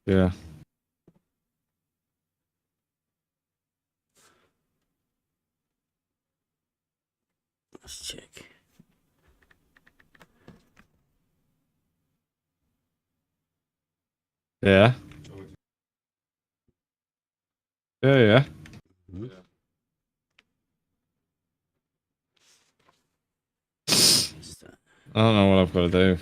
Yeah. Let's check. Yeah. Yeah. Mm-hmm. I don't know what I've got to do.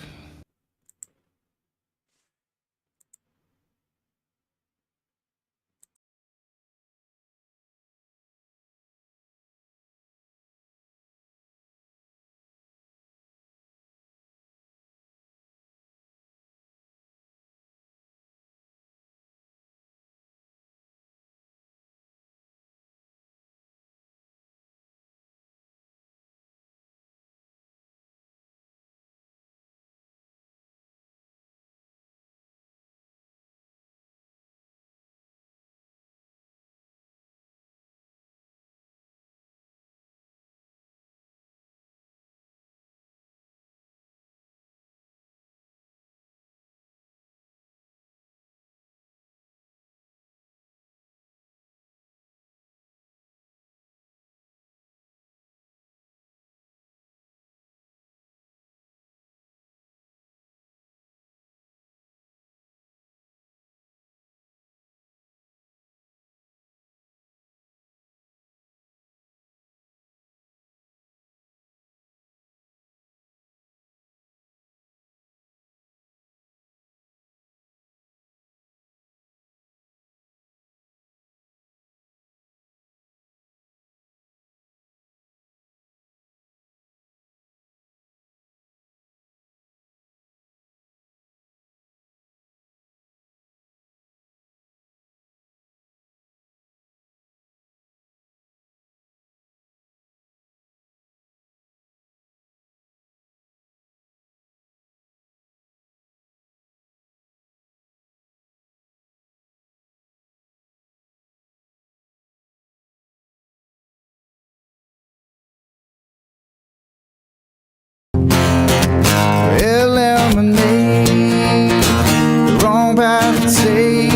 Eliminate the wrong path to take.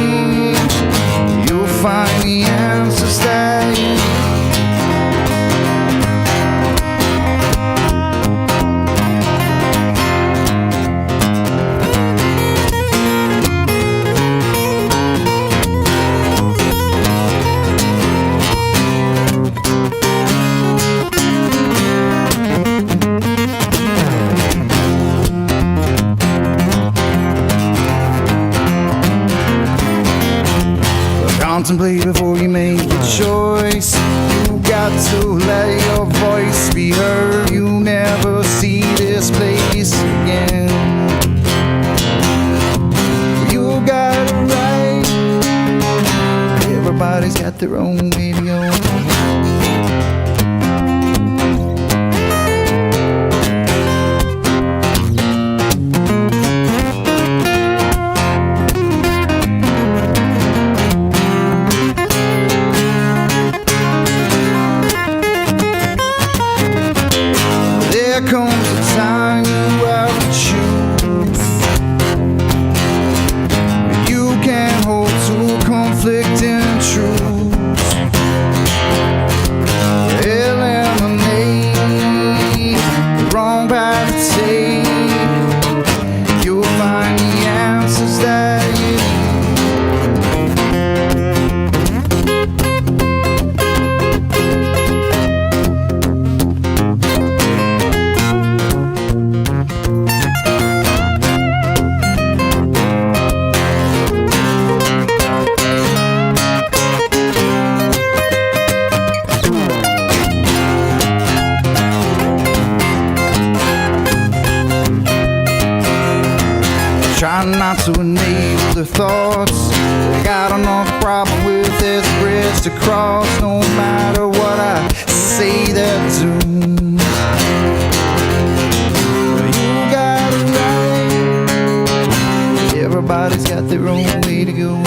You'll find the answers that you need. Contemplate before you make a choice. You got to let your voice be heard. You'll never see this place again. You got it right. Everybody's got their own way to go. There comes a time you have to choose. You can't hold two conflicting truths. Eliminate the wrong path to take. You'll find the answers that you need. Try not to enable the thoughts. They got enough problem with this bridge to cross. No matter what I say, they're doomed. You got it right. Everybody's got their own way to go.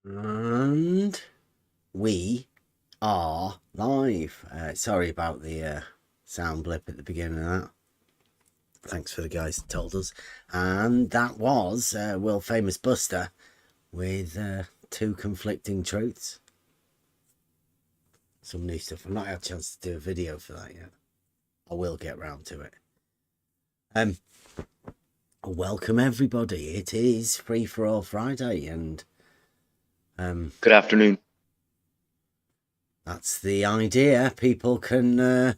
And we are live. Sorry about the sound blip at the beginning of that. Thanks for the guys that told us. And that was world famous Buster with two conflicting truths. Some new stuff. I've not had a chance to do a video for that yet. I will get round to it. Welcome everybody. It is Free for All Friday, and good afternoon. That's the idea. People can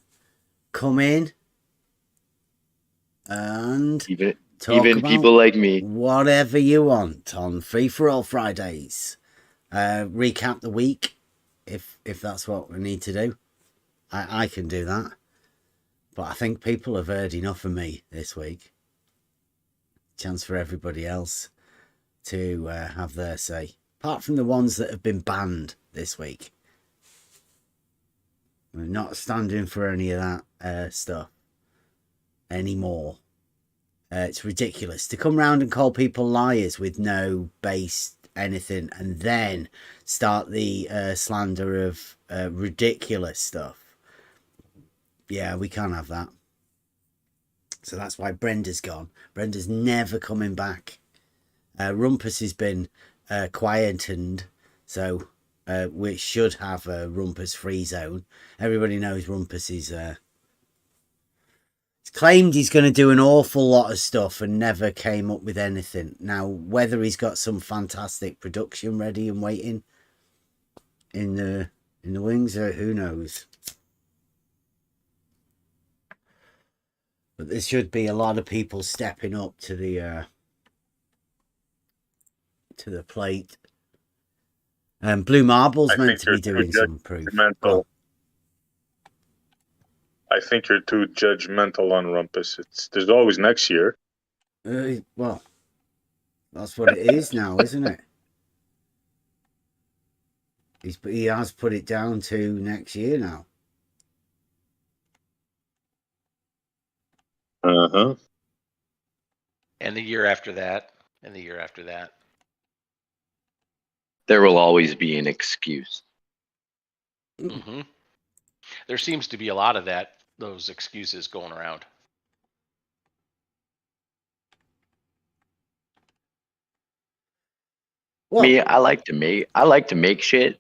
come in and even people like me, whatever you want on Free for All Fridays. Recap the week if that's what we need to do. I can do that, but I think people have heard enough of me this week. Chance for everybody else to have their say, apart from the ones that have been banned this week. We're not standing for any of that stuff anymore. It's ridiculous to come round and call people liars with no base anything, and then start the slander of ridiculous stuff. Yeah, we can't have that. So that's why Brenda's gone. Brenda's never coming back. Rumpus has been quietened, so we should have a Rumpus free zone. Everybody knows Rumpus is he's claimed he's going to do an awful lot of stuff and never came up with anything. Now, whether he's got some fantastic production ready and waiting in the wings, who knows. But there should be a lot of people stepping up to the plate. Blue Marble's meant to be doing some proof. I think you're too judgmental on Rumpus. There's always next year. Well, that's what it is now, isn't it? He has put it down to next year now. Uh-huh. And the year after that, and the year after that. There will always be an excuse. Mm-hmm. There seems to be a lot of those excuses going around. Well, Me, I like to make shit,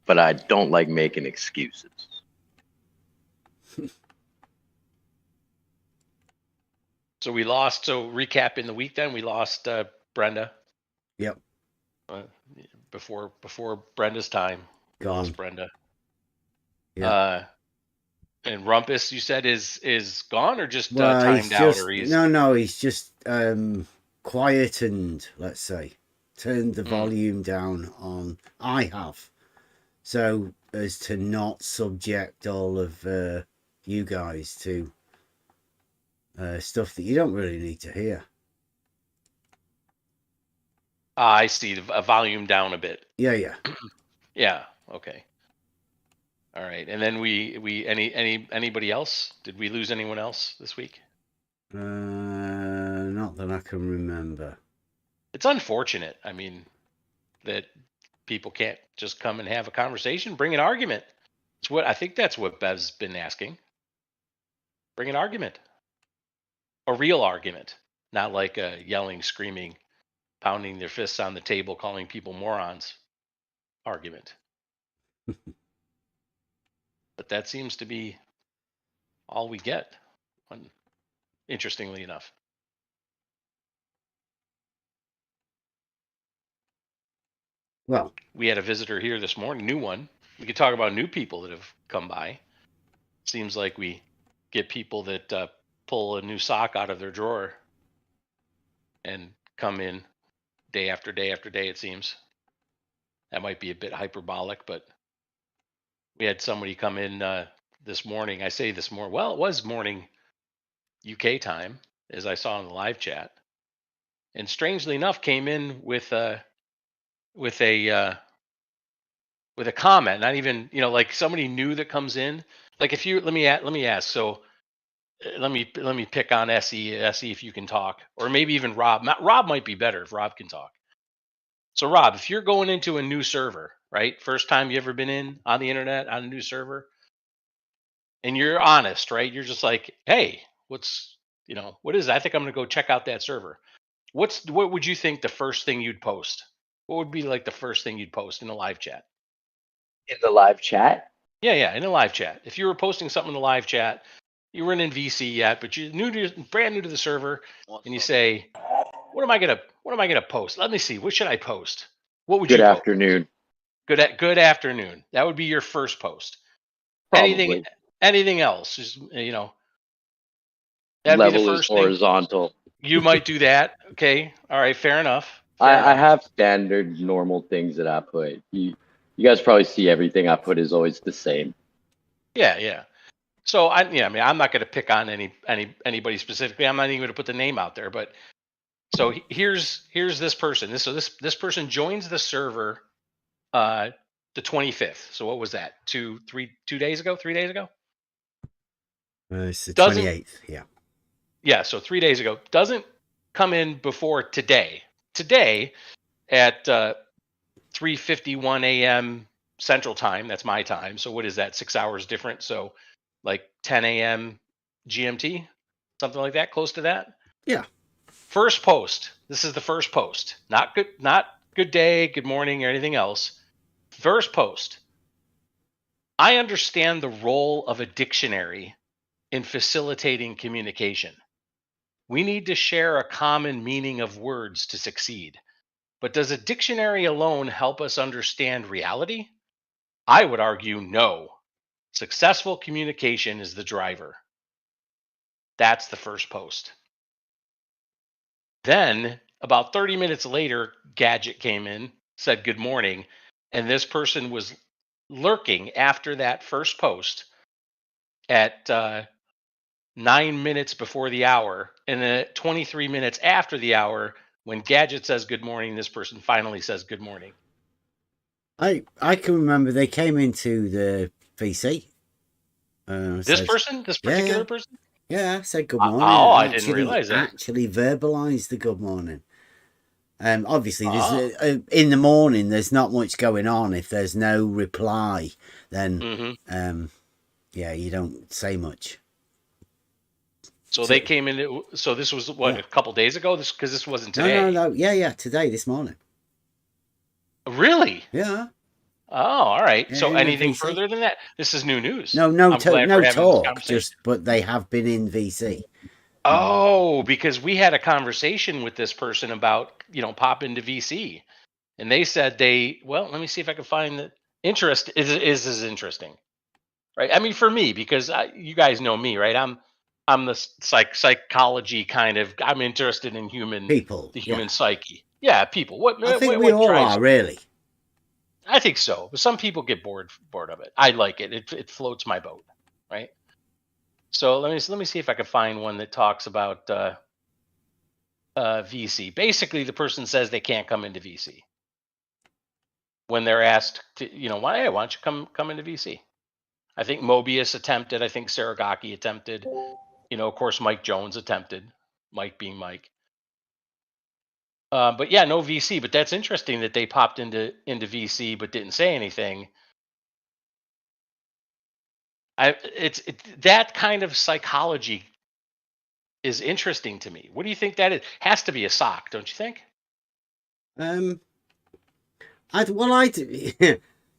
but I don't like making excuses. So we lost. So recap in the week, then we lost Brenda. Yep. Before Brenda's time, we Gone. lost Brenda. Yeah. And Rumpus, you said is gone or just Well, timed out, or he's no, he's just quietened. Let's say, turned the volume down on. I have, so as to not subject all of you guys to stuff that you don't really need to hear. I see a volume down a bit. Yeah. Yeah. Okay. All right. And then we anybody else? Did we lose anyone else this week? Not that I can remember. It's unfortunate. I mean, that people can't just come and have a conversation, bring an argument. I think that's what Bev's been asking. Bring an argument. A real argument, not like a yelling, screaming, pounding their fists on the table, calling people morons argument. But that seems to be all we get, interestingly enough. Well, we had a visitor here this morning, new one. We could talk about new people that have come by. Seems like we get people that pull a new sock out of their drawer and come in day after day after day, it seems. That might be a bit hyperbolic, but we had somebody come in this morning. I say this morning. Well, it was morning UK time, as I saw in the live chat. And strangely enough, came in with a comment. Not even, like somebody new that comes in. Like if you let me ask. So let me pick on SE if you can talk, or maybe even Rob. Rob might be better if Rob can talk. So Rob, if you're going into a new server, right? First time you ever been in on the internet on a new server, and you're honest, right? You're just like, hey, what is it? I think I'm gonna go check out that server. What would you think the first thing you'd post? What would be like the first thing you'd post in a live chat? In the live chat, Yeah, in a live chat. If you were posting something in the live chat, you weren't in VC yet, but you're brand new to the server, and you say, what am I gonna post? Let me see. What should I post? What would good you post? afternoon, Good afternoon. That would be your first post. Anything probably. anything else? Just that'd be the Level is first thing. horizontal. You might do that. Okay. All right. Fair enough. I have standard normal things that I put. You guys probably see everything I put is always the same. Yeah. So I mean, I'm not going to pick on anybody specifically. I'm not even going to put the name out there. But so here's this person. This person joins the server, the 25th. So what was that? 2 days ago? 3 days ago? It's the Doesn't 28th. Yeah. Yeah. So 3 days ago. Doesn't come in before today. Today at 3:51 a.m. Central Time. That's my time. So what is that? 6 hours different. So like 10 a.m. GMT, something like that, close to that. Yeah. First post. This is the first post. Not good day, good morning, or anything else. First post. I understand the role of a dictionary in facilitating communication. We need to share a common meaning of words to succeed. But does a dictionary alone help us understand reality? I would argue no. Successful communication is the driver. That's the first post. Then, about 30 minutes later, Gadget came in, said good morning, and this person was lurking after that first post at 9 minutes before the hour. And then at 23 minutes after the hour, when Gadget says good morning, this person finally says good morning. I can remember they came into the VC. This particular person? Yeah, said good morning. I didn't realize that. Actually verbalized the good morning. Obviously, there's in the morning. There's not much going on. If there's no reply, then yeah, you don't say much. So they came in. So this was what, a couple days ago. Because this wasn't today. No. Yeah. Today, this morning. Really? Yeah. Oh, all right. Yeah, So in anything VC. further than that? This is new news. No I'm glad we're having this talk. conversation. But they have been in VC. Oh, because we had a conversation with this person about pop into VC, and they said let me see if I can find the interest is interesting, right? I mean, for me, because you guys know me, right? I'm the psychology kind of. I'm interested in the human psyche. Yeah, people. I think what we all drives are, really. I think so. But some people get bored of it. I like it. It floats my boat, right? So let me see if I can find one that talks about VC. Basically, the person says they can't come into VC when they're asked to, why don't you come into VC? I think Mobius attempted. I think Saragaki attempted. Of course, Mike Jones attempted. Mike being Mike. But yeah, no VC. But that's interesting that they popped into VC but didn't say anything. That kind of psychology is interesting to me. What do you think that is? Has to be a sock, don't you think?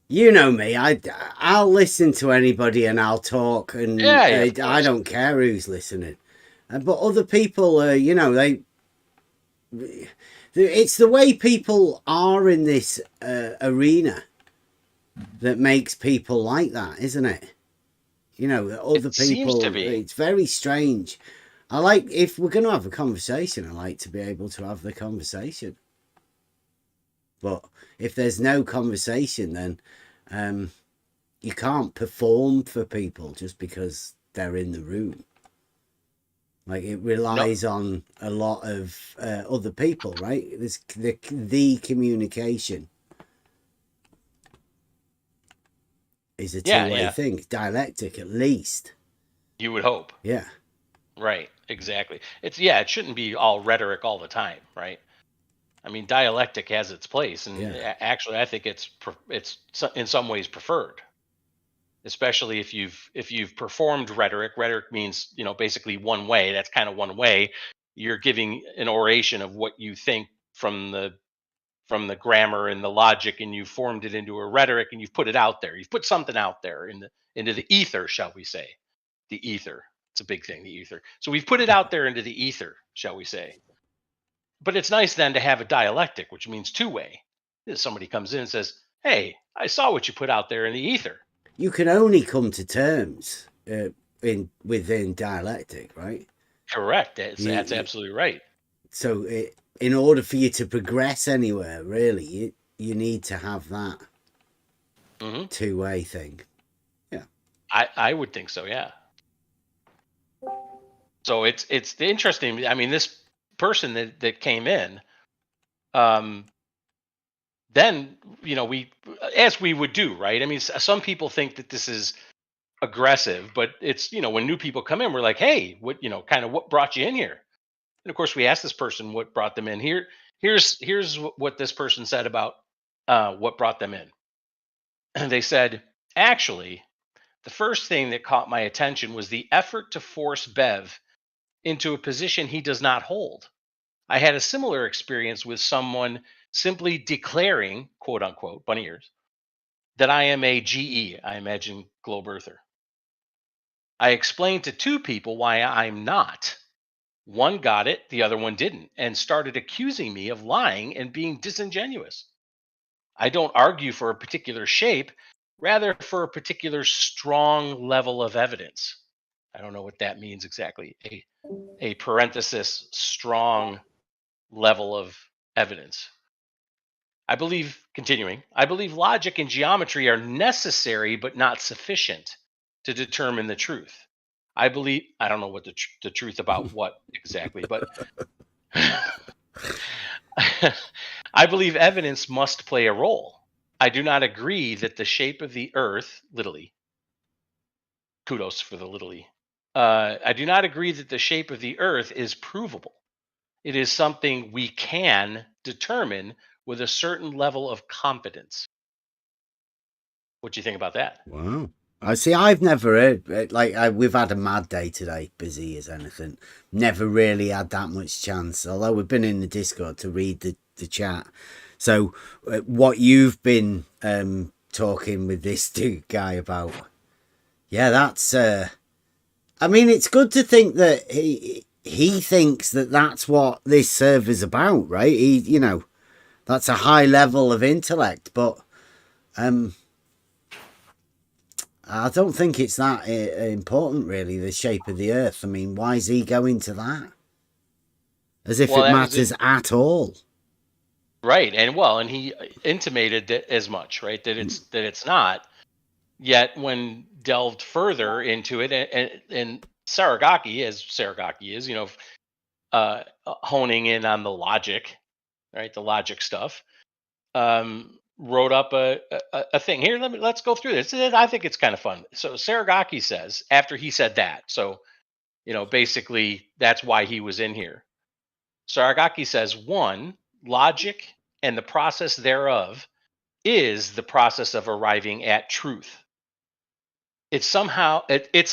You know me. I'll listen to anybody and I'll talk, and I don't care who's listening. But other people, it's the way people are in this arena that makes people like that, isn't it? Other people. It's very strange. If we're going to have a conversation, I like to be able to have the conversation. But if there's no conversation, then you can't perform for people just because they're in the room. Like, it relies on a lot of other people, right? The communication is a two-way thing, dialectic at least. You would hope. Yeah. Right. Exactly. It shouldn't be all rhetoric all the time, right? I mean, dialectic has its place, and Yeah. actually, I think it's in some ways preferred, especially if you've performed rhetoric. Rhetoric means, you know, basically one way. That's kind of one way. You're giving an oration of what you think from the grammar and the logic, and you've formed it into a rhetoric, and you've put it out there. You've put something out there into the ether, shall we say? The ether. It's a big thing, the ether. So we've put it out there into the ether, shall we say? But it's nice then to have a dialectic, which means two-way. Somebody comes in and says, "Hey, I saw what you put out there in the ether." You can only come to terms within dialectic, right? Correct. That's absolutely right. So in order for you to progress anywhere, really, you need to have that two-way thing. Yeah. I would think so, yeah. So it's interesting. I mean, this person that came in, then, you know, as we would do, right? I mean, some people think that this is aggressive, but it's, you know, when new people come in, we're like, "Hey, what, you know, kind of what brought you in here?" And of course, we asked this person what brought them in here. Here's what this person said about what brought them in. And they said, "Actually, the first thing that caught my attention was the effort to force Bev into a position he does not hold. I had a similar experience with someone simply declaring, quote unquote, bunny ears, that I am a GE, I imagine globe earther. I explained to two people why I'm not. One got it, the other one didn't, and started accusing me of lying and being disingenuous. I don't argue for a particular shape, rather for a particular strong level of evidence." I don't know what that means exactly. A parenthesis strong level of evidence. I believe logic and geometry are necessary but not sufficient to determine the truth. I don't know what the truth about what exactly, but I believe evidence must play a role. I do not agree that the shape of the earth, literally, kudos for the literally. I do not agree that the shape of the earth is provable. It is something we can determine with a certain level of confidence. What do you think about that? Wow. I see. I've never heard we've had a mad day today, busy as anything. Never really had that much chance. Although we've been in the Discord to read the chat. So what you've been talking with this dude guy about, yeah, that's. I mean, it's good to think that he thinks that that's what this server's about, right? You know, that's a high level of intellect, but I don't think it's that important, really, the shape of the earth. I mean, why is he going to that? As if it matters at all. Right. And he intimated that as much, right? That it's not. Yet when delved further into it, and Saragaki, as Saragaki is, you know, honing in on the logic, right? The logic stuff. Wrote up a thing here. Let's go through this. I think it's kind of fun. So Saragaki says, after he said that, so, you know, basically that's why he was in here. Saragaki says, one, logic and the process thereof is the process of arriving at truth. It's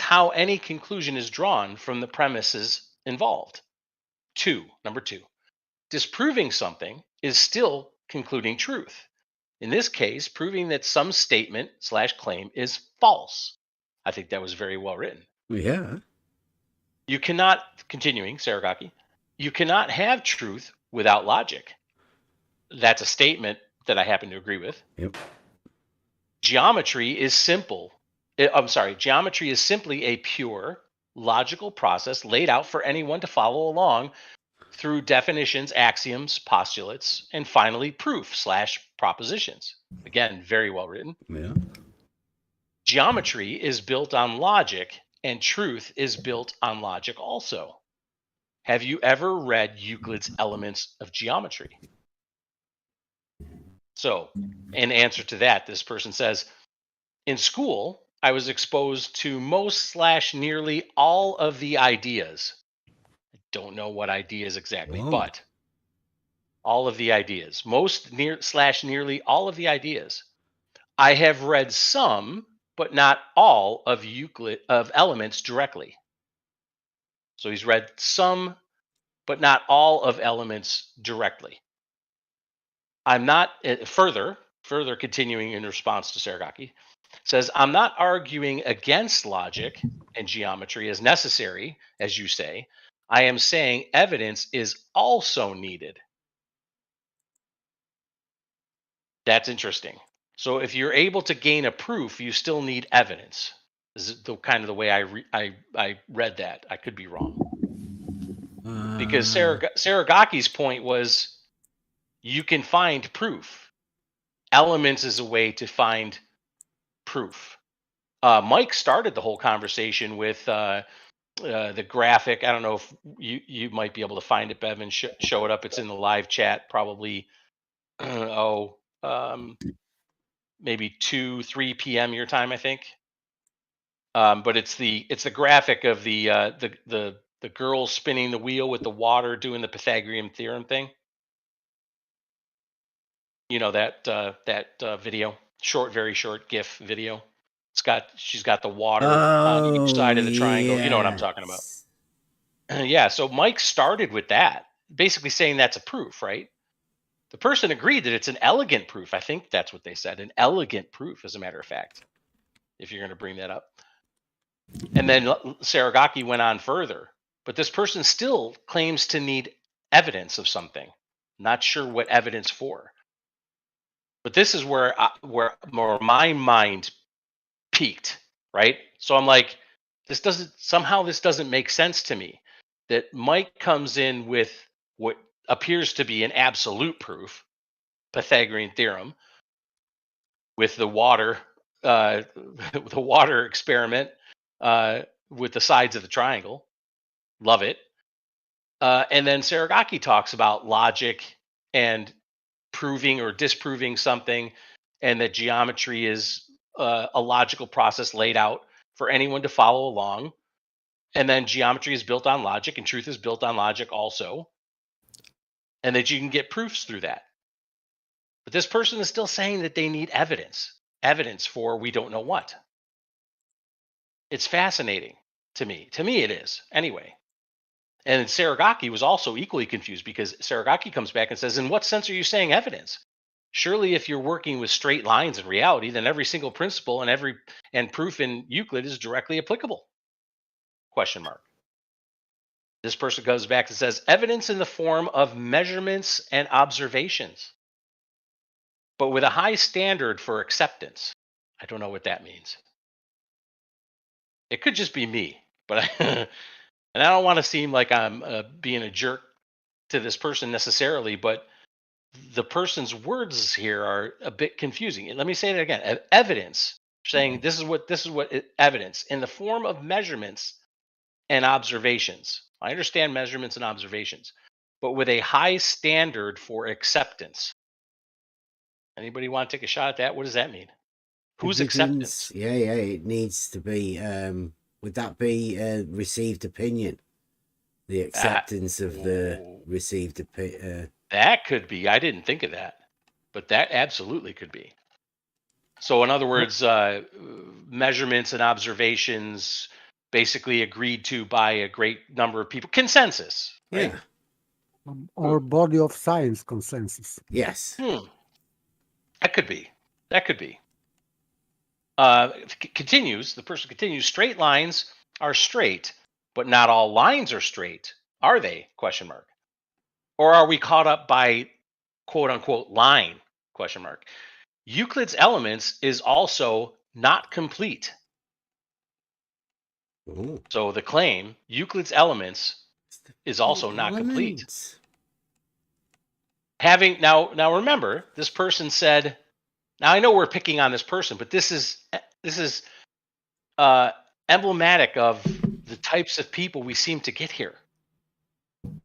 how any conclusion is drawn from the premises involved. Number two, disproving something is still concluding truth. In this case, proving that some statement / claim is false. I think that was very well written. Yeah. You cannot, continuing, Saragaki, you cannot have truth without logic. That's a statement that I happen to agree with. Yep. Geometry is simply a pure logical process laid out for anyone to follow along through definitions, axioms, postulates, and finally proof / propositions. Again, very well written. Yeah. Geometry is built on logic, and truth is built on logic also. Have you ever read Euclid's Elements of Geometry? So, in answer to that, this person says, in school, I was exposed to most / nearly all of the ideas. I don't know what ideas exactly, Whoa. but all of the ideas, nearly all of the ideas. I have read some, but not all of elements directly. So he's read some, but not all of elements directly. I'm not further continuing in response to Saragaki, says, I'm not arguing against logic and geometry as necessary, as you say. I am saying evidence is also needed. That's interesting. So if you're able to gain a proof, you still need evidence. This is the kind of the way I read that. I could be wrong. Because Saragaki's point was you can find proof. Elements is a way to find proof. Mike started the whole conversation with the graphic. I don't know if you might be able to find it, Bevan. Show it up. It's in the live chat, probably. Maybe 2-3 p.m. your time, I think. But it's the graphic of the girl spinning the wheel with the water doing the Pythagorean theorem thing. You know that video, very short GIF video. She's got the water on each side of the triangle. You know what I'm talking about. Yeah, so Mike started with that, basically saying that's a proof, right? The person agreed that it's an elegant proof. I think that's what they said, an elegant proof, as a matter of fact, if you're going to bring that up. And then Saragaki went on further, but this person still claims to need evidence of something. Not sure what evidence for. But this is where my mind peaked, right? So I'm like, this doesn't make sense to me. That Mike comes in with what appears to be an absolute proof, Pythagorean theorem, with the water, the water experiment, with the sides of the triangle. Love it. And then Saragaki talks about logic and proving or disproving something, and that geometry is a logical process laid out for anyone to follow along. And then geometry is built on logic, and truth is built on logic also. And that you can get proofs through that. But this person is still saying that they need evidence for we don't know what. It's fascinating to me. To me, it is anyway. And Saragaki was also equally confused, because Saragaki comes back and says, in what sense are you saying evidence? Surely if you're working with straight lines in reality, then every single principle and proof in Euclid is directly applicable. ? This person goes back and says, evidence in the form of measurements and observations, but with a high standard for acceptance. I don't know what that means. It could just be me, but and I don't want to seem like I'm being a jerk to this person necessarily, but the person's words here are a bit confusing. Let me say it again. Evidence, saying this is what evidence in the form of measurements and observations. I understand measurements and observations, but with a high standard for acceptance. Anybody want to take a shot at that? What does that mean? Whose acceptance? Yeah, it needs to be. Would that be received opinion? The acceptance of the received opinion. That could be. I didn't think of that, but that absolutely could be. So, in other words, measurements and observations basically agreed to by a great number of people. Consensus, right? Yeah. Or body of science consensus. Yes. That could be. Continues. The person continues. Straight lines are straight, but not all lines are straight, are they? ? Or are we caught up by quote unquote line ? Euclid's Elements is also not complete. Ooh. So the claim, Euclid's Elements is also not complete. Now remember, this person said, now I know we're picking on this person, but this is emblematic of the types of people we seem to get here.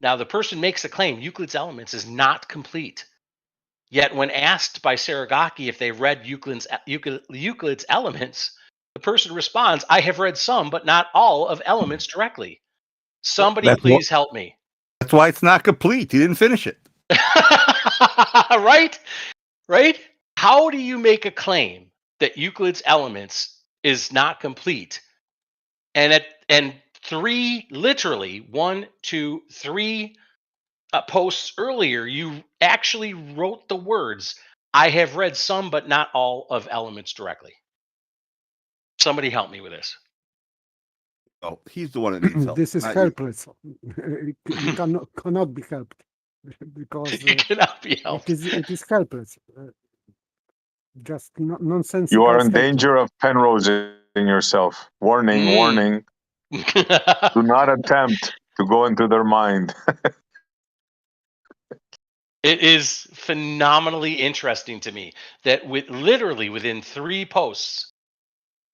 Now the person makes a claim, Euclid's Elements is not complete. Yet when asked by Saragaki if they read Euclid's Elements, the person responds, I have read some, but not all of Elements directly. Somebody please help me. That's why it's not complete. He didn't finish it. Right? Right? How do you make a claim that Euclid's Elements is not complete? And literally 1, 2, 3 posts earlier, you actually wrote the words, "I have read some, but not all of Elements directly." Somebody help me with this. Oh, he's the one that needs help. This is not you. helpless. You cannot be helped because You cannot be helped. it is helpless. Just nonsensical. You are in statement. danger of Penrosing yourself. Warning, warning. Do not attempt to go into their mind. It is phenomenally interesting to me that literally within 3 posts,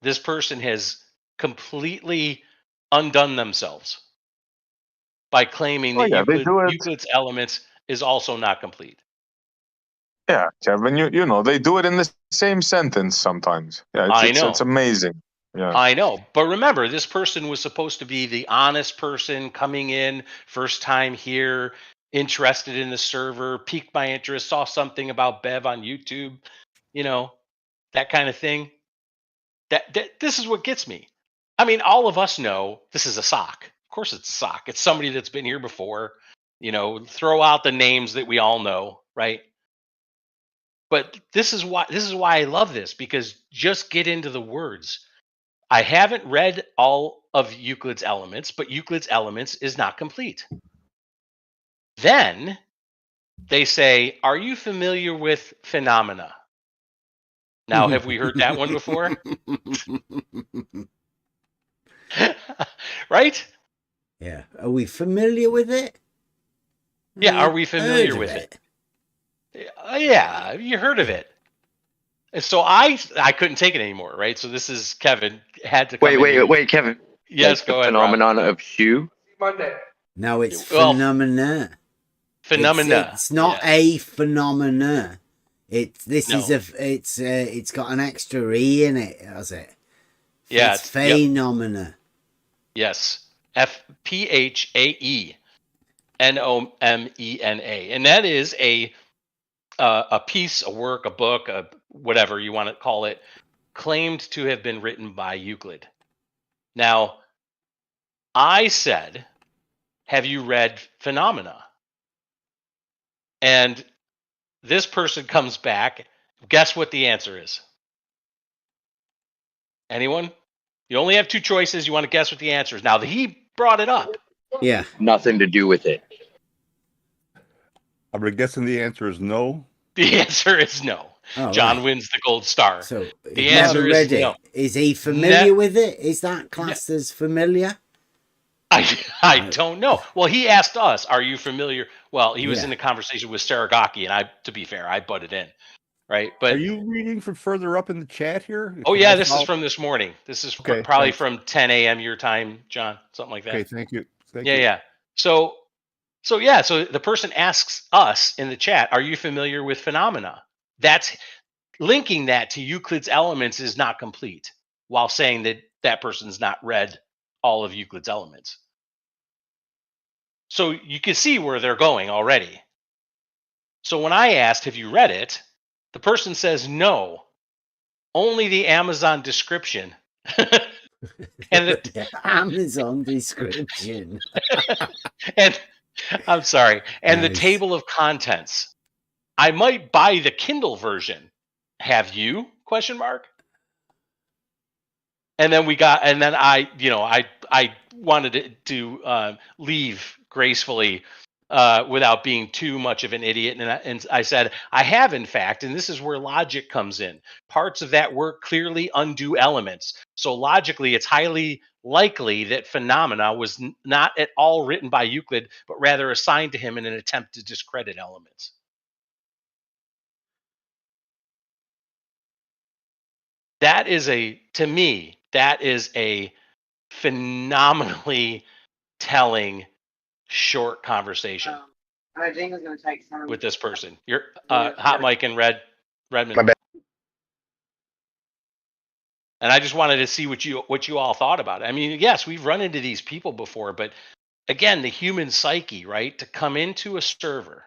this person has completely undone themselves by claiming that They do it. Euclid's Elements is also not complete. Yeah, Kevin, you know, they do it in the same sentence sometimes. Yeah, I know. It's amazing. Yeah. I know. But remember, this person was supposed to be the honest person coming in, first time here, interested in the server, piqued my interest, saw something about Bev on YouTube, you know, that kind of thing. That this is what gets me. I mean, all of us know this is a sock. Of course it's a sock. It's somebody that's been here before. You know, throw out the names that we all know, right? But this is why I love this, because just get into the words. I haven't read all of Euclid's Elements, but Euclid's Elements is not complete. Then they say, "Are you familiar with phenomena?" Now, have we heard that one before? Right? Yeah. Are we familiar with it? Yeah, are we familiar Heard of with it? Yeah, you heard of it. And so I couldn't take it anymore, right? So this is Kevin had to come in here. Wait, Kevin. Yes, Like go the ahead. Rob. phenomenon of shoe. No, it's Well, phenomena. Phenomena. It's not Yeah. a phenomena. It's No. it's got an extra e in it, has it? Yeah, It's yep. phenomena. Yes. PHAENOMENA. And that is a piece, a work, a book, whatever you want to call it, claimed to have been written by Euclid. Now, I said, "Have you read Phenomena?" And this person comes back. Guess what the answer is? Anyone? You only have 2 choices. You want to guess what the answer is. Now, he brought it up. Yeah. Nothing to do with it. I'm guessing the answer is no. The answer is no. Oh, John right. wins the gold star. So The he's answer never is read it. no. Is he familiar with it? Is that classed as familiar? I don't know. Well, he asked us, "Are you familiar?" Well, he was Yeah. in a conversation with Saragaki, and to be fair, I butted in, right? But Are you reading from further up in the chat here? oh Can yeah, I this is follow- from this morning. This is Okay, probably thanks. from 10 a.m. your time, John, something like that. Okay, thank you. Thank Yeah, you. yeah. So the person asks us in the chat, "Are you familiar with phenomena?" That's linking that to Euclid's Elements is not complete, while saying that that person's not read all of Euclid's Elements. So you can see where they're going already. So when I asked, "Have you read it?" the person says no, only the Amazon description. And The Amazon description. and I'm sorry, and the Nice. table of contents. I might buy the Kindle version. Have you? Question mark. And then I wanted to leave gracefully without being too much of an idiot, and I said, "I have in fact," and this is where logic comes in. Parts of that work clearly undo elements, so logically, it's highly likely that phenomena was not at all written by Euclid, but rather assigned to him in an attempt to discredit elements. To me, that is a phenomenally telling short conversation with this person. You're hot mic and Redmond. My bad. And I just wanted to see what you all thought about it. I mean, yes, we've run into these people before, but again, the human psyche, right? To come into a server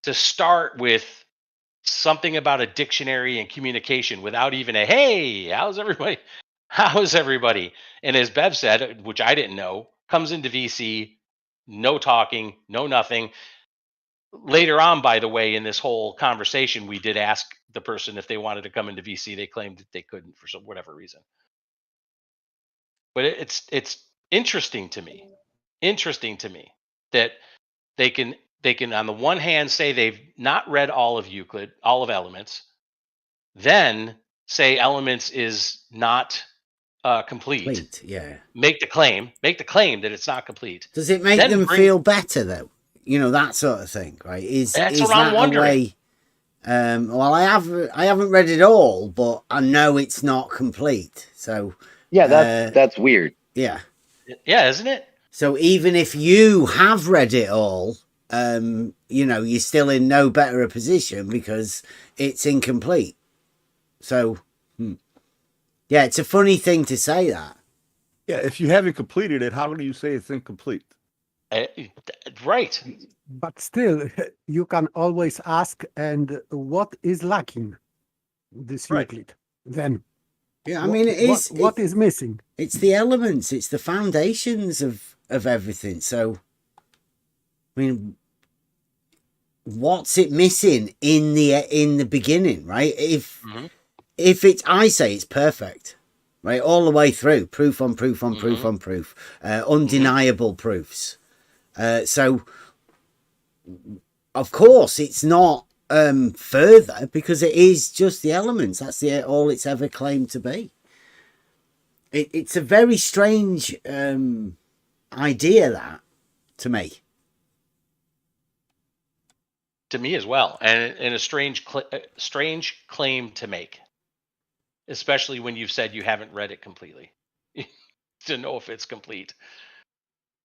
to start with something about a dictionary and communication without even a hey, how's everybody? How's everybody? And as Bev said, which I didn't know, comes into VC, no talking, no nothing. Later on, by the way, in this whole conversation, we did ask the person if they wanted to come into VC. They claimed that they couldn't for some whatever reason. But it's interesting to me. Interesting to me that they can on the one hand say they've not read all of Euclid, all of Elements, then say Elements is not complete. Complete, yeah. Make the claim that it's not complete. Does it make Then them feel better though? You know, that sort of thing, right? That's what I'm wondering. A way? Well, I haven't read it all, but I know it's not complete. So Yeah, that's weird. yeah, isn't it? So even if you have read it all, you know, you're still in no better a position because it's incomplete. So, yeah, it's a funny thing to say that. Yeah, if you haven't completed it, how do you say it's incomplete? Right. But still, you can always ask, and what is lacking this Euclid? Then, yeah, I mean, what is missing? It's the elements, it's the foundations of everything. So, I mean, what's it missing in the beginning, right? If it's, I say it's perfect, right, all the way through, proof on proof on proof on proof, undeniable proofs. So, of course, it's not further because it is just the elements. That's all it's ever claimed to be. It's a very strange idea, that, to me. To me as well, and a strange claim to make, especially when you've said you haven't read it completely to know if it's complete.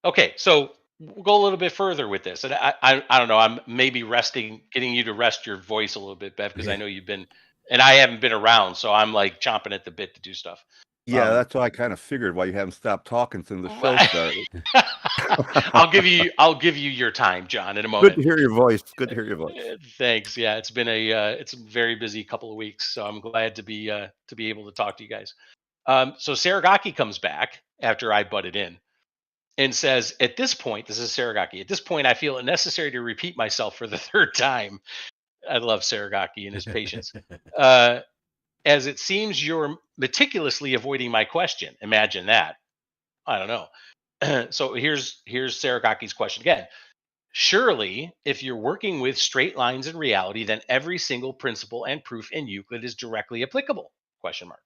Okay, so we'll go a little bit further with this, and I don't know. I'm maybe getting you to rest your voice a little bit, Bev, because I know you've been, and I haven't been around, so I'm like chomping at the bit to do stuff. Yeah, that's why I kind of figured why you haven't stopped talking since the show started. I'll give you your time, John, in a moment. Good to hear your voice. Good to hear your voice. Thanks. Yeah, it's been it's a very busy couple of weeks, so I'm glad to be able to talk to you guys. So Saragaki comes back after I butted in and says, at this point, this is Saragaki, at this point, I feel it necessary to repeat myself for the third time. I love Saragaki and his patience. As it seems you're meticulously avoiding my question. Imagine that. I don't know. So here's Saragaki's question again. Surely, if you're working with straight lines in reality, then every single principle and proof in Euclid is directly applicable? Question mark.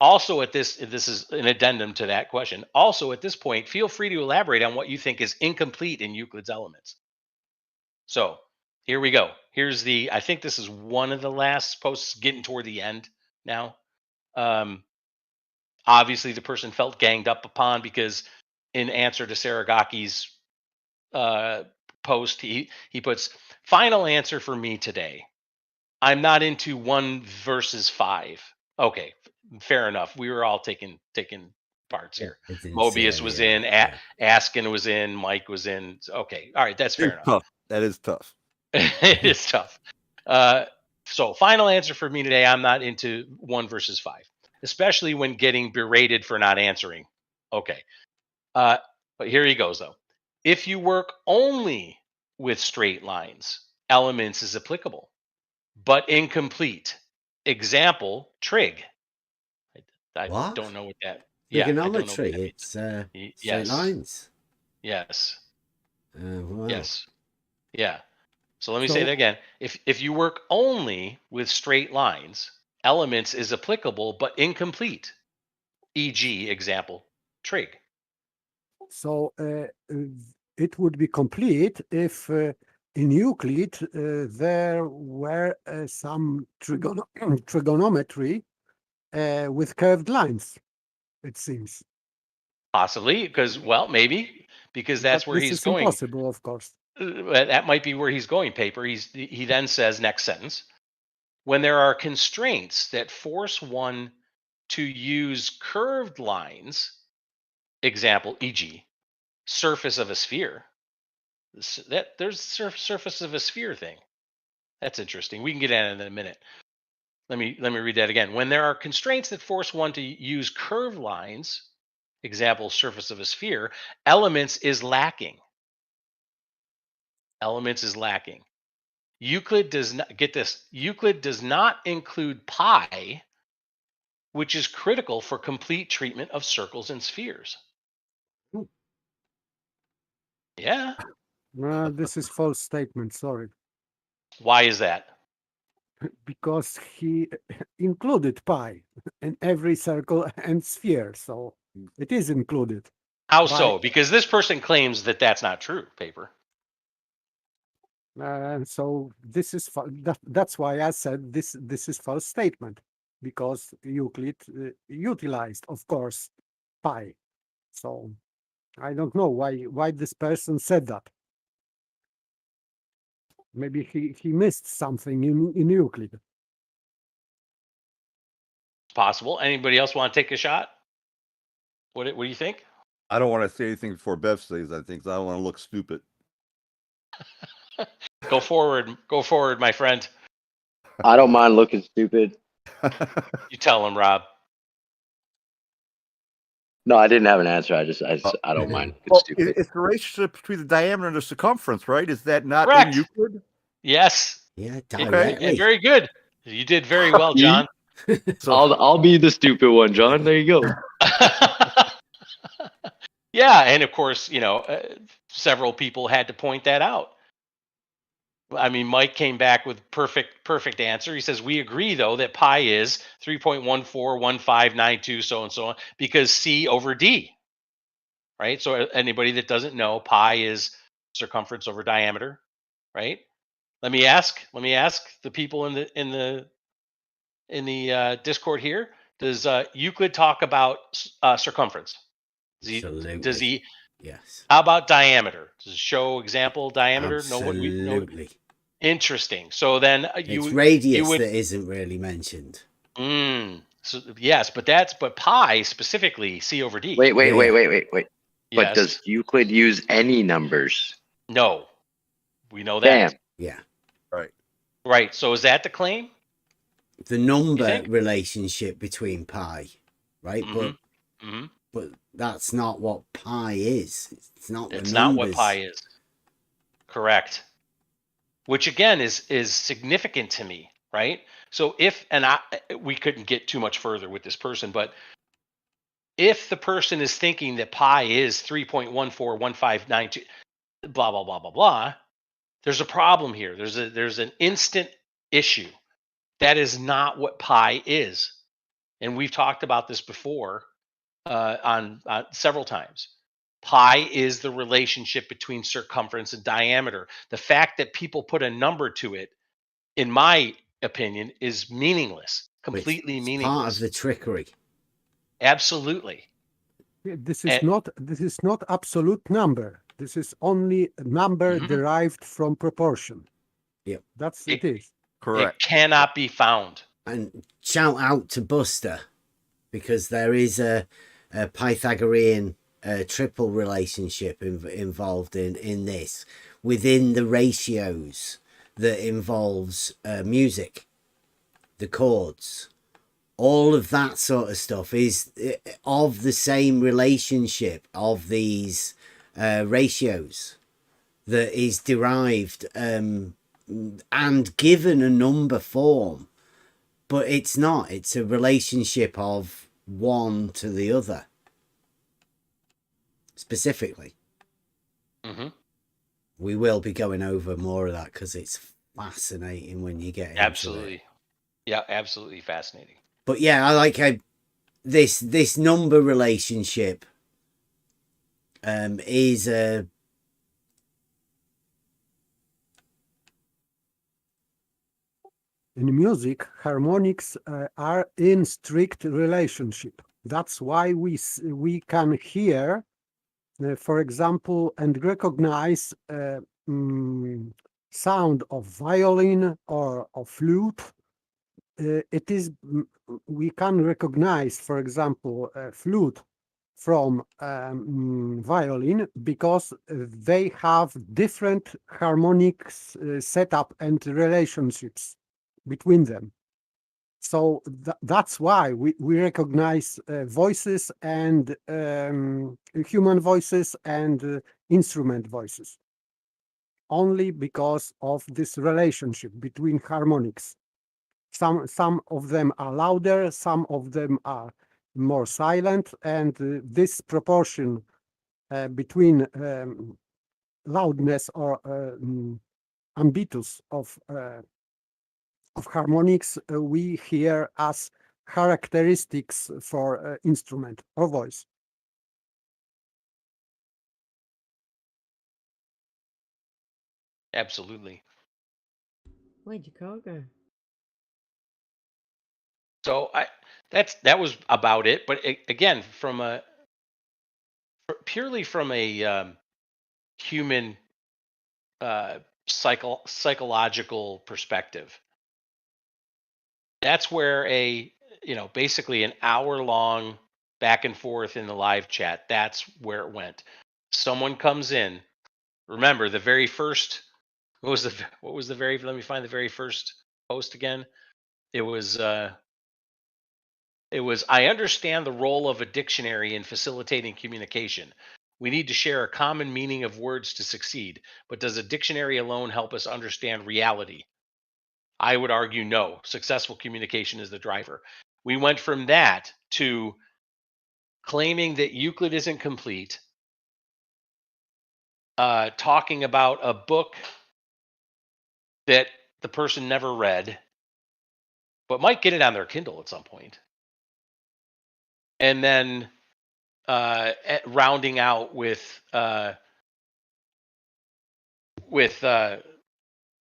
Also, this is an addendum to that question. Also, at this point, feel free to elaborate on what you think is incomplete in Euclid's elements. So here we go. Here's I think this is one of the last posts, getting toward the end now. Obviously, the person felt ganged up upon because in answer to Saragaki's post, he puts, final answer for me today. I'm not into 1 versus 5. Okay, fair enough. We were all taking parts here. Mobius was in, Askin was in, Mike was in. Okay, all right, that's fair enough. Tough. That is tough. It is tough. So final answer for me today, I'm not into 1 versus 5, especially when getting berated for not answering. Okay. But here he goes, though. If you work only with straight lines, elements is applicable, but incomplete. Example, trig. I don't know what that. Trigonometry. It's straight lines. Yes. Wow. Yes. Yeah. So let me say that again. If you work only with straight lines, elements is applicable but incomplete. E.g., example, trig. So it would be complete if in Euclid there were some trigonometry with curved lines, it seems. Possibly, because, well, maybe, because that's where he's going. This is impossible, of course. That might be where he's going, Paper. He then says, next sentence, when there are constraints that force one to use curved lines, example, e.g., surface of a sphere, There's surface of a sphere thing. That's interesting. We can get at it in a minute. Let me read that again. When there are constraints that force one to use curved lines, example surface of a sphere, elements is lacking. Elements is lacking. Euclid does not get this. Euclid does not include pi, which is critical for complete treatment of circles and spheres. Ooh. Yeah. This is false statement. Sorry, Why is that? because he included pi in every circle and sphere, so it is included. How By- so? Because this person claims that that's not true. Paper. So this is that's why I said this is false statement, because Euclid utilized, of course, pi. So I don't know why this person said that. Maybe he missed something in Euclid. Possible. Anybody else want to take a shot? What do you think? I don't want to say anything before Bev says I think, 'cause I don't want to look stupid. Go forward, my friend. I don't mind looking stupid. You tell him, Rob. No, I didn't have an answer. I don't mind looking Well, stupid. it's the relationship between the diameter and the circumference, right? Is that not Correct. in Euclid? Yes. Yeah, Yeah, directly. very good. You did very well, John. So I'll be the stupid one, John. There you go. Yeah, and of course, several people had to point that out. I mean, Mike came back with perfect answer. He says, we agree, though, that pi is 3.141592, so and so on, because C over D, right? So anybody that doesn't know, pi is circumference over diameter, right? Let me ask the people in the Discord here. Does Euclid talk about circumference? Does he? Yes. How about diameter? Does it show example diameter? Absolutely. Interesting. So then It's radius that isn't really mentioned. So yes, but pi specifically C over D. Wait. Yes. But does Euclid use any numbers? No. We know that. Damn. Yeah. Right. So is that the claim? The number relationship between pi, right? Mm-hmm. But that's not what pi is. It's not. It's not what pi is. Correct. Which again is significant to me, right? So we couldn't get too much further with this person, but if the person is thinking that pi is 3.141592, blah blah blah blah blah, there's a problem here. There's an instant issue. That is not what pi is, and we've talked about this before on several times. Pi is the relationship between circumference and diameter. The fact that people put a number to it, in my opinion, is meaningless. Completely meaningless. Part of the trickery. Absolutely. This is not absolute number. This is only a number derived from proportion. Yep. It is. correct. It cannot be found. And shout out to Buster, because there is a Pythagorean triple relationship involved in this within the ratios that involves music, the chords, all of that sort of stuff is of the same relationship of these ratios that is derived and given a number form, but it's not. It's a relationship of one to the other. Specifically. We will be going over more of that because it's fascinating when you get into Absolutely. it. Yeah, absolutely fascinating. But yeah, I like how this number relationship is a in music, harmonics are in strict relationship. That's why we can hear, for example, and recognize sound of violin or of flute. We can recognize, for example, flute from violin because they have different harmonics setup and relationships between them. So that's why we recognize voices and human voices and instrument voices only because of this relationship between harmonics. Some of them are louder, some of them are more silent, and this proportion between loudness or ambitus of harmonics we hear as characteristics for instrument or voice. Absolutely. Where'd your car go? So that was about it. But again, purely from a human psychological perspective, that's where basically an hour-long back and forth in the live chat, that's where it went. Someone comes in. Remember the very first. What was the very? Let me find the very first post again. It was. I understand the role of a dictionary in facilitating communication. We need to share a common meaning of words to succeed. But does a dictionary alone help us understand reality? I would argue no. Successful communication is the driver. We went from that to claiming that Euclid isn't complete, talking about a book that the person never read, but might get it on their Kindle at some point. And then rounding out with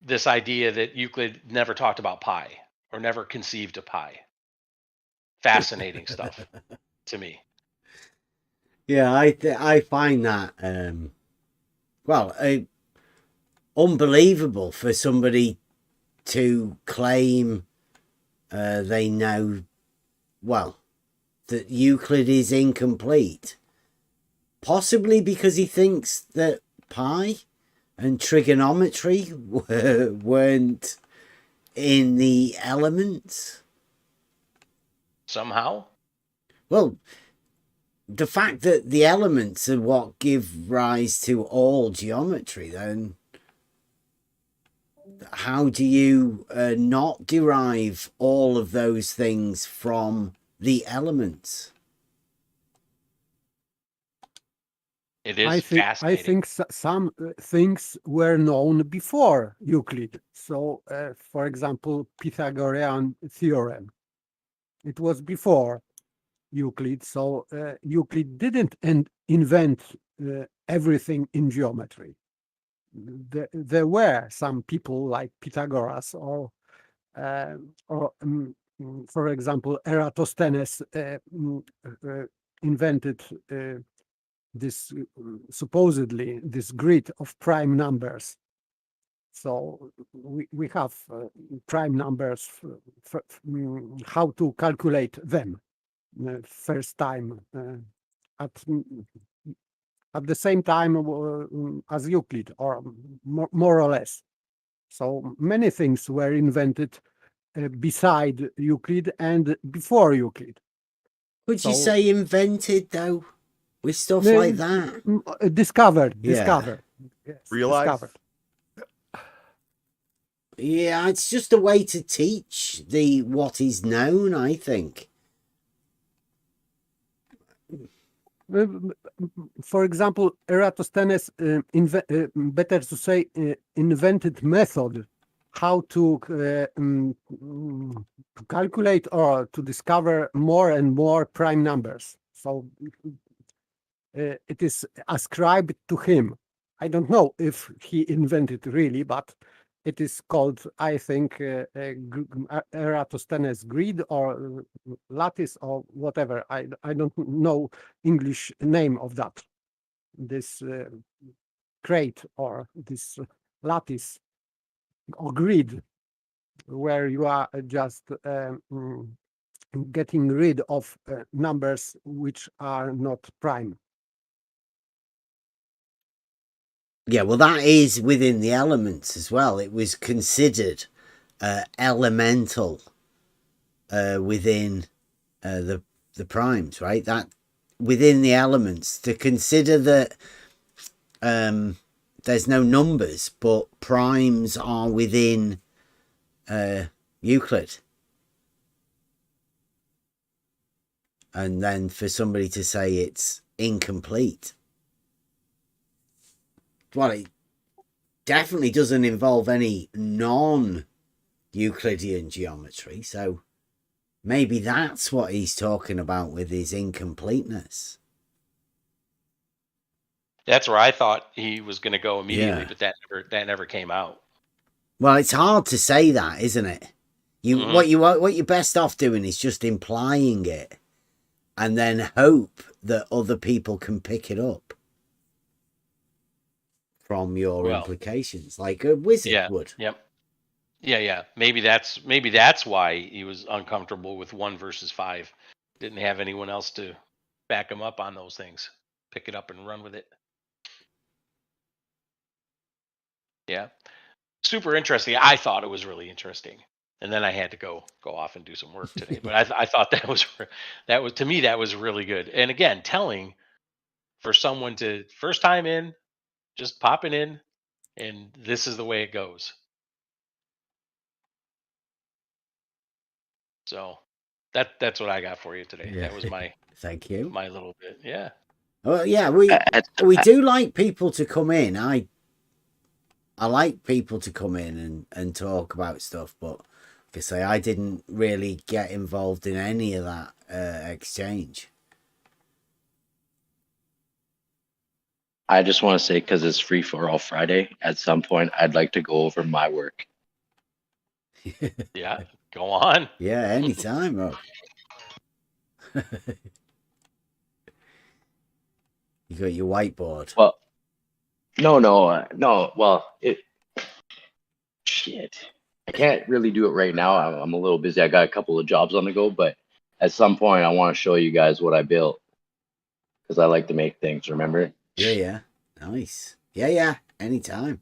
this idea that Euclid never talked about pi or never conceived of pi. Fascinating stuff to me. Yeah, I find that unbelievable for somebody to claim they know that Euclid is incomplete, possibly because he thinks that pi and trigonometry weren't in the elements somehow. Well, the fact that the elements are what give rise to all geometry, then how do you not derive all of those things from the elements? It is fascinating. I think some things were known before Euclid. So, for example, Pythagorean theorem. It was before Euclid. So Euclid didn't invent everything in geometry. There were some people like Pythagoras or for example, Eratosthenes invented this supposedly this grid of prime numbers. So we have prime numbers how to calculate them first time at the same time as Euclid, or more or less. So many things were invented beside Euclid and before Euclid. Would you say invented though? With stuff like that? Discovered. Yeah. Yes, Realized? discovered. Yeah, it's just a way to teach what is known, I think. For example, Eratosthenes, better to say, invented method how to calculate or to discover more and more prime numbers. So it is ascribed to him. I don't know if he invented really, but it is called, I think, Eratosthenes grid or lattice or whatever. I don't know English name of that. This crate or this lattice or grid where you are just getting rid of numbers which are not prime. Yeah, well, that is within the elements as well. It was considered elemental within the primes, right? That within the elements, to consider that there's no numbers, but primes are within Euclid. And then for somebody to say it's incomplete. Well, it definitely doesn't involve any non-Euclidean geometry, so maybe that's what he's talking about with his incompleteness. That's where I thought he was going to go immediately, Yeah. but that never came out. Well, it's hard to say that, isn't it? What you're best off doing is just implying it, and then hope that other people can pick it up from your implications, like a wizard would. Yep. Yeah. Maybe that's why he was uncomfortable with 1 versus 5. Didn't have anyone else to back him up on those things. Pick it up and run with it. Yeah. Super interesting. I thought it was really interesting. And then I had to go off and do some work today. But I thought that was to me that was really good. And again, telling for someone to first time in, just popping in, and this is the way it goes. So that's what I got for you today. Yeah. That was my Thank you. my little bit. Yeah. Well, yeah, we do like people to come in. I like people to come in and talk about stuff, but like I say, I didn't really get involved in any of that exchange. I just want to say, because it's free for all Friday, at some point I'd like to go over my work. Yeah, go on. Yeah, anytime, Rob. You got your whiteboard. Well, no. Well, shit. I can't really do it right now. I'm a little busy. I got a couple of jobs on the go, but at some point I want to show you guys what I built, because I like to make things. Remember? Yeah. Nice. Yeah. Anytime.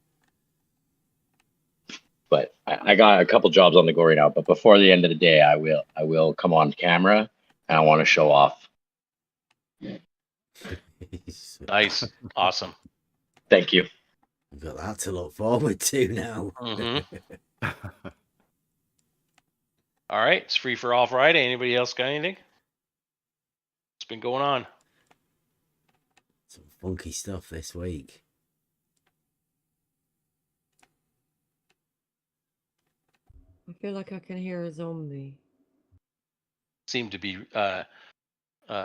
But I got a couple jobs on the go right now. But before the end of the day, I will come on camera and I want to show off. Nice. Awesome. Thank you. We've got that to look forward to now. All right. It's free for all Friday. Anybody else got anything? What's been going on? Some funky stuff this week. I feel like I can hear a zombie. Seemed to be a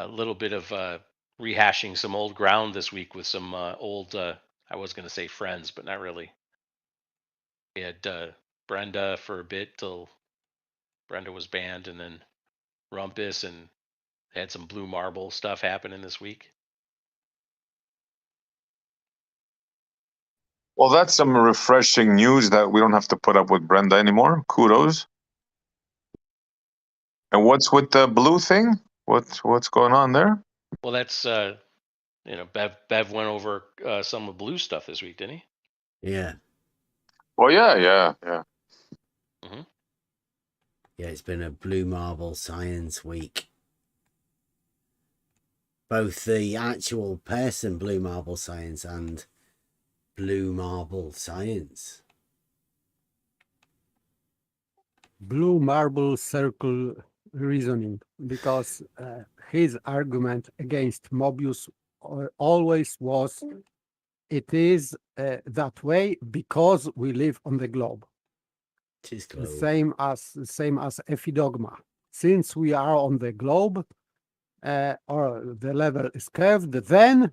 little bit of rehashing some old ground this week with some old, I was going to say friends, but not really. We had Brenda for a bit till Brenda was banned, and then Rumpus, and had some Blue Marble stuff happening this week. Well, that's some refreshing news that we don't have to put up with Brenda anymore. Kudos. And what's with the blue thing? What's going on there? Well, that's Bev went over some of Blue stuff this week, didn't he? Yeah. Well, yeah. Yeah, it's been a Blue Marble Science Week. Both the actual person Blue Marble Science and Blue Marble Science. Blue marble circle reasoning, because his argument against Mobius always was, it is that way because we live on the globe. The same as Ephidogma. Since we are on the globe, or the level is curved, then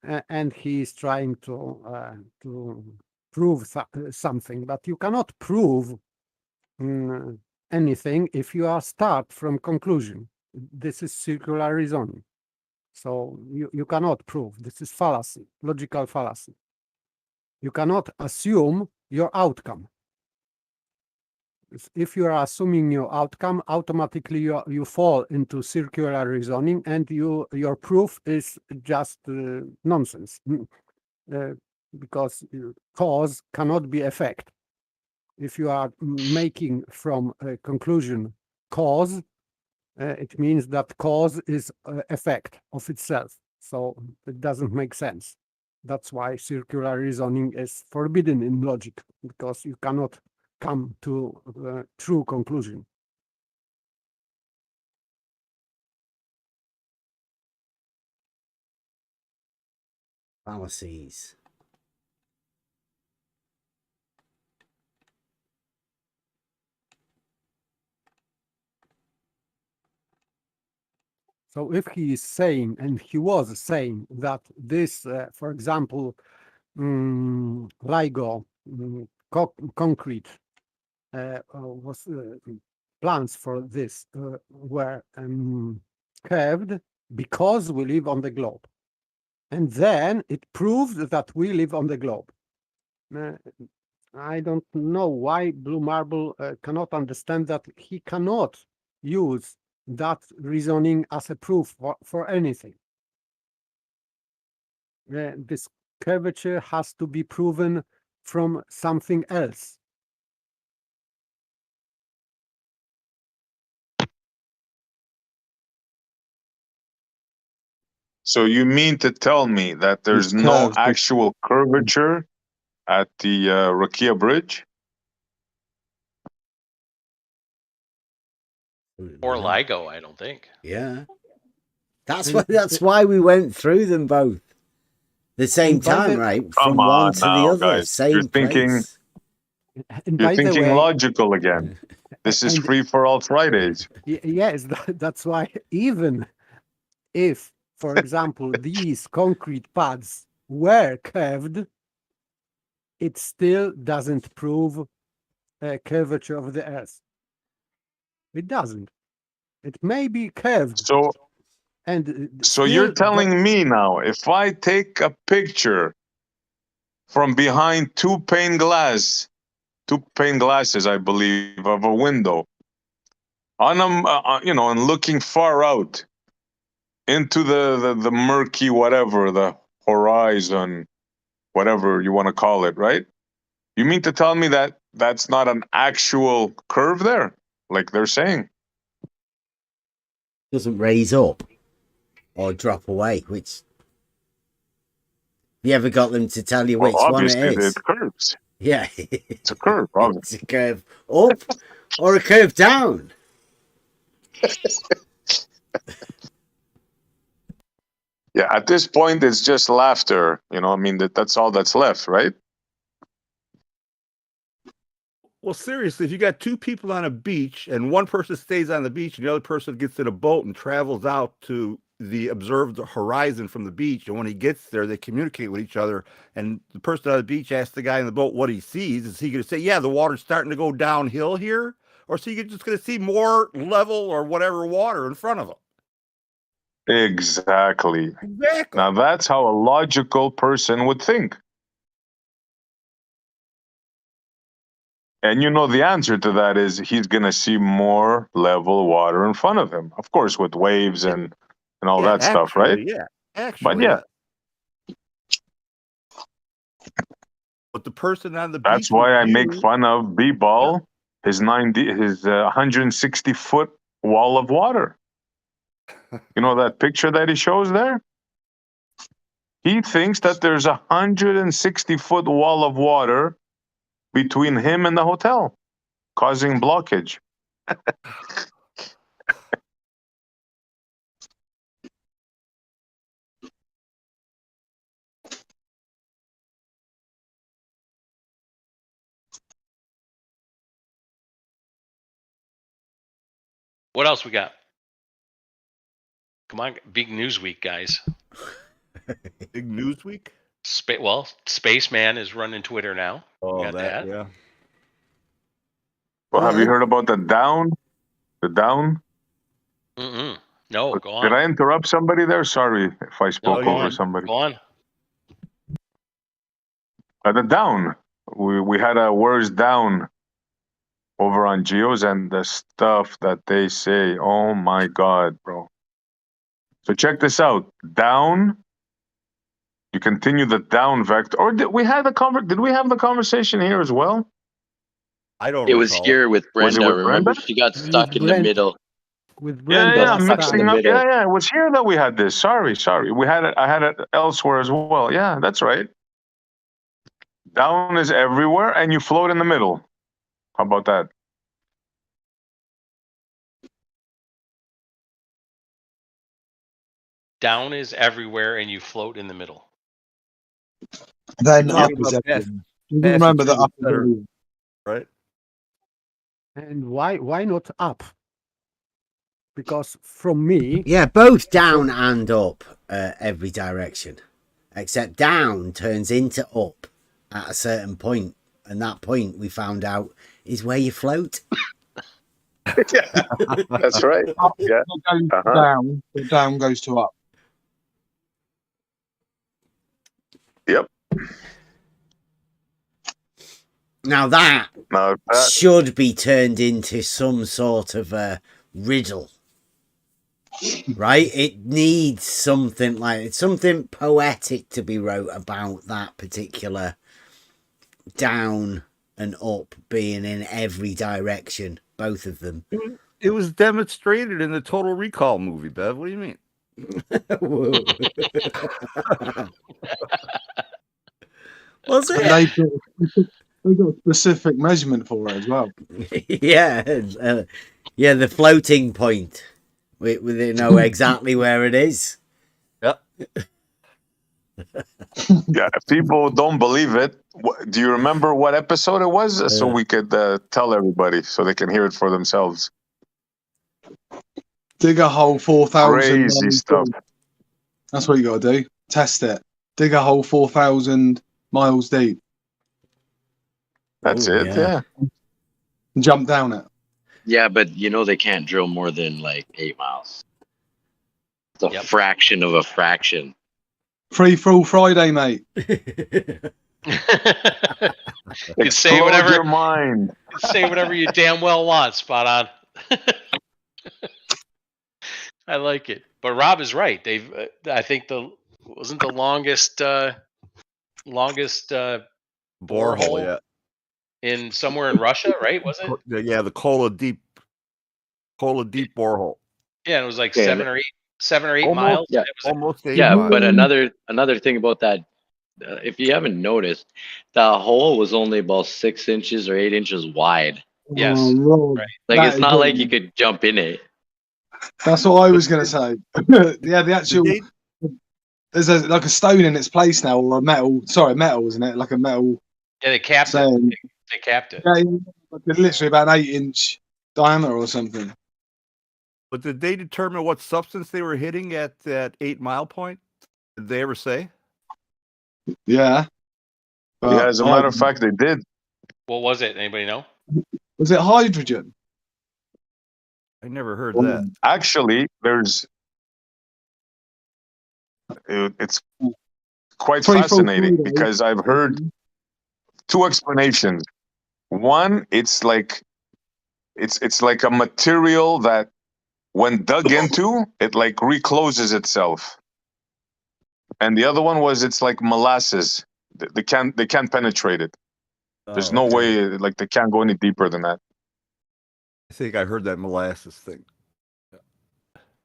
and he is trying to prove something, but you cannot prove anything if you are start from conclusion. This is circular reasoning, so you cannot prove. This is fallacy, logical fallacy. You cannot assume your outcome. if you are assuming your outcome, automatically you fall into circular reasoning, and your proof is just nonsense, because cause cannot be effect. If you are making from a conclusion cause, it means that cause is effect of itself. So it doesn't make sense. That's why circular reasoning is forbidden in logic, because you cannot come to a true conclusion. Fallacies. So if he is saying, and he was saying, that this, for example, LIGO concrete was plans for this were curved because we live on the globe. And then it proved that we live on the globe. I don't know why Blue Marble cannot understand that he cannot use that reasoning as a proof for anything. This curvature has to be proven from something else. So you mean to tell me that there's It's no curved. actual curvature at the Rakia Bridge? Or Yeah. LIGO, I don't think. Yeah. That's why we went through them both the same time, right? Come From one on to the now, other, guys. same You're thinking place. And you're by the thinking way, logical again. This is and free for all Fridays. yes, that's why even if, for example, these concrete pads were curved, it still doesn't prove a curvature of the Earth. It doesn't. It may be curved, So and so you're still telling me now, if I take a picture from behind two pane glasses, I believe, of a window, on and looking far out into the murky whatever, the horizon, whatever you want to call it, right? You mean to tell me that that's not an actual curve there, like they're saying? Doesn't raise up or drop away, which you ever got them to tell you Well, which one it obviously is? it curves. Yeah. It's a curve, It's obviously. a curve up or a curve down. Yeah, at this point, it's just laughter. I mean, that's all that's left, right? Well, seriously, if you got two people on a beach and one person stays on the beach and the other person gets in a boat and travels out to the observed horizon from the beach, and when he gets there, they communicate with each other, and the person on the beach asks the guy in the boat what he sees, is he going to say, yeah, the water's starting to go downhill here? Or is he just going to see more level or whatever water in front of him? Exactly. Exactly. Now, that's how a logical person would think. And the answer to that is he's going to see more level water in front of him. Of course, with waves and all that stuff, right? Yeah, But yeah, but the person on the that's beach why I with make you- fun of B-Ball, his 160-foot wall of water. You know that picture that he shows there? He thinks that there's a 160-foot wall of water between him and the hotel, causing blockage. What else we got? Come on, big news week, guys. Big news week? Spaceman is running Twitter now. Oh, got that. yeah. Well, have you heard about the down? The down? Mm-mm. No, go on. Did I interrupt somebody there? Sorry if I spoke go over on. somebody. Go on. The down. We had a where's down over on Geos and the stuff that they say. Oh my God, bro. So check this out. Down. You continue the down vector. Or did we have the conversation here as well? I don't It was recall. here with Was it Brenda. with Remember, Brenda? she got stuck in the Brenda. middle. With Yeah, Brenda yeah, last stuck in the mixing time. up. middle. Yeah, it was here that we had this. Sorry. I had it elsewhere as well. Yeah, that's right. Down is everywhere, and you float in the middle. How about that? Down is everywhere, and you float in the middle. Then You're up talking is about everything. passing Remember that through up the is center, everything. right? And why not up? Because from me, Yeah, both down and up, every direction. Except down turns into up at a certain point, and that point we found out is where you float. Yeah, that's right. Up Yeah. goes Uh-huh. down, the down goes to up. Yep. Now that Now that should be turned into some sort of a riddle, right? It needs something like it's something poetic to be wrote about that particular down and up being in every direction, both of them. It was demonstrated in the Total Recall movie, Bev. What do you mean? Whoa. Was And it? they got a specific measurement for it as well. Yeah, yeah, the floating point. We know exactly where it is. Yep. yeah, if people don't believe it, do you remember what episode it was? So we could tell everybody so they can hear it for themselves. Dig a hole 4,000 Crazy miles stuff. deep. That's what you got to do. Test it. Dig a hole 4,000 miles deep. That's Oh, it. Yeah. And jump down it. Yeah, but you know they can't drill more than like 8 miles. It's a Yep. fraction of a fraction. Free for all Friday, mate. You can Explode say whatever your mind. you damn well want. Spot on. I like it. But Rob is right. They've I think wasn't the longest Borehole, yeah. in somewhere in Russia, right? Was it? Yeah, the Kola Deep borehole. Yeah, it was like Okay, 7 or 8 Almost, miles. yeah, It was almost 8 Yeah, miles. but another thing about that, if you haven't noticed, the hole was only about 6 inches or 8 inches wide. Yes. Oh, Rob, Right. Like that it's is not like it. you could jump in it. That's what I was going to say. Yeah, the actual. There's like a stone in its place now, or a metal. Sorry, metal, isn't it? Like a metal. Yeah, they capped it. Saying, They capped it. yeah, like literally about an 8-inch diameter or something. But did they determine what substance they were hitting at that 8 mile point? Did they ever say? Yeah. But Yeah, as a matter of fact, they did. What was it? Anybody know? Was it hydrogen? I never heard that. Actually, it's quite Free for all fascinating Friday. because I've heard 2 explanations. One, it's like a material that when dug into, it like recloses itself. And the other one was it's like molasses. They can't penetrate it. There's no way, like they can't go any deeper than that. I think I heard that molasses thing.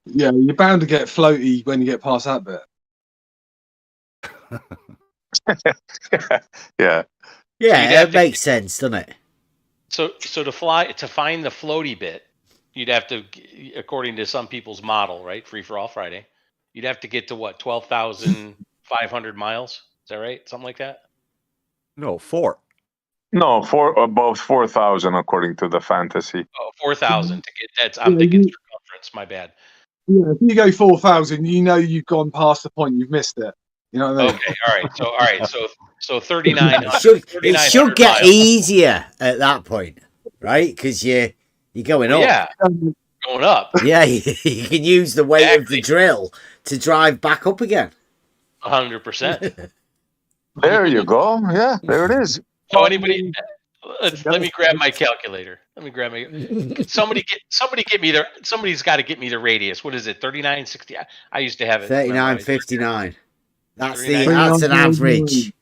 Yeah, you're bound to get floaty when you get past that bit. Yeah. Yeah, have it to- makes sense, doesn't it? So to find the floaty bit, you'd have to, according to some people's model, right? Free for all Friday, you'd have to get to what, 12,500 miles? Is that right? Something like that? No, 4. No, above 4,000 according to the fantasy. Oh, 4,000 to get that. I'm thinking circumference. My bad. Yeah, if you go 4,000, you know you've gone past the point. You've missed it. You know what I mean? Okay. All right. So 3,900. It should get easier at that point, right? Because you're going up. Yeah. Going up. Yeah, you can use the weight of the drill to drive back up again. 100%. There you go. Yeah, there it is. So anybody, let me grab my calculator. Let me grab my. Somebody's got to get me the radius. What is it? 3960. I used to have it. 39.59. That's 39. an average.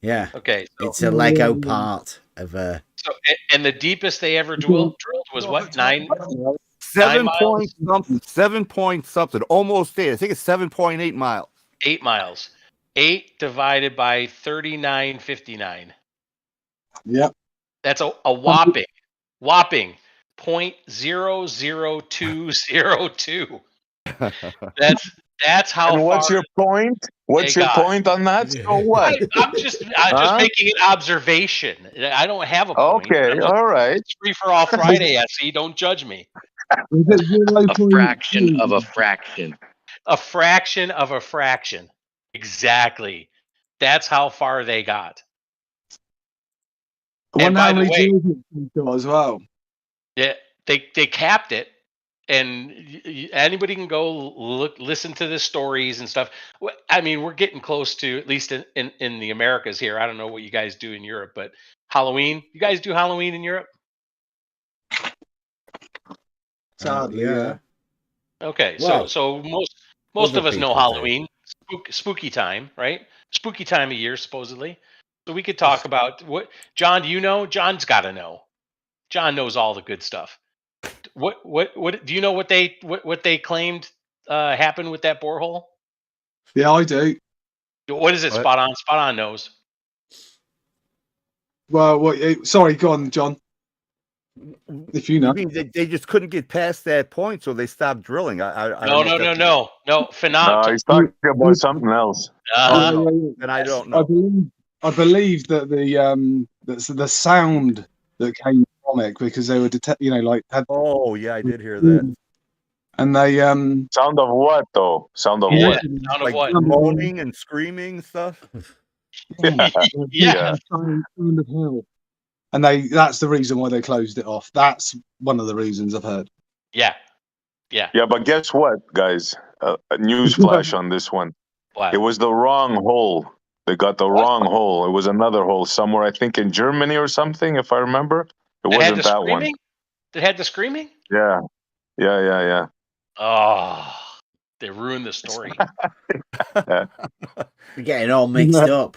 Yeah. Okay. So, It's a Lego part of a. and the deepest they ever drilled was what? 9 7 miles? point something. 7 point something. Almost 8. I think it's 7.8 miles. 8 miles. 8 divided by 39.59. Yep. That's a whopping 0.00202. That's how And far. what's your point? What's they your got. point on that? So what? I'm just Huh? making an observation. I don't have a point. Okay, all right. It's free for all Friday, SE. Don't judge me. A fraction of a fraction. A fraction of a fraction. Exactly. That's how far they got. I And wonder by how the many way, drills you've got as well. yeah, they capped it, and anybody can go listen to the stories and stuff. I mean, we're getting close to, at least in the Americas here. I don't know what you guys do in Europe, but Halloween. You guys do Halloween in Europe? Sadly, yeah. Okay, Well, so most other of us know people do. Halloween, spooky time, right? Spooky time of year, supposedly. So we could talk about what. John, do you know? John's got to know. John knows all the good stuff. What do you know? What they claimed happened with that borehole? Yeah, I do. What is it? What? Spot on. Spot on knows. Well, sorry, go on, John. If you know. I mean, they just couldn't get past that point, so they stopped drilling. I No. don't know if that's- No. Phenomenal. He's talking about something else. And I don't know. I believe that the sound that came from it, because they were Oh yeah, I did hear that. and they Sound of what, though? Sound of Yeah. what? Sound of Like what? moaning and screaming and stuff. Yeah. sound of hell. And that's the reason why they closed it off. That's one of the reasons I've heard. Yeah. Yeah, but guess what, guys? A news flash on this one. What? It was the wrong hole. They got the wrong hole. It was another hole somewhere, I think in Germany or something, if I remember. It That had wasn't the that one. screaming? That had the screaming? Yeah. Oh, they ruined the story. We're getting all mixed up.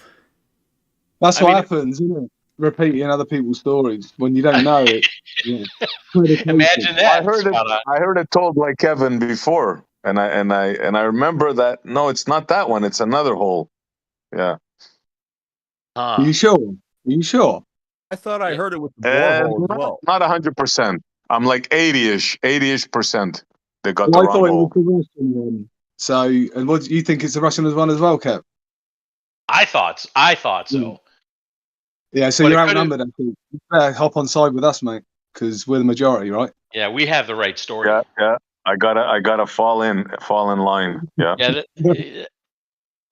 That's I what mean- happens, isn't it? Repeating other people's stories when you don't know it. Yeah. Imagine that. I heard it told by Kevin before, and I remember that. No, it's not that one. It's another hole. Yeah. Are you sure? Are you sure? I thought I heard it with the borehole as well. Not 100%. I'm like 80ish percent. They got Well, the I wrong thought it hole. was the Russian one. So, and what do you think it's the Russian one as well, Kev? I thought so. Yeah, so But you're it could've- outnumbered. I think. You better hop on side with us, mate, because we're the majority, right? Yeah, we have the right story. Yeah. I gotta fall in line. Yeah. Yeah,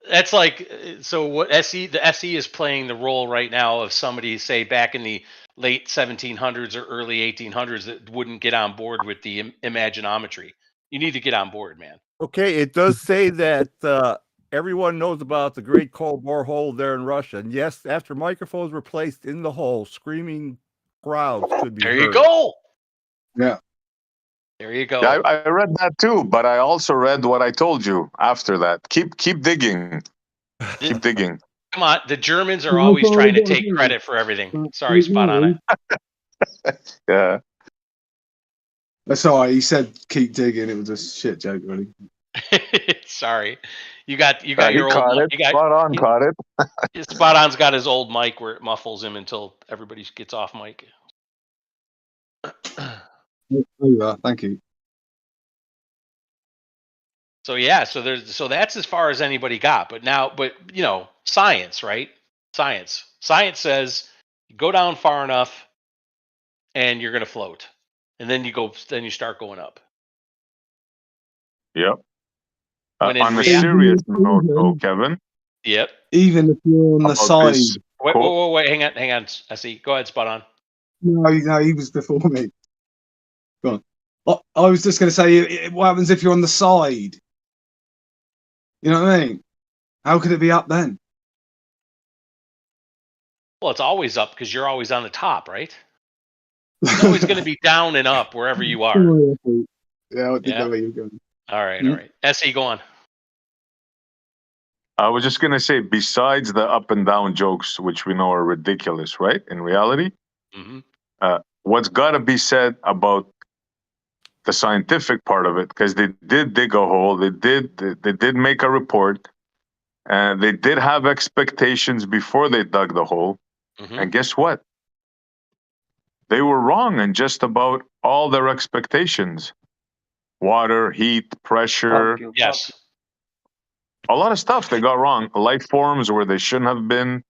that's like, so what the SE is playing the role right now of somebody, say, back in the late 1700s or early 1800s that wouldn't get on board with the imaginometry. You need to get on board, man. Okay, it does say that everyone knows about the Great Coal borehole there in Russia. And yes, after microphones were placed in the hole, screaming crowds could be There heard. you go. Yeah. There you go. Yeah, I read that too, but I also read what I told you after that. Keep digging. Keep digging. Come on, the Germans are always trying to take credit for everything. Sorry, spot on it. Yeah. That's all right. He said keep digging. It was a shit joke, really. Sorry, you got He your old. caught it. Spot on caught it. Spot on's got his old mic where it muffles him until everybody gets off mic. Thank you. So yeah, so that's as far as anybody got. But you know, science, right? Science says you go down far enough, and you're gonna float, and then you start going up. Yep. When in On a reality- serious note, though, Kevin. Yep. Even if you're on the About side. this Wait, hang on. I see. Go ahead, spot on. No, he was before me. Go on. I was just going to say, what happens if you're on the side? You know what I mean? How could it be up then? Well, it's always up because you're always on the top, right? It's always going to be down and up wherever you are. Yeah, I did Yeah. know where you were going. All right, Hmm? all right. SE, go on. I was just gonna say, besides the up and down jokes, which we know are ridiculous, right? In reality, Hmm. what's got to be said about the scientific part of it, because they did dig a hole, they did make a report, and they did have expectations before they dug the hole. Hmm. And guess what? They were wrong in just about all their expectations. Water, heat, pressure, Yes. a lot of stuff they got wrong. Life forms where they shouldn't have been.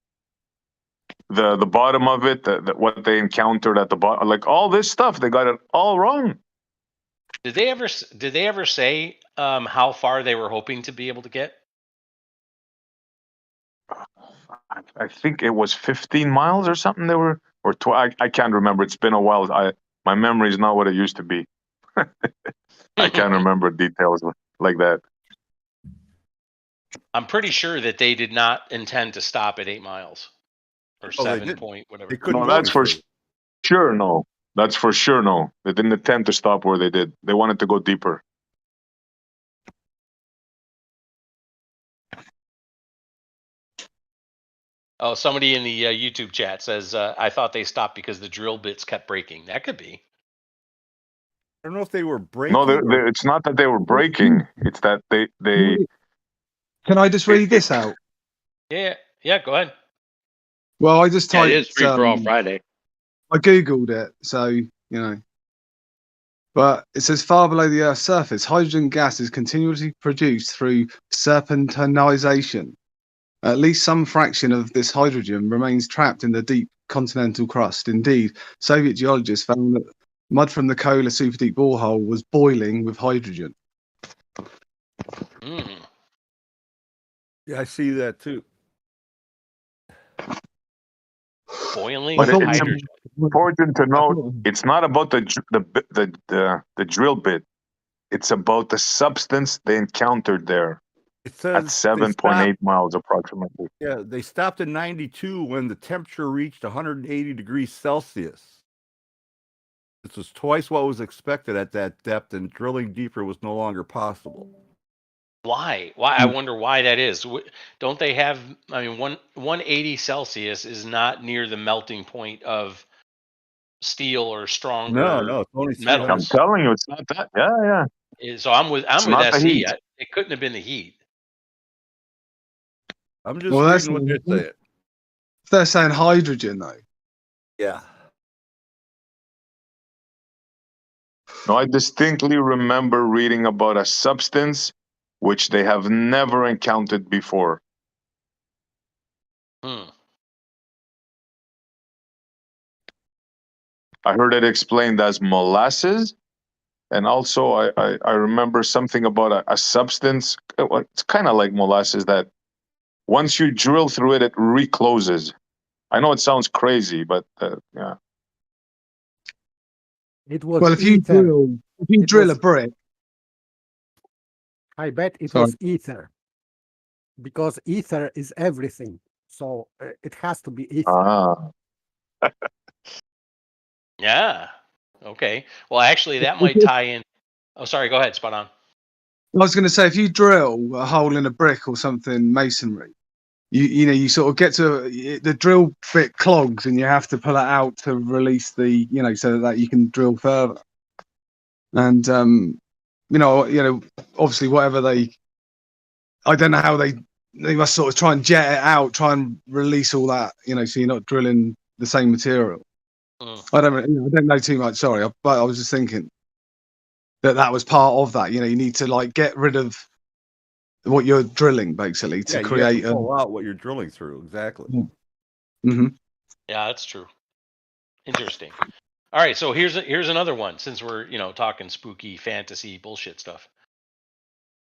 The bottom of it, what they encountered at the bottom, like all this stuff, they got it all wrong. Did they ever say how far they were hoping to be able to get? I think it was 15 miles or something. They were, or I can't remember. It's been a while. My memory is not what it used to be. I can't remember details like that. I'm pretty sure that they did not intend to stop at 8 miles or Oh, they 7 didn't. point whatever. They couldn't No, go that's any for further. sure. No, that's for sure. No, they didn't attempt to stop where they did. They wanted to go deeper. Oh, somebody in the YouTube chat says I thought they stopped because the drill bits kept breaking. That could be. I don't know if they were breaking. No, or... it's not that they were breaking. It's that they. Can I just read this out? Yeah, yeah. Go ahead. Well, I just Yeah, it is typed. free for all Friday. I googled it, so you know. But it says far below the Earth's surface, hydrogen gas is continuously produced through serpentinization. At least some fraction of this hydrogen remains trapped in the deep continental crust. Indeed, Soviet geologists found that mud from the Kola superdeep borehole was boiling with hydrogen. Mm. Yeah, I see that too. Boiling But with it's hydrogen. important to note, it's not about the drill bit. It's about the substance they encountered there It at says they 7.8 stopped. miles approximately. Yeah, they stopped in 92 when the temperature reached 180 degrees Celsius. This was twice what was expected at that depth, and drilling deeper was no longer possible. Why? Why? I wonder why that is. Don't they have? I mean, 180 Celsius is not near the melting point of steel or stronger No, it's only 300. I'm metals. telling you, it's not that. Yeah. So I'm with It's not the SE. heat. It couldn't have been the heat. I'm just Well, that's reading what they're saying. if they're saying hydrogen, though. Yeah. No, I distinctly remember reading about a substance which they have never encountered before. Hmm. I heard it explained as molasses. And also, I remember something about a substance. It's kind of like molasses that once you drill through it, it recloses. I know it sounds crazy, but yeah. It was Well, if you ether. drill a brick, I bet it Sorry. was ether, because ether is everything. So it has to be ether. Ah, Yeah. Okay. Well, actually, that might tie in. Oh, sorry. Go ahead. Spot on. I was going to say, if you drill a hole in a brick or something masonry, you sort of get to the drill bit clogs, and you have to pull it out to release the so that you can drill further. And obviously whatever I don't know how they must sort of try and jet it out, try and release all that, so you're not drilling the same material. I don't know too much. Sorry, but I was just thinking that was part of that. You need to like get rid of what you're drilling basically to Yeah, you have create to pull out what you're drilling through. Exactly. Mm-hmm. Yeah, that's true. Interesting. All right. So here's another one. Since we're talking spooky fantasy bullshit stuff.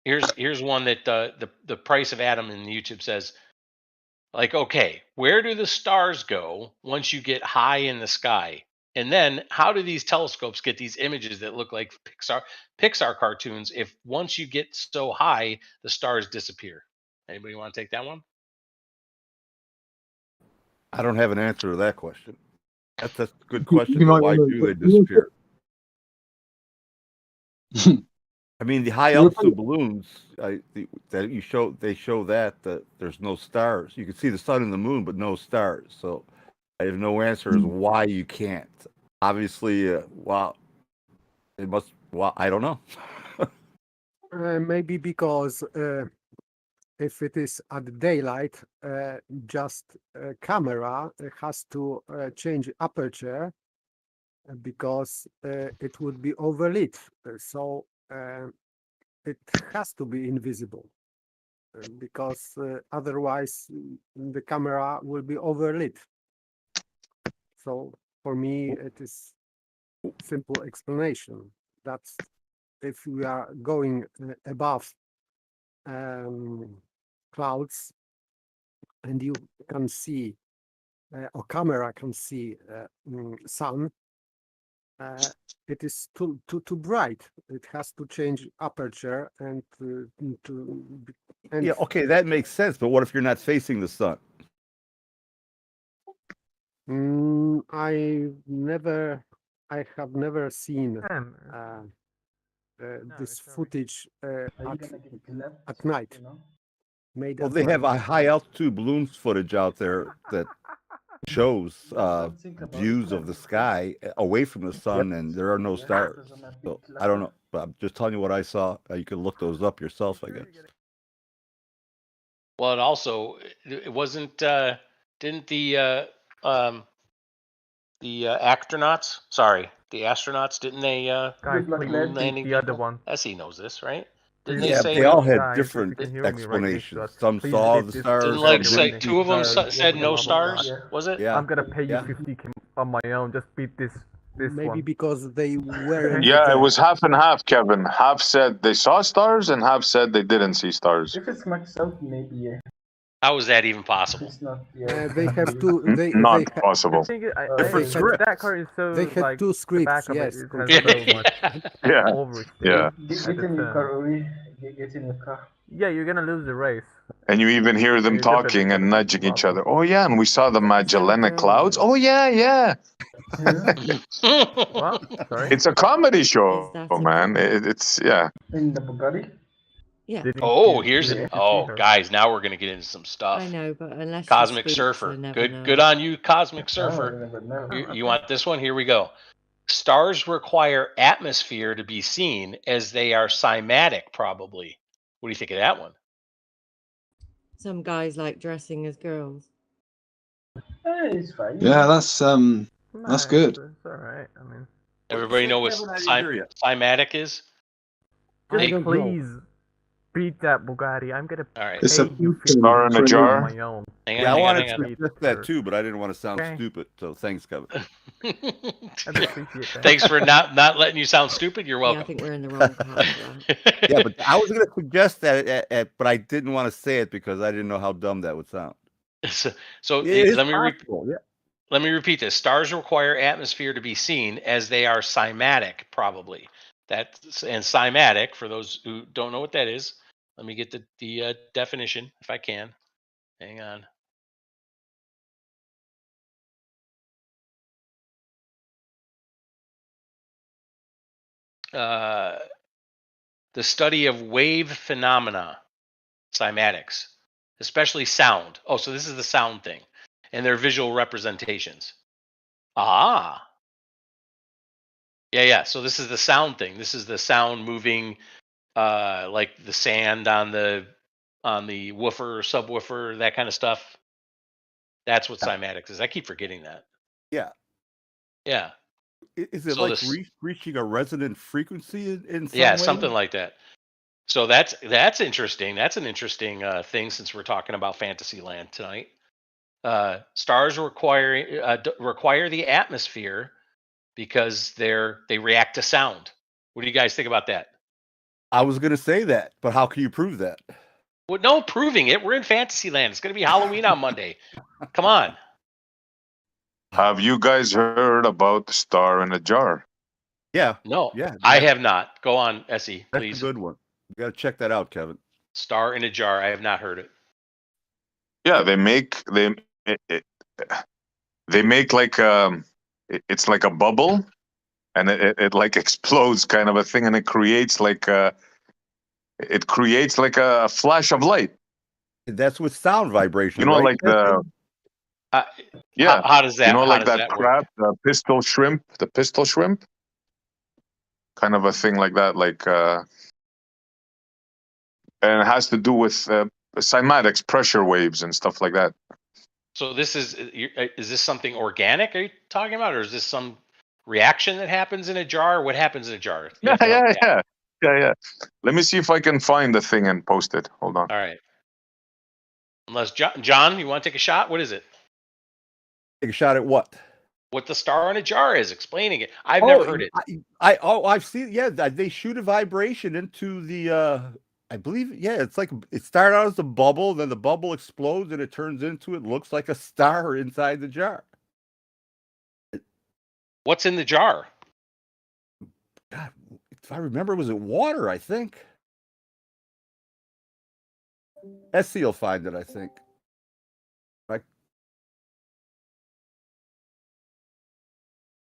Here's one that the price of Adam in YouTube says, like, okay, where do the stars go once you get high in the sky? And then how do these telescopes get these images that look like Pixar cartoons if once you get so high, the stars disappear? Anybody want to take that one? I don't have an answer to that question. That's a good question. You Though. might Why wanna- do they disappear? I mean, the high altitude balloons that you show, they show that there's no stars. You can see the sun and the moon, but no stars. So I have no answer as why you can't. Obviously, well, it must. Well, I don't know. Maybe because if it is at daylight, just camera has to change aperture because it would be overlit. So it has to be invisible because otherwise the camera will be overlit. So for me, it is simple explanation. That's if we are going above clouds and you can see or camera can see sun, it is too bright. It has to change aperture and Yeah, okay, that makes sense. But what if you're not facing the sun? I have never seen this footage at night. Made Well, at they have night. a high altitude balloons footage out there that shows views of the sky away from the sun, and there are no stars. So I don't know, but I'm just telling you what I saw. You can look those up yourself, I guess. Well, it also it wasn't. Didn't the astronauts? Sorry, the astronauts. Didn't they? Moon landing. The other one. Essie knows this, right? Didn't Please they Yeah, say? they all guys, had if different you can hear me right explanations. next to us, Some please saw delete the this stars, Didn't some like say didn't. two of them because said no blah, blah, blah. stars? Was it? Yeah, I'm gonna pay you yeah. 50k on my own. Just beat this Maybe one. because they weren't Yeah, there. it was half and half, Kevin. Half said they saw stars, and half said they didn't see stars. If it's maxed out, maybe yeah. How is that even If possible? it's not, They have two. Not The possible. thing is, I Different had- script. that card is so They had like two the scripts, back of yes, it has completely. so much Yeah, overstate yeah. Get at the in your turn. car, Ori. Get in your car. Yeah, you're gonna lose the race. And you even hear them You're just at the talking and beginning. nudging each other. Oh yeah, and we saw the Magellanic Clouds. Oh yeah, yeah. What? Sorry. It's a comedy show, Is that a man. problem? It's yeah. In the Bugatti. Yeah, Oh, here's Yeah. it. Oh, guys, now we're gonna get into some stuff. I know, but unless Cosmic you speak, Surfer. you never Good, know. good on you, Cosmic Oh, Surfer. you never know. You want this one? Here we go. Stars require atmosphere to be seen as they are cymatic, probably. What do you think of that one? Some guys like dressing as girls. It's fine. Yeah, that's good. It's all right. I mean, Everybody know what Kevin, I didn't hear you. cymatic is? I Hey, don't know. please beat that Bugatti. I'm gonna all right. It's pay a you Star in a 50 jar? on my own. Hang Yeah, I on, wanted hang to on, suggest that too, but I didn't want to sound Okay. stupid. So thanks, Kevin. hang on. I'd appreciate that. Thanks for not letting you sound stupid. You're Yeah, I welcome. think we're in the wrong car for that. Yeah, but I was going to suggest that, but I didn't want to say it because I didn't know how dumb that would sound. So It is let me possible, yeah. let me repeat this. Stars require atmosphere to be seen as they are cymatic, probably. That's and cymatic, for those who don't know what that is. Let me get the definition if I can. Hang on. The study of wave phenomena, cymatics, especially sound. Oh, so this is the sound thing, and their visual representations. Ah. Yeah. So this is the sound thing. This is the sound moving, like the sand on the woofer, subwoofer, that kind of stuff. That's what cymatics is. I keep forgetting that. Yeah. Yeah. Is it So like this- reaching a resonant frequency in some Yeah, way? something like that. So that's interesting. That's an interesting thing since we're talking about Fantasyland tonight. Stars require the atmosphere because they react to sound. What do you guys think about that? I was going to say that, but how can you prove that? Well, no proving it. We're in Fantasyland. It's going to be Halloween on Monday. Come on. Have you guys heard about the star in a jar? Yeah, No, yeah. I have not. Go on, Essie, That's please. a good one. You got to check that out, Kevin. Star in a jar. I have not heard it. Yeah, they make like it's like a bubble, and it like explodes, kind of a thing, and it creates like a flash of light. That's with sound vibration, You know, right? like the yeah. How does that? You know, how like does that that crab, work? the pistol shrimp, kind of a thing like that. Like, and it has to do with cymatics, pressure waves, and stuff like that. So this is this something organic? Are you talking about, or is this some reaction that happens in a jar? What happens in a jar? You have to help me out. Yeah. Let me see if I can find the thing and post it. Hold on. All right. Unless John, you want to take a shot? What is it? Take a shot at what? What the star in a jar is? Explaining it. I've never heard it. I've seen. Yeah, they shoot a vibration into the. I believe. Yeah, it's like it started out as a bubble, then the bubble explodes and it turns into. It looks like a star inside the jar. What's in the jar? God, if I remember, was it water? I think. Essie will find it. I think.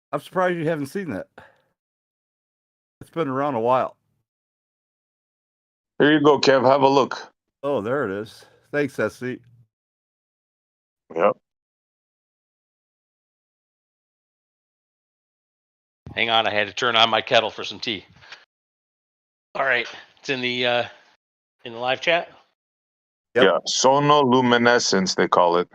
I'm surprised you haven't seen that. It's been around a while. Here you go, Kev. Have a look. Oh, there it is. Thanks, Essie. Yep. Hang on, I had to turn on my kettle for some tea. All right, it's in the live chat. Yep. Yeah, sonoluminescence they call it.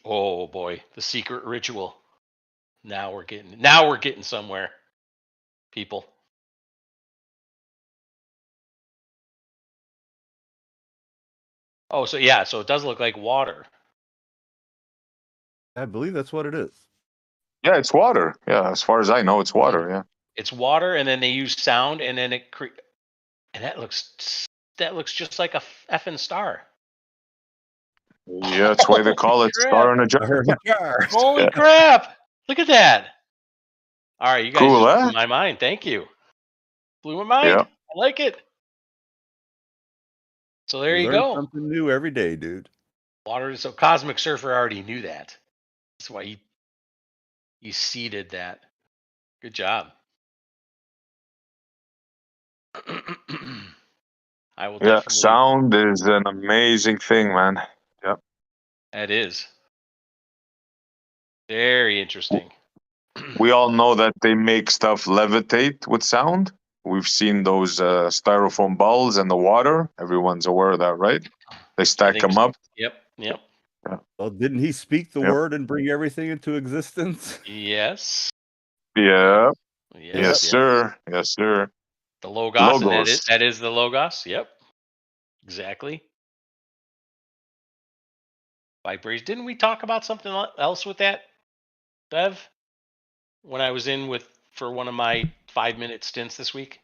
Oh boy, the secret ritual. Now we're getting somewhere, people. Oh, so yeah, so it does look like water. I believe that's what it is. Yeah, it's water. Yeah, as far as I know, it's water. Yeah. It's water, and then they use sound, and then and that looks just like a effing star. Yeah, that's why they call it star in a jar. Holy crap! Look at that. All right, you guys Cool, just huh? blew my mind. Thank you. Blew my mind. Yeah. I like it. So there you learn go. Something new every day, dude. Water. So Cosmic Surfer already knew that. That's why he seeded that. Good job. I will Yeah, definitely. sound is an amazing thing, man. Yep. That is very interesting. We all know that they make stuff levitate with sound. We've seen those styrofoam balls in the water. Everyone's aware of that, right? They stack them up. Yep. Yeah. Well, didn't he speak the word and bring everything into existence? Yes. Yeah. Yes, Yes, sir. Yes, sir. The Logos, and Logos. that is the Logos. Yep. Exactly. Vibration. Didn't we talk about something else with that, Bev? When I was in for one of my 5-minute stints this week.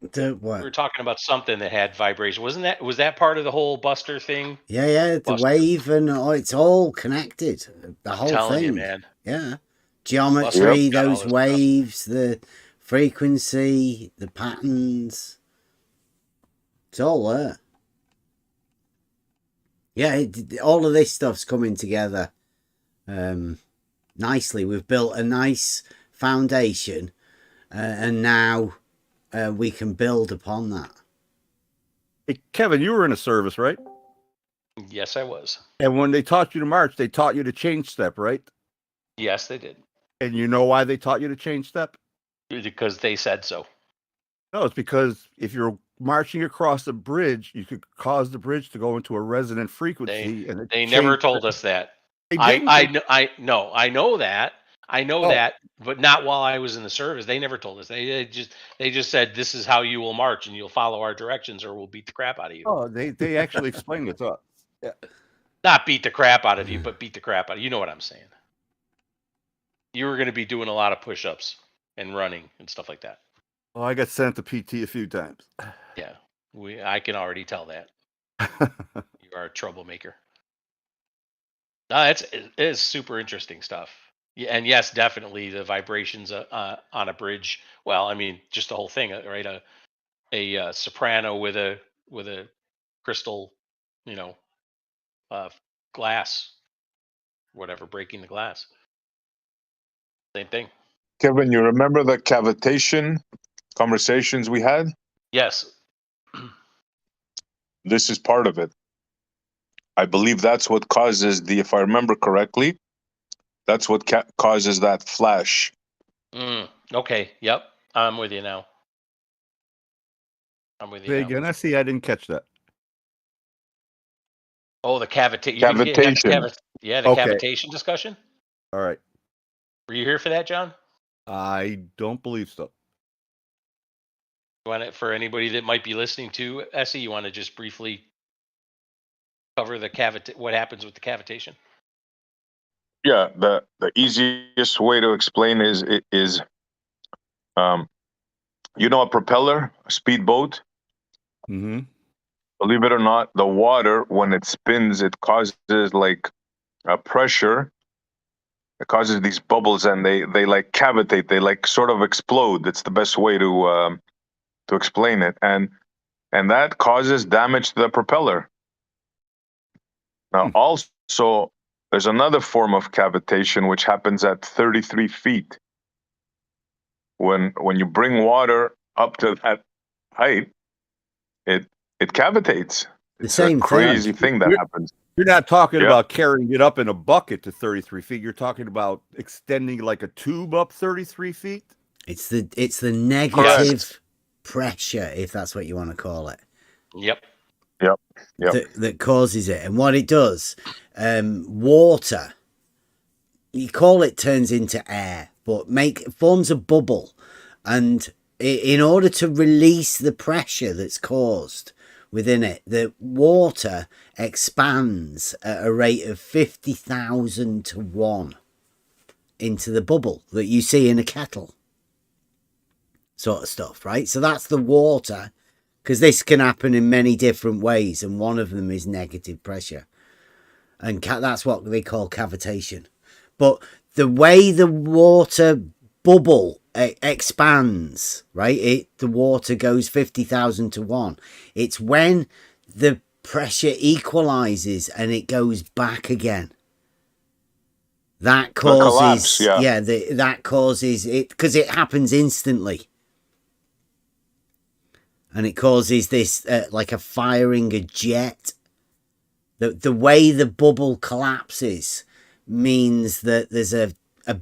What? We were talking about something that had vibration. Was that part of the whole Buster thing? Yeah, the wave and it's all connected. The whole telling thing. you, man. Yeah. Geometry, Yep. those waves, the frequency, the patterns. It's all there. Yeah, all of this stuff's coming together nicely. We've built a nice foundation and now we can build upon that. Hey, Kevin, you were in a service, right? Yes, I was. And when they taught you to march, they taught you to change step, right? Yes, they did. And you know why they taught you to change step? Because they said so. No, it's because if you're marching across the bridge, you could cause the bridge to go into a resonant frequency. They never told us that. I know that. I know that, but not while I was in the service. They never told us. They just said this is how you will march and you'll follow our directions or we'll beat the crap out of you. Oh, they actually explained it to us. Yeah. Not beat the crap out of you, but beat the crap out of you. You know what I'm saying? You were going to be doing a lot of push-ups and running and stuff like that. Well, I got sent to PT a few times. Yeah, I can already tell that. You are a troublemaker. No, it is super interesting stuff. Yeah, and yes, definitely the vibrations on a bridge. Well, I mean, just the whole thing, right? A soprano with a crystal, glass, whatever, breaking the glass. Same thing. Kevin, you remember the cavitation conversations we had? Yes. This is part of it. I believe that's what causes if I remember correctly, that's what causes that flash. Okay. Yep. I'm with you now. I'm with you Say now. again. I see. I didn't catch that. Oh, the cavitation. Cavitation. Yeah, the Okay. cavitation discussion. All right. Were you here for that, John? I don't believe so. You want it for anybody that might be listening to Essie? You want to just briefly cover the what happens with the cavitation? Yeah, the easiest way to explain is a propeller, a speedboat. Mm-hmm. Believe it or not, the water when it spins, it causes like a pressure. It causes these bubbles, and they like cavitate. They like sort of explode. That's the best way to explain it, and that causes damage to the propeller. Now, also, there's another form of cavitation which happens at 33 feet. When you bring water up to that height, it cavitates. The It's same a crazy thing that happens. You're not talking Yeah. about carrying it up in a bucket to 33 feet. You're talking about extending like a tube up 33 feet. It's the negative pressure, if that's what you want to call it. Yep. That causes it. And what it does, water, you call it, turns into air, but forms a bubble. And in order to release the pressure that's caused within it, the water expands at a rate of 50,000 to 1 into the bubble that you see in a kettle. Sort of stuff, right? So that's the water, because this can happen in many different ways, and one of them is negative pressure, and that's what they call cavitation. But the way the water bubble expands, right? The water goes 50,000 to 1. It's when the pressure equalizes and it goes back again. That causes, collapse, that causes it, because it happens instantly. And it causes this, like a firing a jet. The way the bubble collapses means that there's a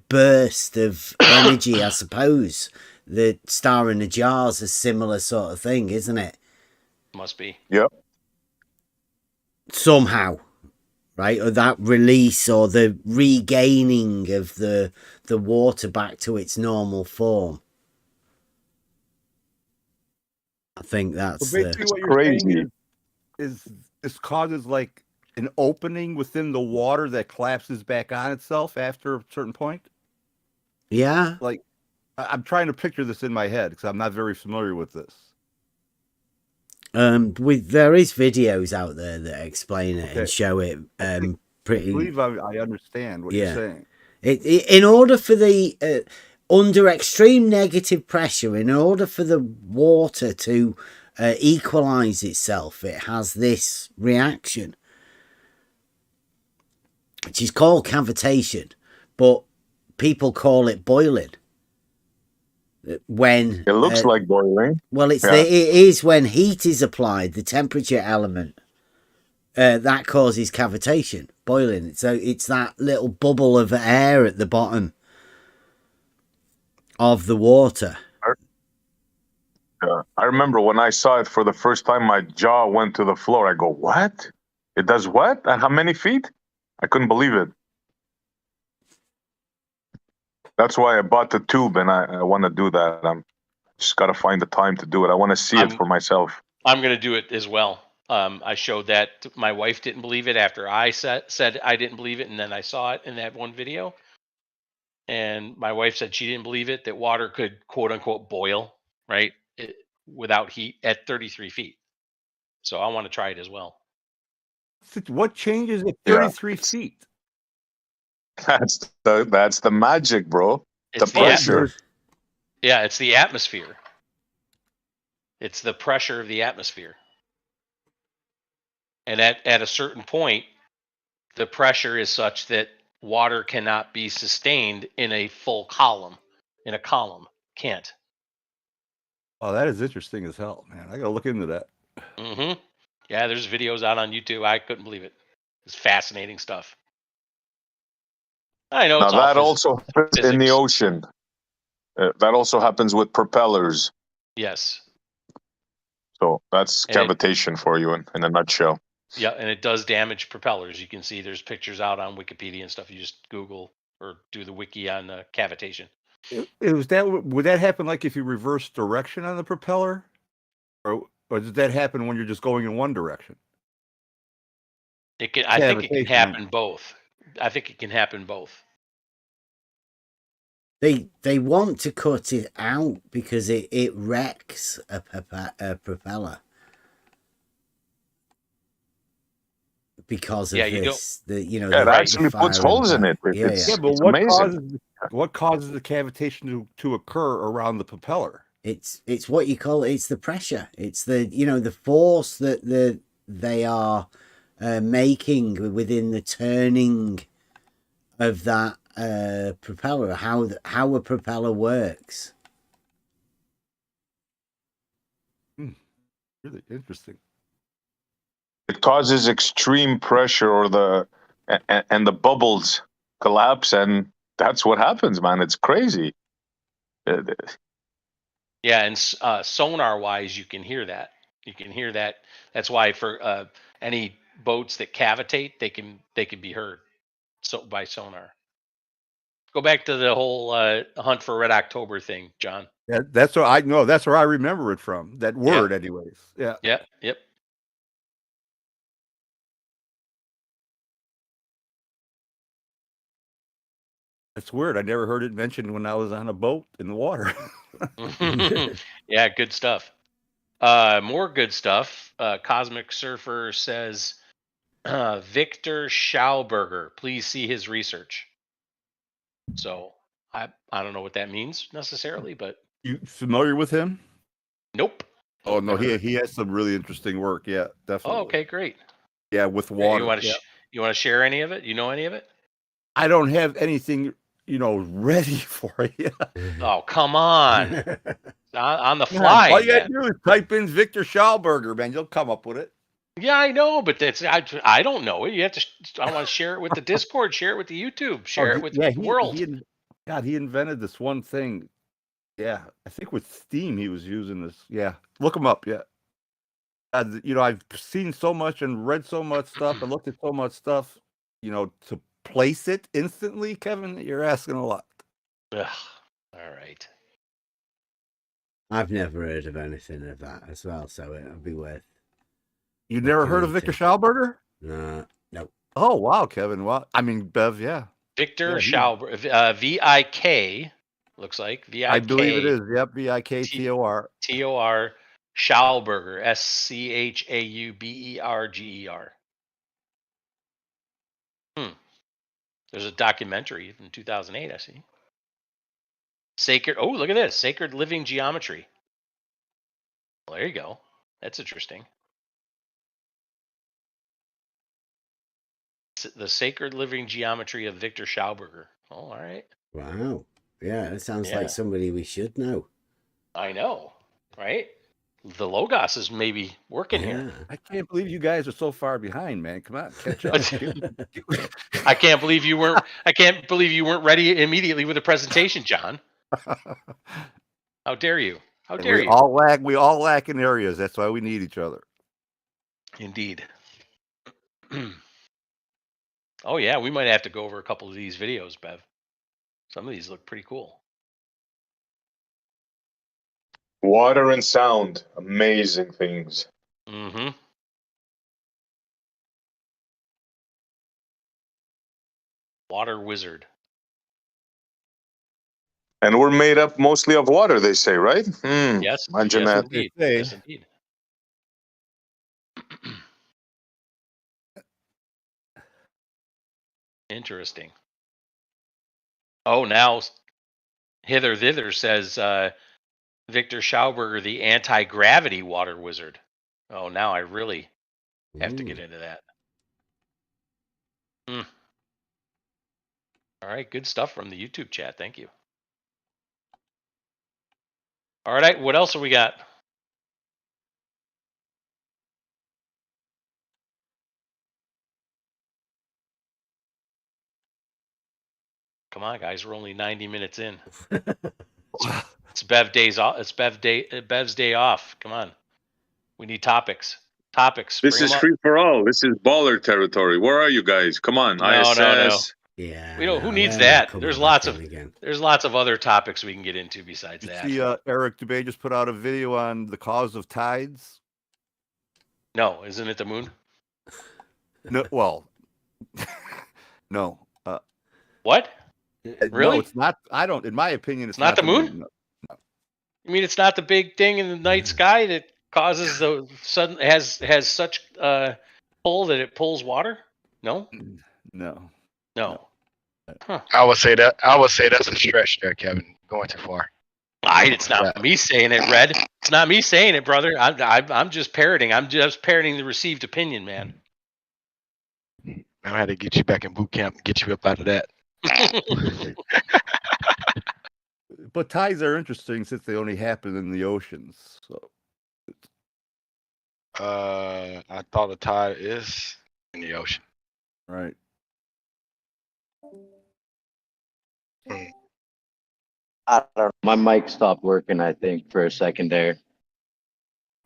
burst of energy, I suppose. The star in the jar's a similar sort of thing, isn't it? Must be. Yep. Somehow, right? Or that release or the regaining of the water back to its normal form. I think that's basically what you're crazy. saying is this causes like an opening within the water that collapses back on itself after a certain point. Yeah. Like, I'm trying to picture this in my head because I'm not very familiar with this. There is videos out there that explain it and show it. Pretty. I believe I understand what you're saying. In order for the under extreme negative pressure, in order for the water to equalize itself, it has this reaction, which is called cavitation, but people call it boiling. When it looks like boiling. Well, it is when heat is applied, the temperature element that causes cavitation, boiling. So it's that little bubble of air at the bottom of the water. I remember when I saw it for the first time, my jaw went to the floor. I go, what? It does what? And how many feet? I couldn't believe it. That's why I bought the tube, and I want to do that. I'm just got to find the time to do it. I want to see it for myself. I'm going to do it as well. I showed that my wife didn't believe it after I said I didn't believe it, and then I saw it in that one video. And my wife said she didn't believe it, that water could quote unquote boil, right? Without heat at 33 feet. So I want to try it as well. What changes at 33 feet? That's the magic, bro. It's the pressure. It's the atmosphere. It's the pressure of the atmosphere. And at a certain point, the pressure is such that water cannot be sustained in a full column. In a column, can't. Oh, that is interesting as hell, man. I gotta look into that. Mm-hmm. Yeah, there's videos out on YouTube. I couldn't believe it. It's fascinating stuff. I know Now it's all that also happens in the physics. ocean. That also happens with propellers. Yes. So that's And it, cavitation for you in a nutshell. yeah, and it does damage propellers. You can see there's pictures out on Wikipedia and stuff. You just Google or do the wiki on cavitation. Would that happen like if you reverse direction on the propeller, or does that happen when you're just going in one direction? It can. I think it can Cavitation. happen both. I think it can happen both. They want to cut it out because it wrecks a propeller. Because of this, it actually puts holes in it. But It's what amazing. causes the cavitation to occur around the propeller? It's what you call it's the pressure. It's the force that they are making within the turning of that propeller. How a propeller works. Really interesting. It causes extreme pressure, or the bubbles collapse, and that's what happens, man. It's crazy. Yeah, and sonar wise, you can hear that. You can hear that. That's why for any boats that cavitate, they can be heard by sonar. Go back to the whole hunt for Red October thing, John. Yeah, that's what I know. That's where I remember it from. That word, anyways. Yeah. Yep. It's weird. I never heard it mentioned when I was on a boat in the water. Yeah, good stuff. More good stuff. Cosmic Surfer says, Victor Schauberger, please see his research. So I don't know what that means necessarily, but You familiar with him? nope. Oh no, Never. he has some really interesting work. Yeah, definitely. Oh, okay, great. Yeah, with water. You want to share any of it? You know any of it? I don't have anything, ready for you. Oh, come on. on the fly. All you gotta do is type in Victor Schauberger, man. You'll come up with it. Yeah, I know, but I don't know it. You have to. I want to share it with the Discord. Share it with the YouTube. Share it with the world. He invented this one thing. Yeah, I think with Steam he was using this. Yeah, look him up. Yeah, I've seen so much and read so much stuff and looked at so much stuff. To place it instantly, Kevin, you're asking a lot. Ugh. All right. I've never heard of anything of that as well, so it'll be worth. You never heard of Victor Schauberger? No. Oh wow, Kevin. Well, I mean, Bev, yeah. Victor Schauberger, VIK, looks like VIK. I believe it is. Yep, VIKTOR. TOR Schauberger, SCHAUBERGER. There's a documentary from 2008. I see. Sacred. Oh, look at this. Sacred Living Geometry. Well, there you go. That's interesting. The Sacred Living Geometry of Victor Schauberger. Oh, all right. Wow. Yeah, it sounds like somebody we should know. I know, right? The Logos is maybe working here. I can't believe you guys are so far behind, man. Come on, catch up. I can't believe you weren't. I can't believe you weren't ready immediately with a presentation, John. How dare you? How dare you? We all lack in areas. That's why we need each other. Indeed. Oh yeah, we might have to go over a couple of these videos, Bev. Some of these look pretty cool. Water and sound, amazing things. Mm-hmm. Water wizard. And we're made up mostly of water, they say, right? Yes. Imagine that. Indeed. Yes, indeed. Interesting. Oh, now Hither Thither says Victor Schauberger, the anti-gravity water wizard. Oh, now I really have to get into that. All right, good stuff from the YouTube chat. Thank you. All right, what else have we got? Come on, guys, we're only 90 minutes in. It's Bev days off. It's Bev's day off. Come on, we need topics. Topics. This Bring is 'em up. free for all. This is baller territory. Where are you guys? Come on, ISS. No. Yeah. We don't. Who no, needs they're not that? coming There's back lots in of again. there's lots of other topics we can get into besides You that. see, Eric Dubay just put out a video on the cause of tides. No, isn't it the moon? No, well, no. What? No, Really? it's not. I don't. In my opinion, it's not the moon? No. You mean it's not the big thing in the night sky that causes the sudden has such pull that it pulls water? No. No. Huh. I would say that's a stretch there, Kevin. Going too far. It's not me saying it, Red. It's not me saying it, brother. I'm just parroting. I'm just parroting the received opinion, man. I had to get you back in boot camp and get you up out of that. But tides are interesting since they only happen in the oceans. So I thought a tide is in the ocean. right. I don't know. My mic stopped working, I think, for a second there.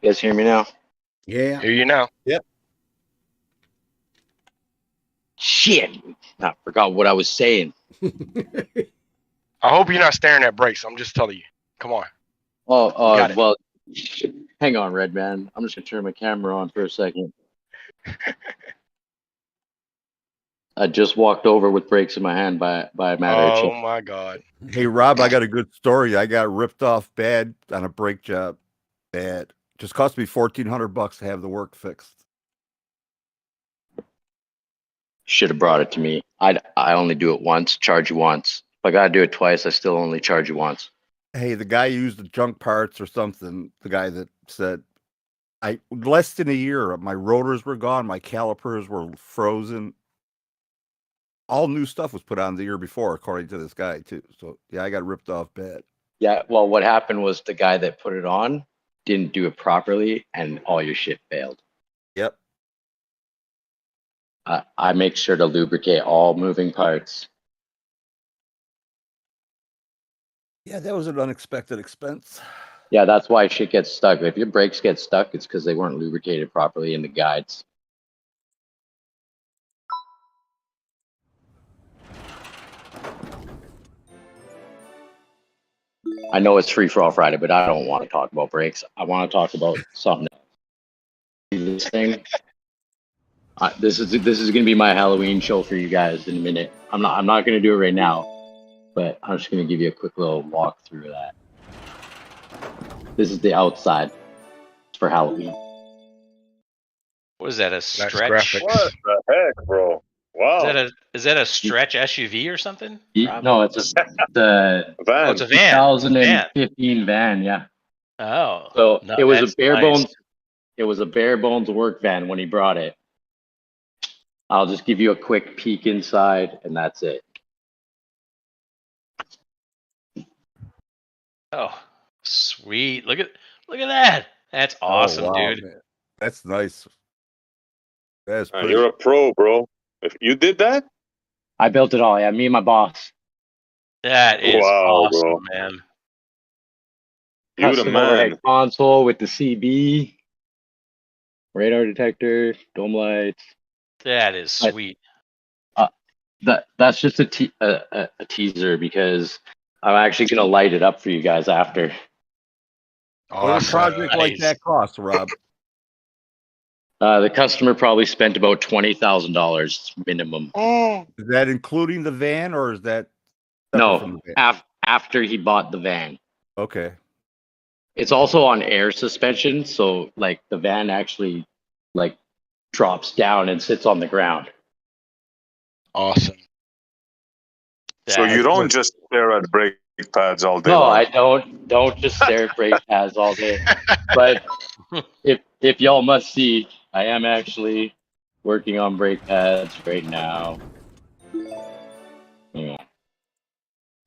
You guys hear me now? Yeah. Hear you now. Yep. Shit. I forgot what I was saying. I hope you're not staring at brakes. I'm just telling you. Come on. Got it. Well, hang on, Red Man. I'm just going to turn my camera on for a second. I just walked over with brakes in my hand by a matter of Oh chance. my God. Hey Rob, I got a good story. I got ripped off bad on a brake job. Bad. Just cost me $1,400 to have the work fixed. Should have brought it to me. I only do it once, charge you once. If I got to do it twice, I still only charge you once. Hey, the guy used the junk parts or something. The guy that said, less than a year, my rotors were gone, my calipers were frozen. All new stuff was put on the year before, according to this guy too. So yeah, I got ripped off bad. Yeah, well, what happened was the guy that put it on didn't do it properly, and all your shit failed. Yep. I make sure to lubricate all moving parts. Yeah, that was an unexpected expense. Yeah, that's why shit gets stuck. If your brakes get stuck, it's because they weren't lubricated properly in the guides. I know it's free for all Friday, but I don't want to talk about brakes. I want to talk about something else. This thing. This is going to be my Halloween show for you guys in a minute. I'm not going to do it right now, but I'm just going to give you a quick little walk through of that. This is the outside for Halloween. What is that? A stretch? graphics. What the heck, bro? Wow. Is that a stretch SUV or something? Rob? No, it's the Van. It's a van. 2015 van. Yeah. Oh. So no, it was that's a bare nice. bones. It was a bare bones work van when he brought it. I'll just give you a quick peek inside, and that's it. Oh, sweet! Look at that. That's awesome, wow, dude. Man. That's nice. That's pretty. You're a pro, bro. If you did that? I built it all. Yeah, me and my boss. That is Wow, awesome, bro. man. You the Custom man. overhead console with the CB, radar detector, dome lights. That is sweet. That's just a teaser because I'm actually gonna light it up for you guys after. What does a project like Nice. that cost, Rob? The customer probably spent about $20,000 minimum. Is that including the van, or is that No, from the van? after he bought the van. Okay. It's also on air suspension, so like the van actually like drops down and sits on the ground. Awesome. So you don't just stare at brake pads all day No, long. I don't just stare at brake pads all day. But if y'all must see, I am actually Working on brake pads right now. Yeah.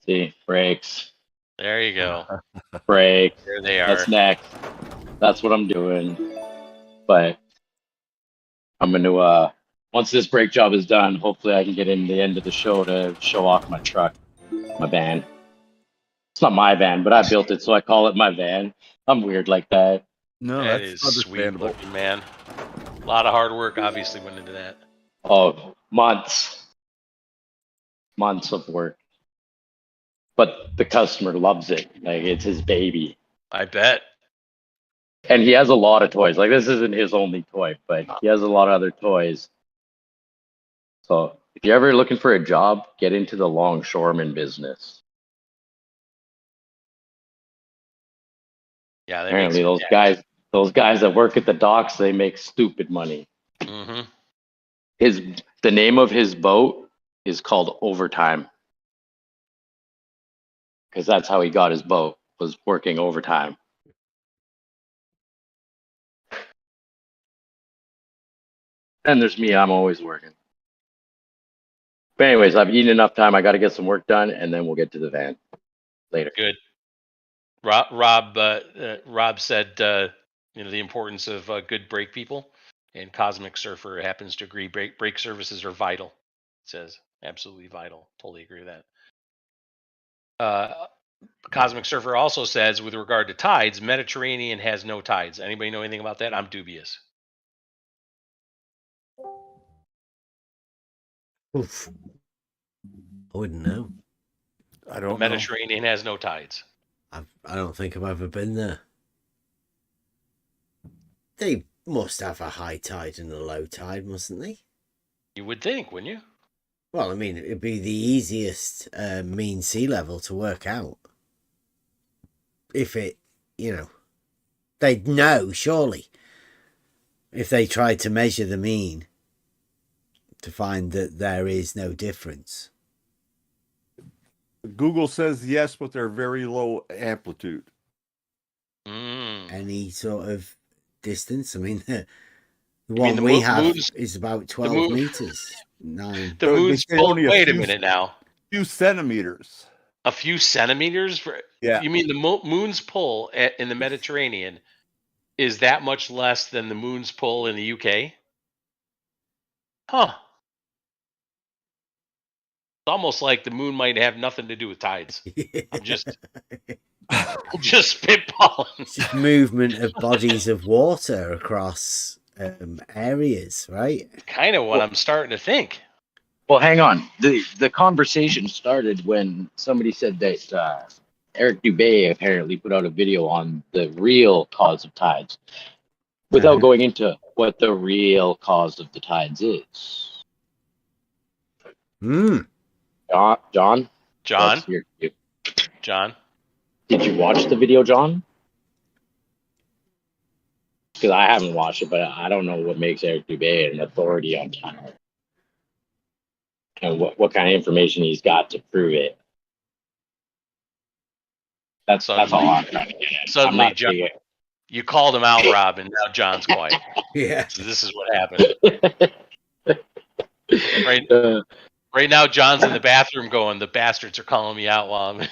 See, brakes, There you go. brakes. There they are. That's next. That's what I'm doing. But I'm gonna once this brake job is done, hopefully I can get in the end of the show to show off my truck, my van. It's not my van, but I built it, so I call it my van. I'm weird like that. No, That that's is sweet understandable. looking, man. A lot of hard work obviously went into that. Oh, months of work. But the customer loves it. Like, it's his baby. I bet. And he has a lot of toys. Like, this isn't his only toy, but he has a lot of other toys. So if you're ever looking for a job, get into the longshoreman business. Yeah, they Apparently make those guys that work at the docks, they make stupid money. Mm-hmm. The name of his boat is called Overtime. Because that's how he got his boat, was working overtime. And there's me, I'm always working. But anyways, I've eaten enough time. I got to get some work done, and then we'll get to the van later. Good. Rob said, the importance of good brake people, and Cosmic Surfer happens to agree. Brake services are vital. It says absolutely vital. Totally agree with that. Cosmic Surfer also says, with regard to tides, Mediterranean has no tides. Anybody know anything about that? I'm dubious. Oof. I wouldn't know. I don't know. Mediterranean has no tides. I don't think I've ever been there. They must have a high tide and a low tide, mustn't they? You would think, wouldn't you? Well, I mean, it'd be the easiest mean sea level to work out. If it, they'd know, surely. If they tried to measure the mean to find that there is no difference. Google says yes, but they're very low amplitude. Any sort of distance? I mean, the one we have is about 12 meters. 9. The moon's pull. Wait a minute now. A few centimeters. A few centimeters? Yeah. You mean the moon's pull in the Mediterranean is that much less than the moon's pull in the UK? Huh. It's almost like the moon might have nothing to do with tides. I'm just spitballing. It's just movement of bodies of water across areas, right? Kind of what I'm starting to think. Well, hang on. The conversation started when somebody said that Eric Dubé apparently put out a video on the real cause of tides, without going into what the real cause of the tides is. John? John? John? Did you watch the video, John? Because I haven't watched it, but I don't know what makes Eric Dubé an authority on time. And what kind of information he's got to prove it. That's all I'm trying to get at. Suddenly, John, you called him out, Rob, and now John's quiet. Yeah. So this is what happened. Right now, John's in the bathroom going, the bastards are calling me out while I'm...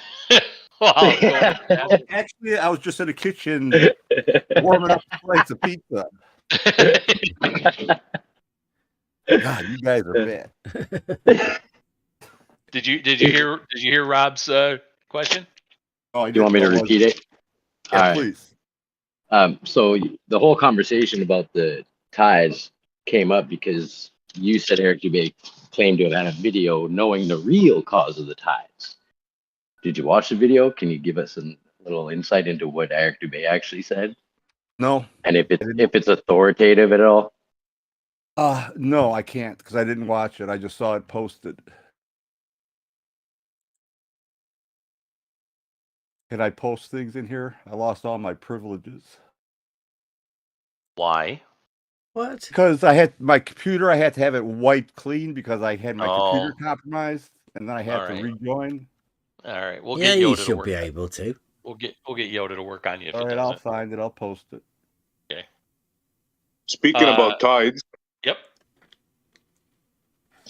Actually, I was just in the kitchen warming up plates of pizza. God, you guys are bad. Did you hear Rob's question? Oh, do you want me to repeat it? Yeah, right. Please. So the whole conversation about the tides came up because you said Eric Dubé claimed to have had a video knowing the real cause of the tides. Did you watch the video? Can you give us a little insight into what Eric Dubé actually said? No. And if it's authoritative at all? No, I can't because I didn't watch it. I just saw it posted. Can I post things in here? I lost all my privileges. Why? What? Because I had my computer, I had to have it wiped clean because I had my computer compromised, and then I had to rejoin. All right, we'll yeah, get Yoda you to should work. be able to. We'll get Yoda to work on you. If All right, I'll find it. I'll post it. Okay. Speaking about tides. Yep.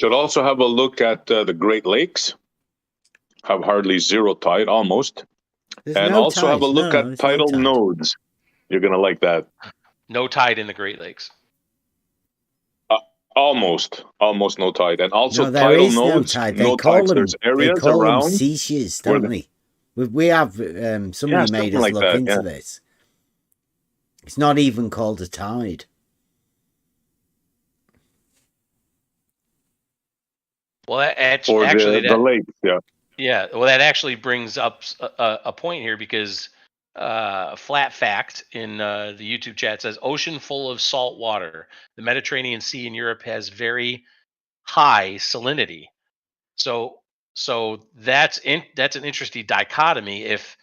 Should also have a look at the Great Lakes. Have hardly zero tide, almost. There's And no also have a tides. look No, at there's no tidal tide. nodes. You're gonna like that. No tide in the Great Lakes. Almost no tide, and also No, there tidal is no nodes. tide. No tides. There's They areas call them around seashes, where don't they? We have somebody made something us like look that, into yeah. this. It's not even called a tide. Well, that or actually the lake. Yeah. Yeah, well, that actually brings up a point here because flat fact in the YouTube chat says ocean full of salt water. The Mediterranean Sea in Europe has very high salinity. So that's an interesting dichotomy. If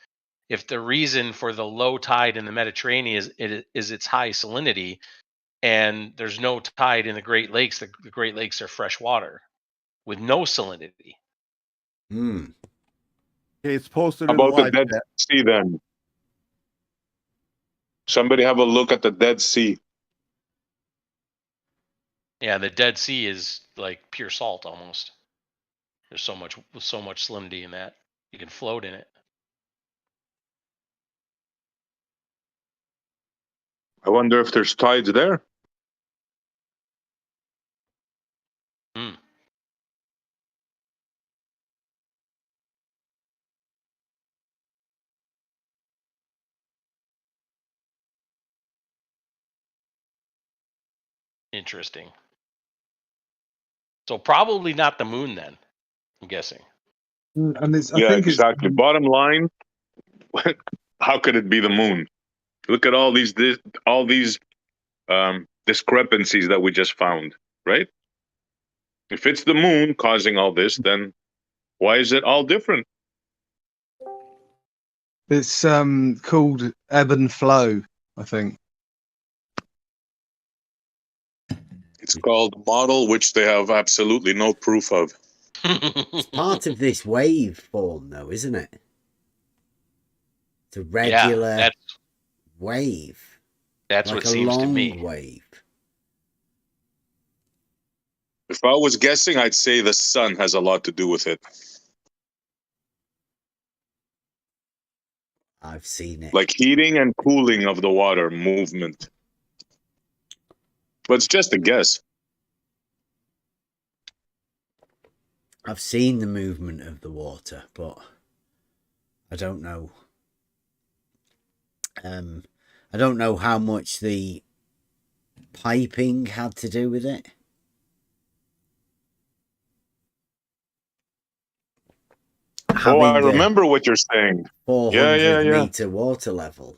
the reason for the low tide in the Mediterranean is its high salinity, and there's no tide in the Great Lakes, the Great Lakes are fresh water with no salinity. Hmm. Okay, it's posted How in the about the live Dead chat. Sea then? Somebody have a look at the Dead Sea. Yeah, the Dead Sea is like pure salt almost. There's so much salinity in that. You can float in it. I wonder if there's tides there. Hmm. Interesting. So probably not the moon then, I'm guessing. And it's, I Yeah, think exactly. Bottom line, how could it be the moon? Look at all these discrepancies that we just found, right? If it's the moon causing all this, then why is it all different? it's called ebb and flow, I think. It's called model, which they have absolutely no proof of. It's part of this wave form, though, isn't it? It's a Yeah, regular wave. that's like what a seems to long me. wave. If I was guessing, I'd say the sun has a lot to do with it. I've seen it. Like heating and cooling of the water movement. But it's just a guess. I've seen the movement of the water, but I don't know. I don't know how much the piping had to do with it. Oh, I remember what you're saying. 400 meter water level.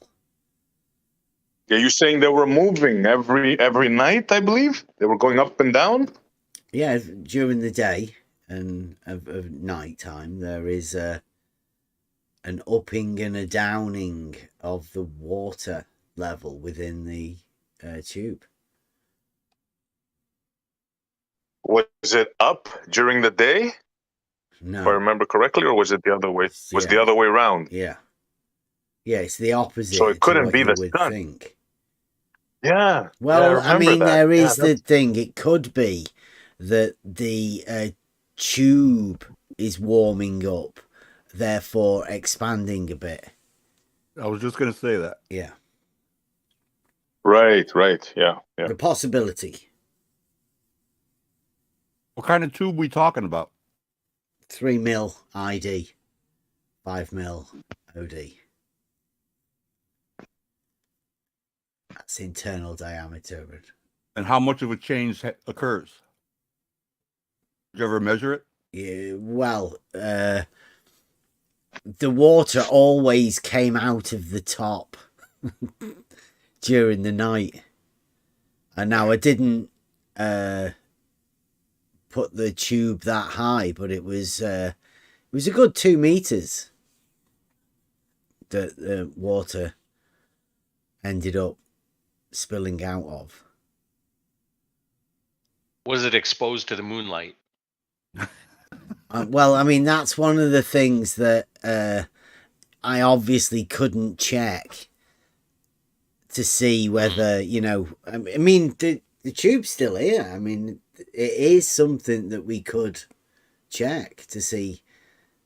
Yeah, you're saying they were moving every night, I believe? They were going up and down? Yeah, during the day and of night time, there is an upping and a downing of the water level within the tube. Was it up during the day? No. If I remember correctly, or was it the other way? Was the other way around? Yeah. Yeah, it's the opposite. So it couldn't to what be you the would sun. think. Yeah. Well, yeah, I mean, that. there is the that's- thing. It could be that the tube is warming up, therefore expanding a bit. I was just going to say that. Yeah. Right. Yeah. The possibility. What kind of tube we talking about? 3 mil ID, 5 mil OD. That's internal diameter. And how much of a change occurs? Did you ever measure it? Yeah, well, the water always came out of the top during the night. And now I didn't put the tube that high, but it was a good 2 meters that the water ended up spilling out of. Was it exposed to the moonlight? Well, I mean, that's one of the things that I obviously couldn't check to see whether, I mean, the tube's still here. I mean, it is something that we could check to see,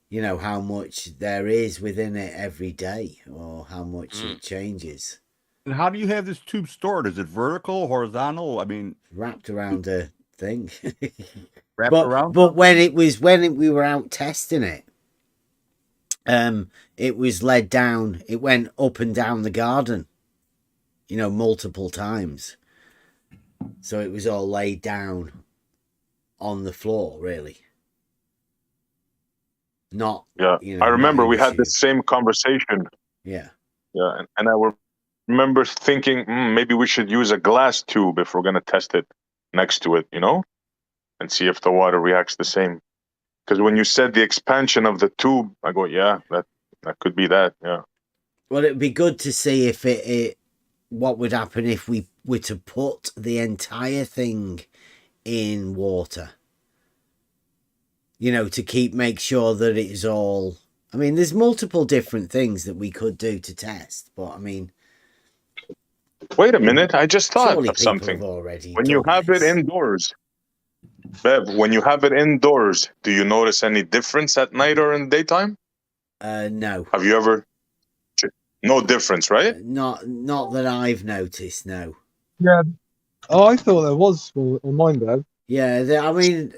you know, how much there is within it every day, or how much it changes. And how do you have this tube stored? Is it vertical, horizontal? I mean, Wrapped around a thing. wrapped around. But when we were out testing it, it was led down. It went up and down the garden, you know, multiple times. So it was all laid down on the floor, really. Not, Yeah, you know, I remember not in we the had the tube. same conversation. Yeah. Yeah, and I remember thinking maybe we should use a glass tube if we're going to test it next to it, you know, and see if the water reacts the same. Because when you said the expansion of the tube, I go, yeah, that could be that. Yeah. Well, it'd be good to see if it what would happen if we were to put the entire thing in water. You know, to make sure that it's all. I mean, there's multiple different things that we could do to test, but I mean, wait a minute, I just thought surely of people something. have already When you done have this. it indoors, Bev, when you have it indoors, do you notice any difference at night or in daytime? No. Have you ever? No difference, right? Not that I've noticed. No. Yeah. Oh, I thought there was on mine, Dad. Yeah, I mean,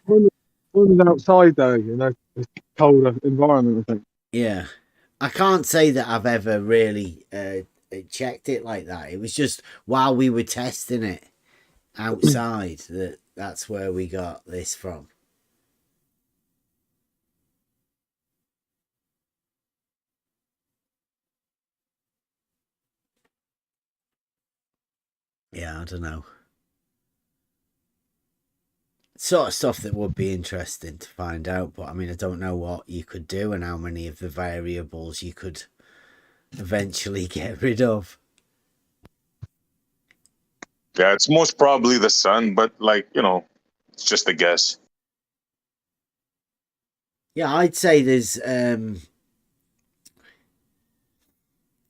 Mine was outside though, you know, it's colder environment, I think. yeah, I can't say that I've ever really checked it like that. It was just while we were testing it outside that's where we got this from. Yeah, I don't know. Sort of stuff that would be interesting to find out, but I mean, I don't know what you could do and how many of the variables you could eventually get rid of. Yeah, it's most probably the sun, but like, you know, it's just a guess. Yeah, I'd say there's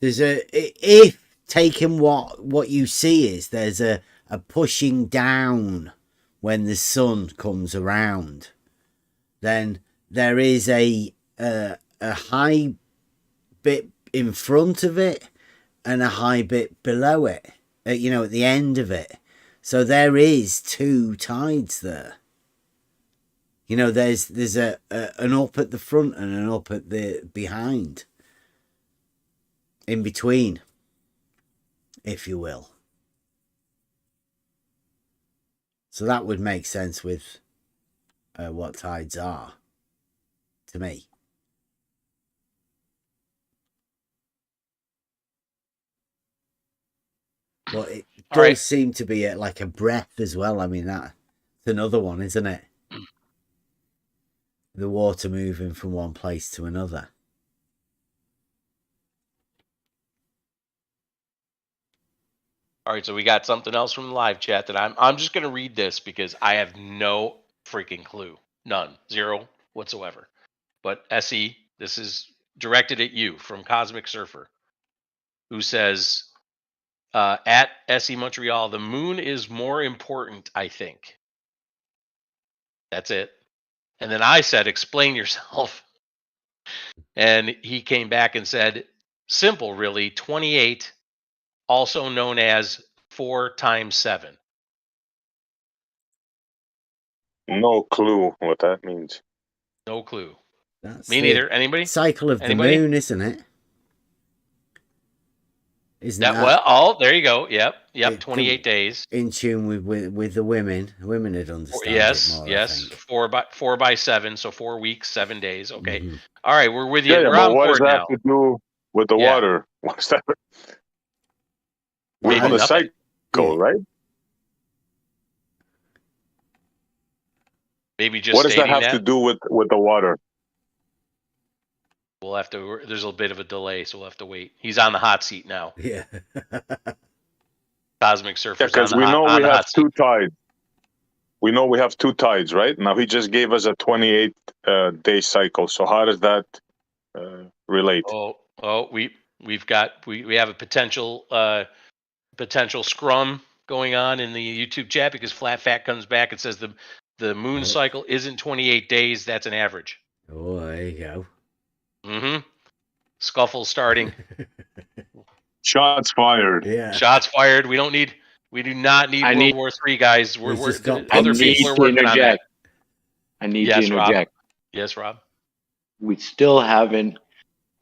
if taking what you see is there's a pushing down when the sun comes around, then there is a high bit in front of it and a high bit below it, you know, at the end of it. So there is two tides there. You know, there's an up at the front and an up at the behind. In between, if you will. So that would make sense with what tides are, to me. But it does seem to be like a breath as well. I mean, that's another one, isn't it? The water moving from one place to another. All right, so we got something else from the live chat that I'm just going to read this because I have no freaking clue. None. Zero whatsoever. But SE, this is directed at you from Cosmic Surfer, who says, at SE Montreal, the moon is more important, I think. That's it. And then I said, explain yourself. And he came back and said, simple, really, 28, also known as 4 times 7. No clue what that means. No clue. That's me neither. Anybody? Cycle of the moon, isn't it? Isn't that? Well, oh, there you go. Yep. 28 days. In tune with the women. Women would understand yes, it more, yes. I think. 4 by 7, so 4 weeks, 7 days. Okay. Mm-hmm. All right, we're with you. Yeah, we're but on what does board that now. have to do with the water? What's that? We're on the cycle, right? Maybe just what does that have to do with the water? We'll have to. There's a bit of a delay, so we'll have to wait. He's on the hot seat now. Yeah. Cosmic Surfer. Because we know we have two tides. We know we have two tides, right? Now he just gave us a 28 day cycle. So how does that relate? We have a potential scrum going on in the YouTube chat because Flat Fat comes back and says the moon cycle isn't 28 days. That's an average. Oh, there you go. Mm-hmm. Scuffle starting. Shots fired. Yeah. Shots fired. We do not need World War III, guys. Other people are working on that. I need Yes, to interject. Rob. Yes, Rob. We still haven't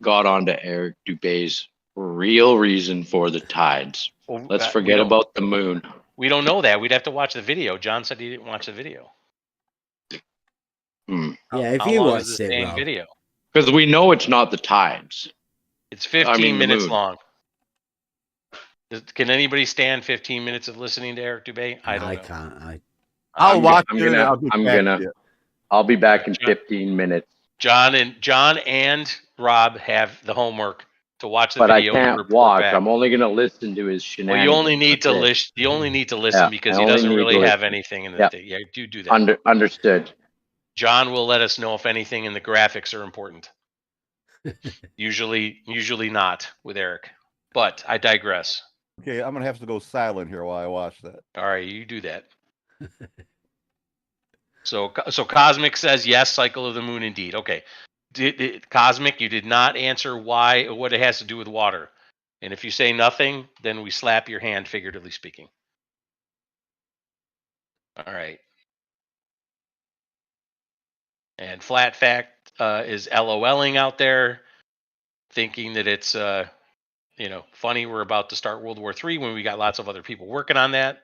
got onto Eric Dubé's real reason for the tides. Well, Let's forget about the moon. We don't know that. We'd have to watch the video. John said he didn't watch the video. Yeah, if How you long watched is this it, dang Rob. video? Because we know it's not the tides. It's 15 minutes moon. long. Can anybody stand 15 minutes of listening to Eric Dubé? I don't know. Can't. I'll watch I'm it. I'll be back in 15 minutes. John and Rob have the homework to watch the But video. I and can't report watch. back. I'm only going to listen to his Well, shenanigans. you only need to listen. You only need to listen because he doesn't really have anything in the thing. Yeah, do that. Understood. John will let us know if anything in the graphics are important. usually not with Eric. But I digress. Okay, I'm gonna have to go silent here while I watch that. All right, you do that. So Cosmic says yes, cycle of the moon indeed. Okay, Cosmic, you did not answer what it has to do with water. And if you say nothing, then we slap your hand, figuratively speaking. All right. And Flat Fact is LOLing out there, thinking that it's funny we're about to start World War III when we got lots of other people working on that.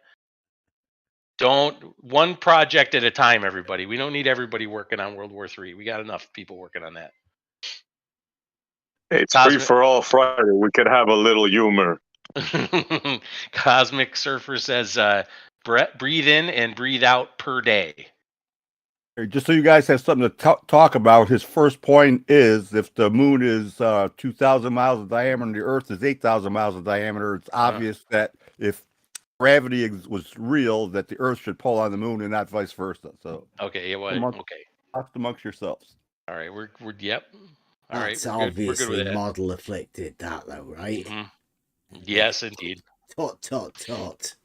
One project at a time, everybody. We don't need everybody working on World War III. We got enough people working on that. It's free for all Friday. We could have a little humor. Cosmic Surfer says, breathe in and breathe out per day. Just so you guys have something to talk about, his first point is if the moon is 2,000 miles in diameter and the Earth is 8,000 miles in diameter, it's obvious that if gravity was real, that the Earth should pull on the moon and not vice versa. So okay, talk amongst yourselves. All right, we're yep. All That's right, obviously good model afflicted, that though, right? Mm-hmm. Yes, indeed. Tot.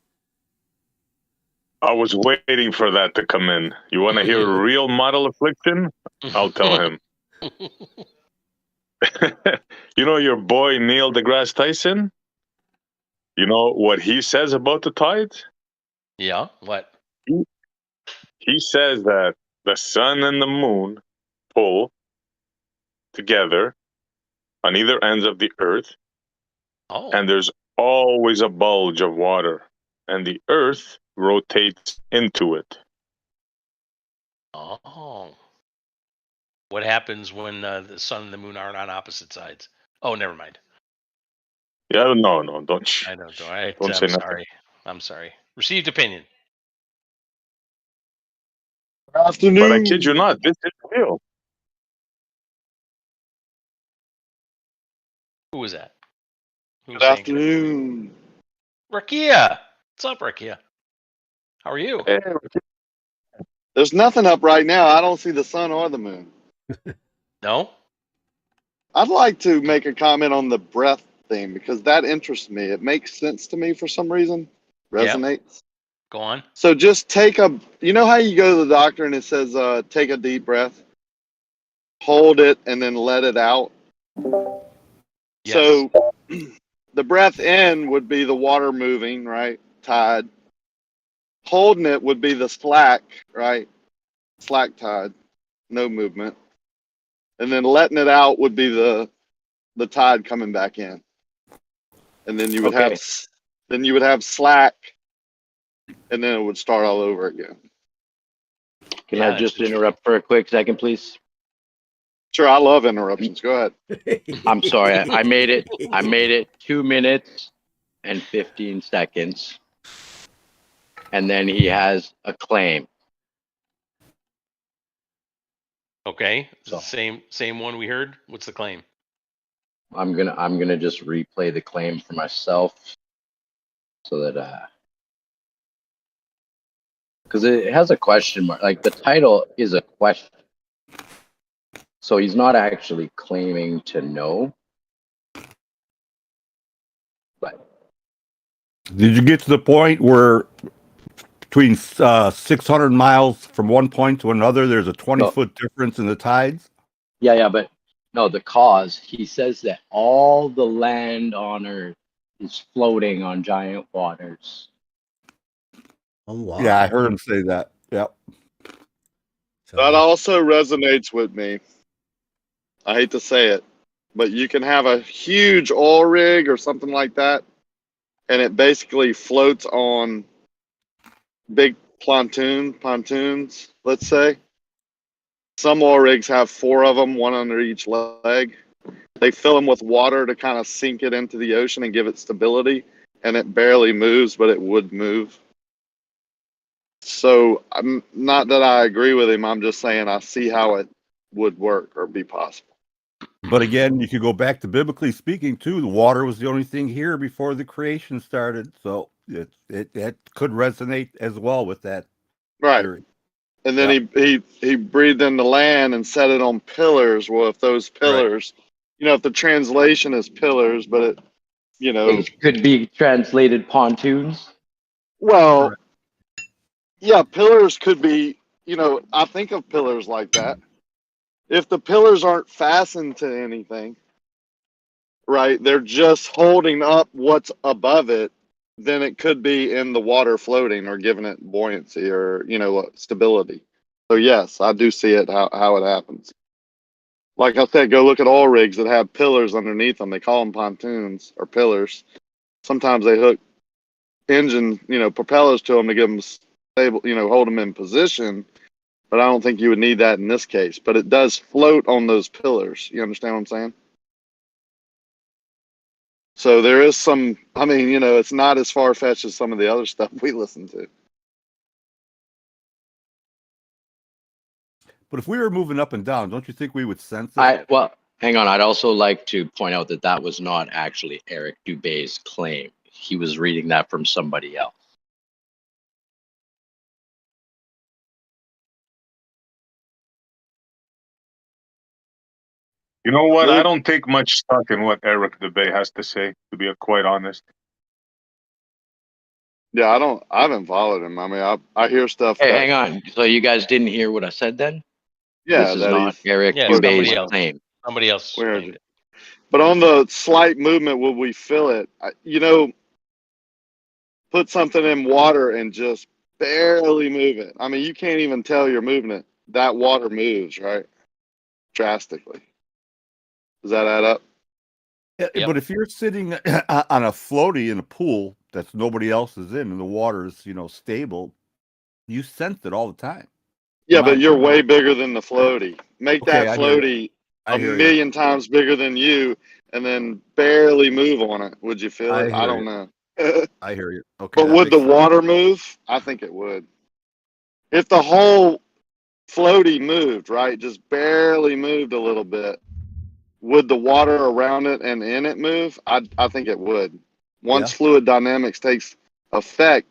I was waiting for that to come in. You want to hear a real model affliction? I'll tell him. You know your boy Neil deGrasse Tyson? You know what he says about the tides? Yeah, what? He says that the sun and the moon pull together on either ends of the Earth, and there's always a bulge of water, and the Earth rotates into it. Oh. What happens when the sun and the moon aren't on opposite sides? Oh, never mind. Yeah, no, don't. I don't. Don't say nothing. I'm sorry. Received opinion. Good afternoon. But I kid you not, this is real. Who was that? Good afternoon. Rakia. What's up, Rakia? How are you? Hey, there's nothing up right now. I don't see the sun or the moon. No? I'd like to make a comment on the breath thing because that interests me. It makes sense to me for some reason. Resonates. Yep. Go on. So just you know how you go to the doctor and it says, take a deep breath, hold it, and then let it out? Yes. So the breath in would be the water moving, right? Tide. Holding it would be the slack, right? Slack tide, no movement. And then letting it out would be the tide coming back in. And then you would have slack, and then it would start all over again. Can I just interrupt for a quick second, please? Sure, I love interruptions. Go ahead. I'm sorry. I made it 2 minutes and 15 seconds. And then he has a claim. Okay. So. Same one we heard. What's the claim? I'm gonna just replay the claim for myself so that because it has a question mark. Like the title is a question. So he's not actually claiming to know. But Did you get to the point where between 600 miles from one point to another, there's a 20-foot difference in the tides? Yeah, but no, the cause, he says that all the land on Earth is floating on giant waters. On what? Yeah, I heard him say that. Yep. That also resonates with me. I hate to say it, but you can have a huge oil rig or something like that, and it basically floats on big pontoons, let's say. Some oil rigs have 4 of them, one under each leg. They fill them with water to kind of sink it into the ocean and give it stability, and it barely moves, but it would move. So I'm not that I agree with him. I'm just saying I see how it would work or be possible. But again, you could go back to biblically speaking too. The water was the only thing here before the creation started, so it could resonate as well with that theory. And then he breathed in the land and set it on pillars. Well, if those pillars, if the translation is pillars, but it, It could be translated pontoons. Well, yeah, pillars could be, I think of pillars like that. If the pillars aren't fastened to anything, right, they're just holding up what's above it, then it could be in the water floating or giving it buoyancy or, stability. So yes, I do see it, how it happens. Like I said, go look at oil rigs that have pillars underneath them. They call them pontoons or pillars. Sometimes they hook engine, propellers to them to give them stable, hold them in position. But I don't think you would need that in this case. But it does float on those pillars. You understand what I'm saying? So there is some, it's not as far-fetched as some of the other stuff we listen to. But if we were moving up and down, don't you think we would sense it? Well, hang on. I'd also like to point out that was not actually Eric Dubé's claim. He was reading that from somebody else. You know what? I don't take much stock in what Eric Dubé has to say, to be quite honest. Yeah, I haven't followed him. I hear stuff. Hey, hang on. So you guys didn't hear what I said then? Yeah, this is not Eric Dubé's claim. Somebody else claimed it. But on the slight movement, will we feel it? Put something in water and just barely move it. You can't even tell you're moving it. That water moves, right? Drastically. Does that add up? Yeah, but if you're sitting on a floaty in a pool that's nobody else is in and the water is, stable, you sense it all the time. Yeah, but you're way bigger than the floaty. Make Okay, that floaty a million times bigger than you and then barely move on it. Would you feel it? I don't know. I hear you. Okay. But would the water move? I think it would. If the whole floaty moved, right, just barely moved a little bit, would the water around it and in it move? I think it would. Once fluid dynamics takes effect,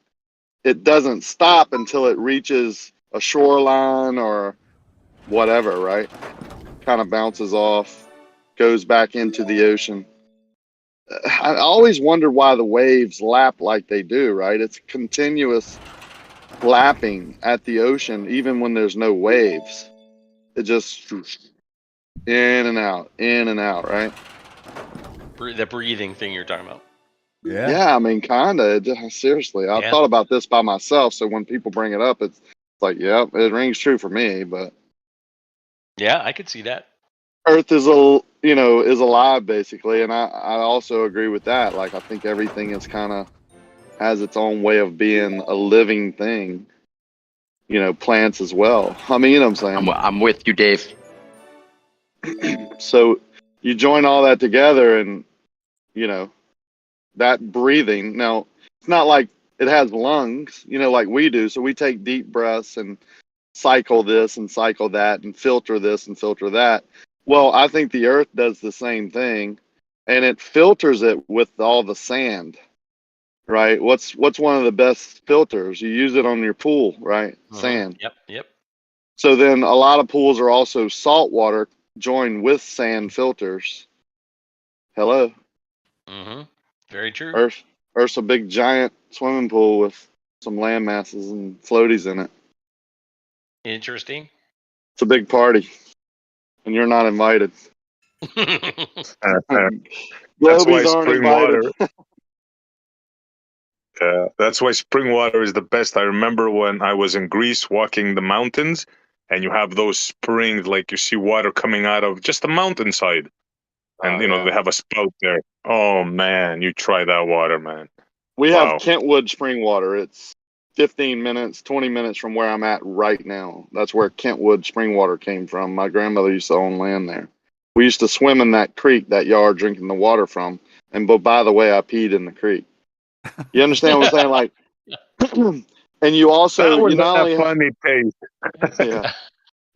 it doesn't stop until it reaches a shoreline or whatever, right? Kind of bounces off, goes back into the ocean. I always wonder why the waves lap like they do, right? It's continuous lapping at the ocean, even when there's no waves. It just in and out, right? The breathing thing you're talking about. Yeah, kinda. Seriously, I've thought about this by myself. So when people bring it up, it's like, yeah, it rings true for me. But yeah, I could see that. Earth is is alive basically, and I also agree with that. Like I think everything is kind of has its own way of being a living thing. Plants as well. You know what I'm saying? I'm with you, Dave. So you join all that together, and that breathing. Now it's not like it has lungs, like we do. So we take deep breaths and cycle this and cycle that and filter this and filter that. Well, I think the earth does the same thing, and it filters it with all the sand, right? What's one of the best filters? You use it on your pool, right? Sand. Yep. So then a lot of pools are also salt water joined with sand filters. Hello. Mm-hmm. Very true. or it's a big giant swimming pool with some land masses and floaties in it. Interesting. It's a big party, and you're not invited. That's why Globies aren't spring invited. water. Yeah, that's why spring water is the best. I remember when I was in Greece walking the mountains, and you have those springs, like you see water coming out of just the mountainside, and Oh, you know yeah. they have a spout there. Oh man, you try that water, man. We Wow. have Kentwood spring water. It's 15 minutes, 20 minutes from where I'm at right now. That's where Kentwood spring water came from. My grandmother used to own land there. We used to swim in that creek that y'all are drinking the water from. And but by the way, I peed in the creek. You understand what I'm saying? Like, and you also That was you not a only funny taste. yeah,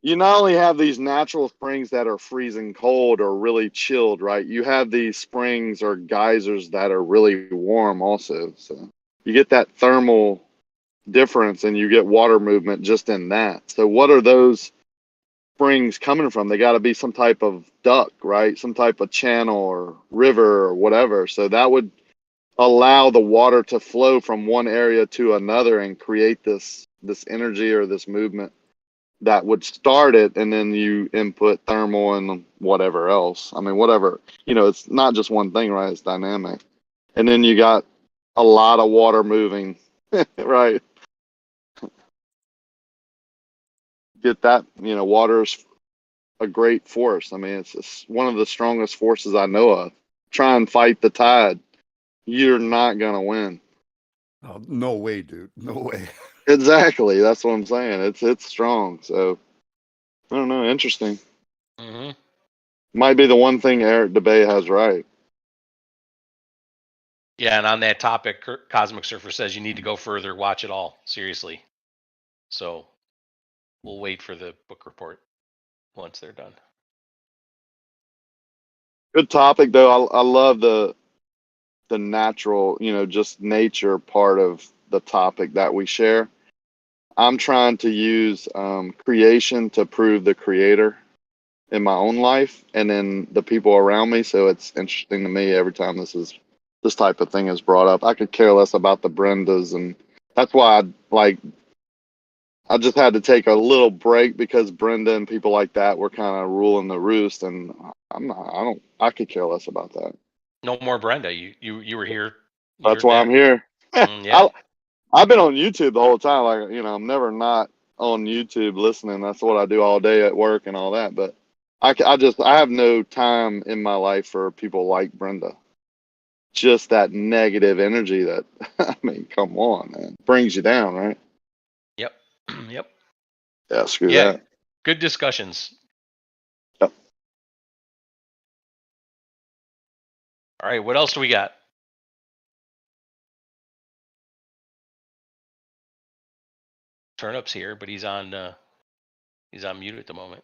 you not only have these natural springs that are freezing cold or really chilled, right? You have these springs or geysers that are really warm also. So you get that thermal difference and you get water movement just in that. So what are those springs coming from? They got to be some type of duct, right? Some type of channel or river or whatever. So that would allow the water to flow from one area to another and create this energy or this movement that would start it, and then you input thermal and whatever else. I mean, whatever, it's not just one thing, right? It's dynamic. And then you got a lot of water moving, right? Get that, water's a great force. I mean, it's one of the strongest forces I know of. Try and fight the tide. You're not going to win. Oh, no way, dude. No way. Exactly. That's what I'm saying. It's strong. So, I don't know. Interesting. Mm-hmm. Might be the one thing Eric DeBay has right. Yeah, and on that topic, Cosmic Surfer says you need to go further, watch it all. Seriously. So we'll wait for the book report once they're done. Good topic, though. I love the natural, just nature part of the topic that we share. I'm trying to use creation to prove the creator in my own life and in the people around me. So it's interesting to me every time this type of thing is brought up. I could care less about the Brendas, and that's why I just had to take a little break because Brenda and people like that were kind of ruling the roost, and I could care less about that. No more Brenda. You were here. That's why I'm here. Yeah. I've been on YouTube the whole time. Like, I'm never not on YouTube listening. That's what I do all day at work and all that. But I have no time in my life for people like Brenda. Just that negative energy that, I mean, come on, man. Brings you down, right? Yep. Yep. Yeah, screw Yeah. that. Good discussions. Yep. All right. What else do we got? Turnip's here, but he's on mute at the moment.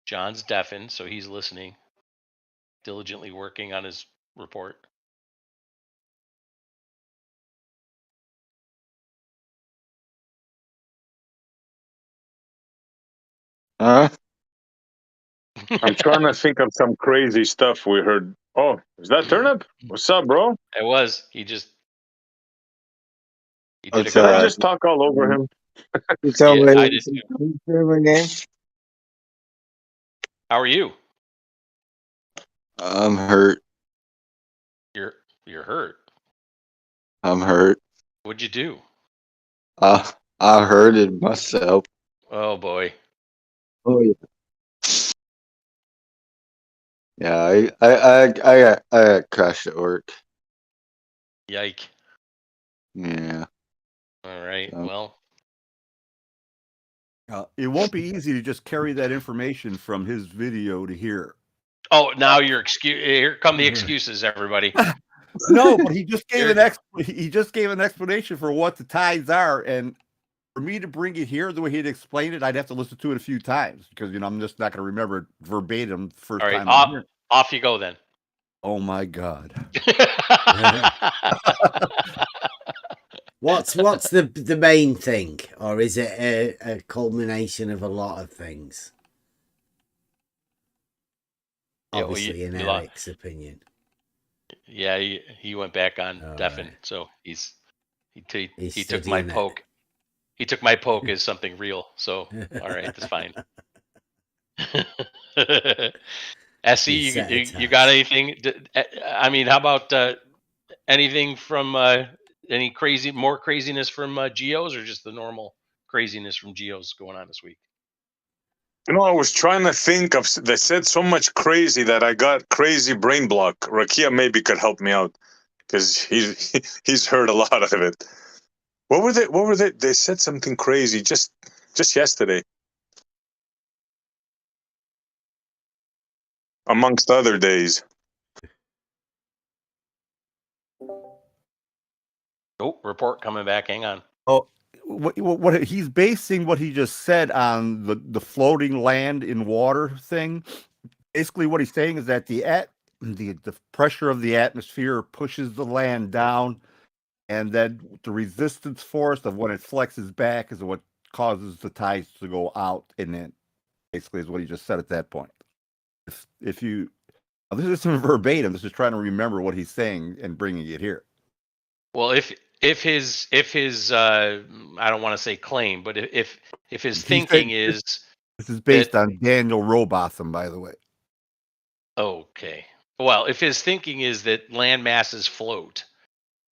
John's deafened, so he's listening, diligently working on his report. I'm trying to think of some crazy stuff we heard. Oh, is that Turnip? What's up, bro? It was. He did Did I just talk all over him? Yeah, I did too. My name? How are you? I'm hurt. You're hurt. I'm hurt. What'd you do? I hurted myself. Oh boy. Oh yeah. Yeah, I got crashed at work. Yike. Yeah. All right. Well, It won't be easy to just carry that information from his video to here. oh, now here come the excuses, everybody. No, but he just gave an explanation for what the tides are, and for me to bring it here the way he'd explained it, I'd have to listen to it a few times because I'm just not going to remember it verbatim the first All right, time. I'm here. off you go then. Oh my God. What's the main thing, or is it a culmination of a lot of things? Yeah, Obviously, in Eric's opinion. Yeah, he went back on All deafen, right. so he took my studying it. poke. He took my poke as something real. So all right, that's fine. SC, You set a you got task. anything? I mean, how about anything from any more craziness from Geos, or just the normal craziness from Geos going on this week? You know, I was trying to think of. They said so much crazy that I got crazy brain block. Rakia maybe could help me out because he's heard a lot of it. What were they? What were they? They said something crazy just yesterday, amongst other days. Oh, report coming back. Hang on. Oh, what he's basing what he just said on the floating land in water thing. Basically, what he's saying is that the pressure of the atmosphere pushes the land down, and then the resistance force of when it flexes back is what causes the tides to go out and in. Basically, is what he just said at that point. If you, this isn't verbatim. This is trying to remember what he's saying and bringing it here. Well, if his I don't want to say claim, but if his thinking is this is based on Daniel Robotham, by the way. Okay. Well, if his thinking is that land masses float,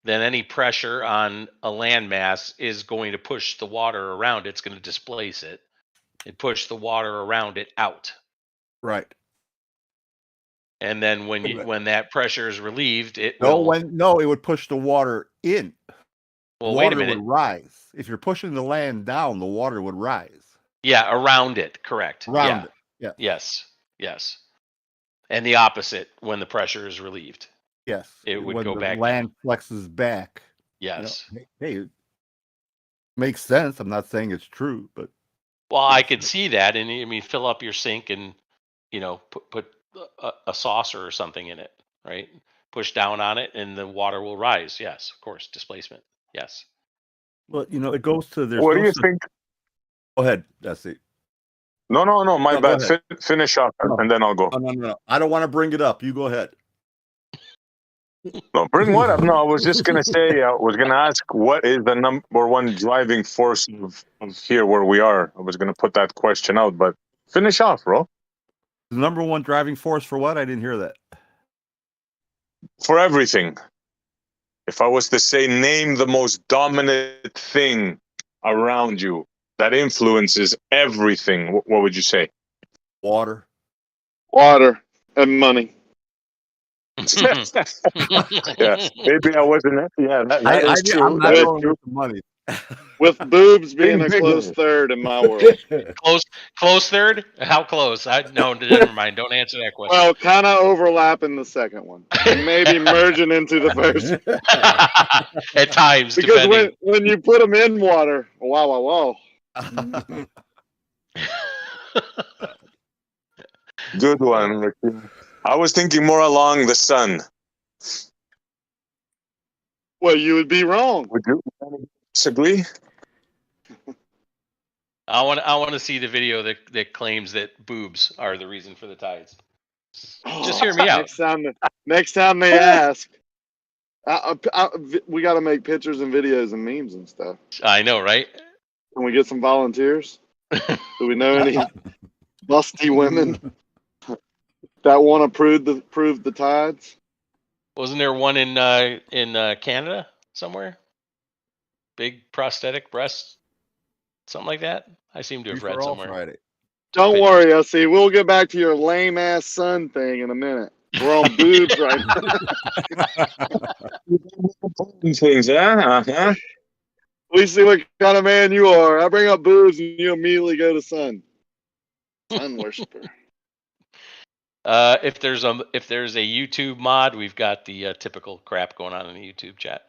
then any pressure on a land mass is going to push the water around it. It's going to displace it and push the water around it out. Right. And then when that pressure is relieved, it it would push the water in. Well, water wait a minute. would rise. If you're pushing the land down, the water would rise. Yeah, around it. Correct. Around it. Yeah. Yes. And the opposite when the pressure is relieved. Yes. It would when go the back land down. flexes back. Yes. Hey, it makes sense. I'm not saying it's true, but well, I could see that, and I mean, fill up your sink and put a saucer or something in it, right? Push down on it, and the water will rise. Yes, of course, displacement. Yes. Well, it goes to. What do you think? Go ahead, Jesse. No. My bad. Finish up, and then I'll go. No. I don't want to bring it up. You go ahead. No, bring what up? No, I was just gonna say. I was gonna ask what is the number one driving force of here where we are. I was gonna put that question out, but finish off, bro. The number one driving force for what? I didn't hear that. For everything. If I was to say, name the most dominant thing around you that influences everything, what would you say? Water. Water and money. Yeah, maybe I wasn't. Yeah, that is true. I'm not going with the money. With boobs being a close third in my world. Close third? How close? No, never mind. Don't answer that question. Well, kind of overlapping the second one, and maybe merging into the first. At times, because depending. when you put them in water, wow. Good one, Ricky. I was thinking more along the sun. Well, you would be wrong. Would you disagree? I want to see the video that claims that boobs are the reason for the tides. Just hear me out. Next time they ask, we got to make pictures and videos and memes and stuff. I know, right? Can we get some volunteers? Do we know any busty women that want to prove the tides? Wasn't there one in Canada somewhere? Big prosthetic breasts, something like that. I seem to have read somewhere. Friday. Don't worry, I see. We'll get back to your lame ass sun thing in a minute. We're on boobs right now. Things, huh? We see what kind of man you are. I bring up boobs and you immediately go to sun. Sun worshiper. If there's a YouTube mod, we've got the typical crap going on in the YouTube chat.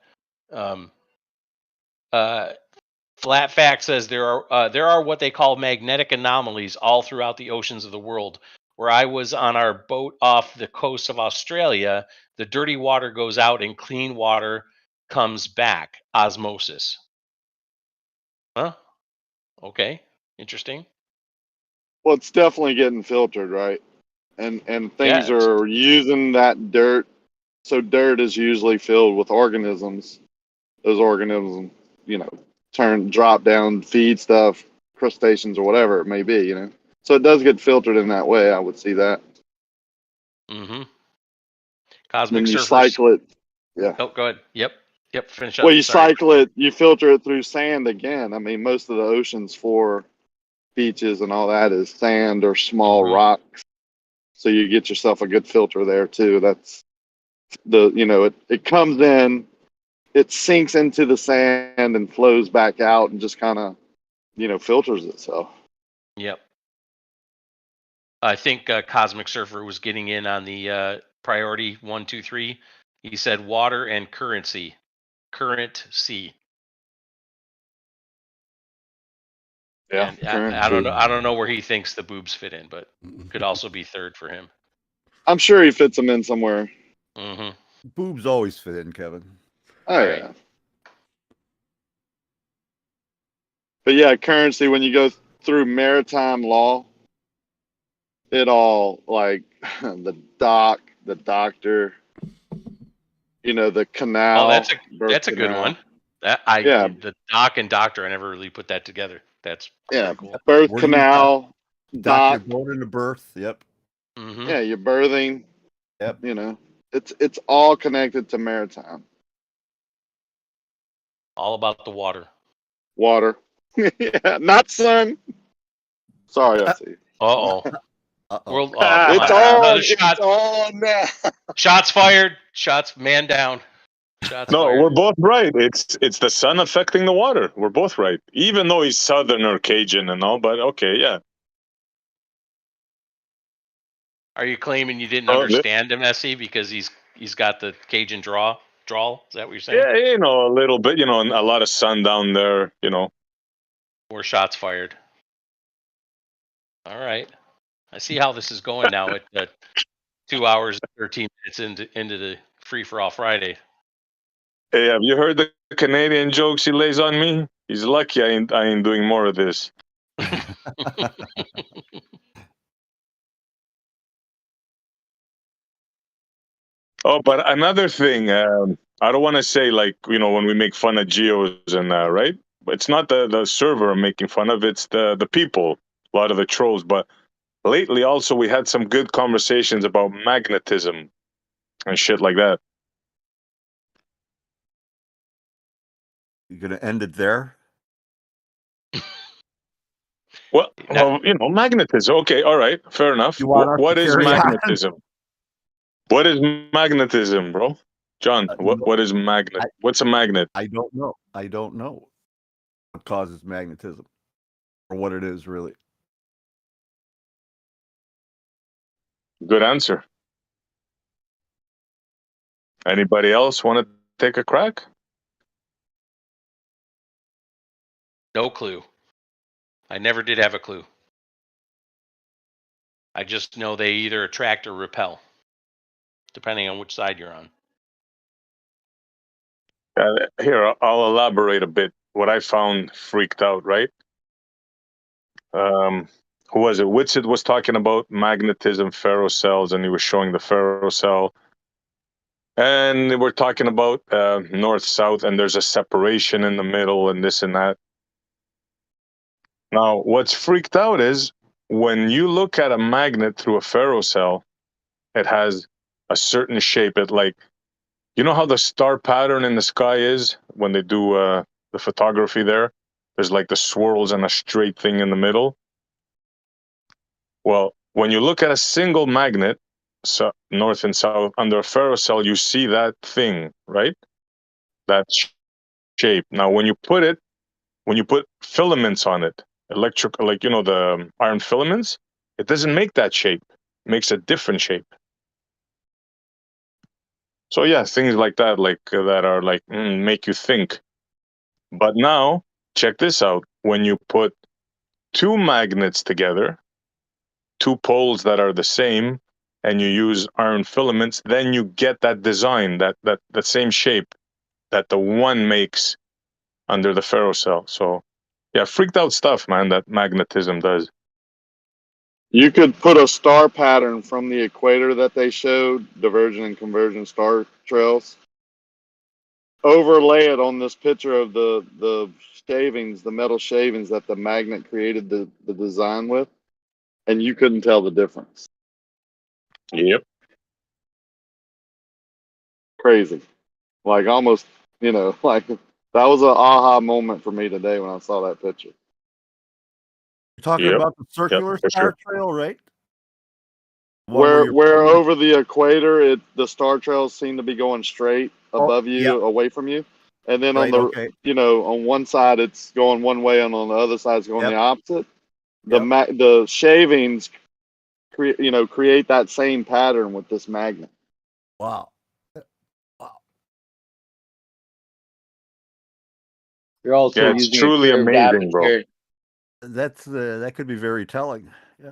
Flat Fact says there are what they call magnetic anomalies all throughout the oceans of the world. Where I was on our boat off the coast of Australia, the dirty water goes out and clean water comes back. Osmosis. Huh? Okay. Interesting. Well, it's definitely getting filtered, right? And things are using that dirt So dirt is usually filled with organisms. Those organisms, you know, drop down, feed stuff, crustaceans or whatever it may be, you know. So it does get filtered in that way. I would see that. Mm-hmm. Cosmic Then you surfers. cycle it. Yeah. Oh, go ahead. Yep. Finish up. Well, you Sorry. cycle it, you filter it through sand again. I mean, most of the oceans for beaches and all that is sand or small rocks. So you get yourself a good filter there too. That's it comes in, it sinks into the sand and flows back out and just kind of, filters itself. Yep. I think Cosmic Surfer was getting in on the priority 1, 2, 3. He said water and currency. Current C. Yeah. And I don't know where he thinks the boobs fit in, but could also be third for him. I'm sure he fits them in somewhere. Mm-hmm. Boobs always fit in, Kevin. Oh, yeah. But yeah, currency, when you go through maritime law, it all, like, the dock, the doctor, the canal. Oh, that's a good one. Yeah. The doc and doctor, I never really put that together. That's Yeah, cool. birth canal, dock. You're going into birth. Yep. Mm-hmm. Yeah, you're birthing. Yep. It's all connected to maritime. All about the water. Water. Yeah, not sun. Sorry, I see. Uh-oh. It's another shot. It's on now. Shots fired. Shots man down. Shots No, fired. we're both right. It's the sun affecting the water. We're both right. Even though he's Southern or Cajun and all, but okay, yeah. Are you claiming you didn't understand him, Essie, because he's got the Cajun drawl? Is that what you're saying? Yeah, a little bit, a lot of sun down there, More shots fired. All right. I see how this is going now at 2 hours and 13 minutes into the Free for All Friday. Hey, have you heard the Canadian jokes he lays on me? He's lucky I ain't doing more of this. Oh, but another thing, I don't want to say when we make fun of geos and right? But it's not the server I'm making fun of, it's the people, a lot of the trolls. But lately also we had some good conversations about magnetism and shit like that. You gonna end it there? Well, magnetism. Okay, all right, fair enough. What is magnetism? What is magnetism, bro? John, what is magnet? What's a magnet? I don't know. What causes magnetism, or what it is really. Good answer. Anybody else want to take a crack? No clue. I never did have a clue. I just know they either attract or repel, depending on which side you're on. Here, I'll elaborate a bit. What I found freaked out, right? Who was it? Whitsitt was talking about magnetism, ferrocells, and he was showing the ferrocell. And we're talking about north-south, and there's a separation in the middle and this and that. Now, what's freaked out is when you look at a magnet through a ferrocell, it has a certain shape. You know how the star pattern in the sky is when they do the photography there? There's like the swirls and a straight thing in the middle. Well, when you look at a single magnet, so north and south, under a ferrocell, you see that thing, right? That shape. Now, when you put filaments on it, the iron filaments, it doesn't make that shape. It makes a different shape. So yeah, things like that, that are make you think. But now, check this out. When you put two magnets together, two poles that are the same, and you use iron filaments, then you get that design, that same shape that the one makes under the ferrocell. So yeah, freaked out stuff, man, that magnetism does. You could put a star pattern from the equator that they showed, divergent and convergent star trails, overlay it on this picture of the shavings, the metal shavings that the magnet created the design with, and you couldn't tell the difference. Yep. Crazy. Like almost, like that was an aha moment for me today when I saw that picture. You're talking Yep. about the circular for star sure. trail, right? One Where you're- over the equator, the star trails seem to be going straight above you, yeah. away from you, and then Right, on okay. on one side it's going one way, and on the other side it's going Yep. the opposite. Yep. The shavings create that same pattern with this magnet. Wow. You're also Yeah, it's using a truly curved amazing, bro. aperture. That's that could be very telling. Yeah.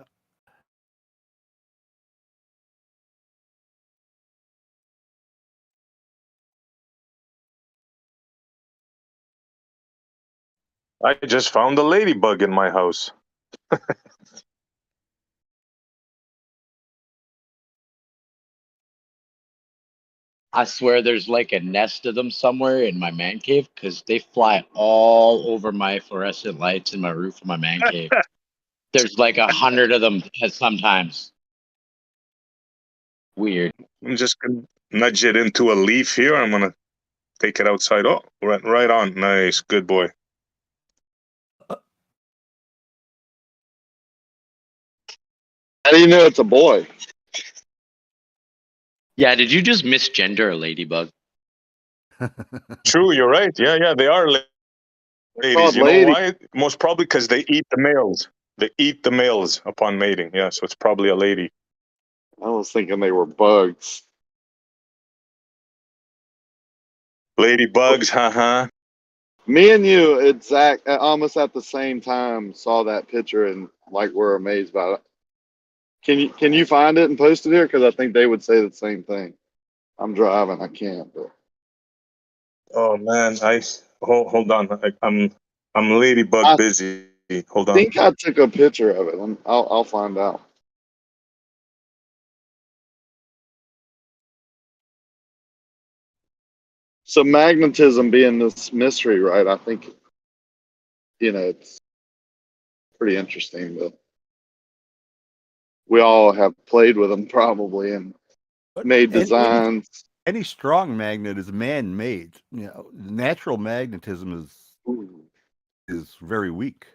I just found a ladybug in my house. I swear there's like a nest of them somewhere in my man cave because they fly all over my fluorescent lights in my roof of my man cave. There's like 100 of them sometimes. Weird. I'm just gonna nudge it into a leaf here. I'm gonna take it outside. Oh, right on. Nice, good boy. How do you know it's a boy? Yeah, did you just misgender a ladybug? True, you're right. Yeah, they are ladies. called You know lady. why? Most probably because they eat the males. They eat the males upon mating. Yeah, so it's probably a lady. I was thinking they were bugs. Ladybugs, haha. Me and you, almost at the same time, saw that picture and like we're amazed by it. Can you find it and post it here? Because I think they would say the same thing. I'm driving, I can't. But Oh man, hold on. I'm ladybug I busy. Hold on. think I took a picture of it. I'll find out. So magnetism being this mystery, right? I think it's pretty interesting. But we all have played with them probably and made designs. Any strong magnet is man-made. Natural magnetism is very weak.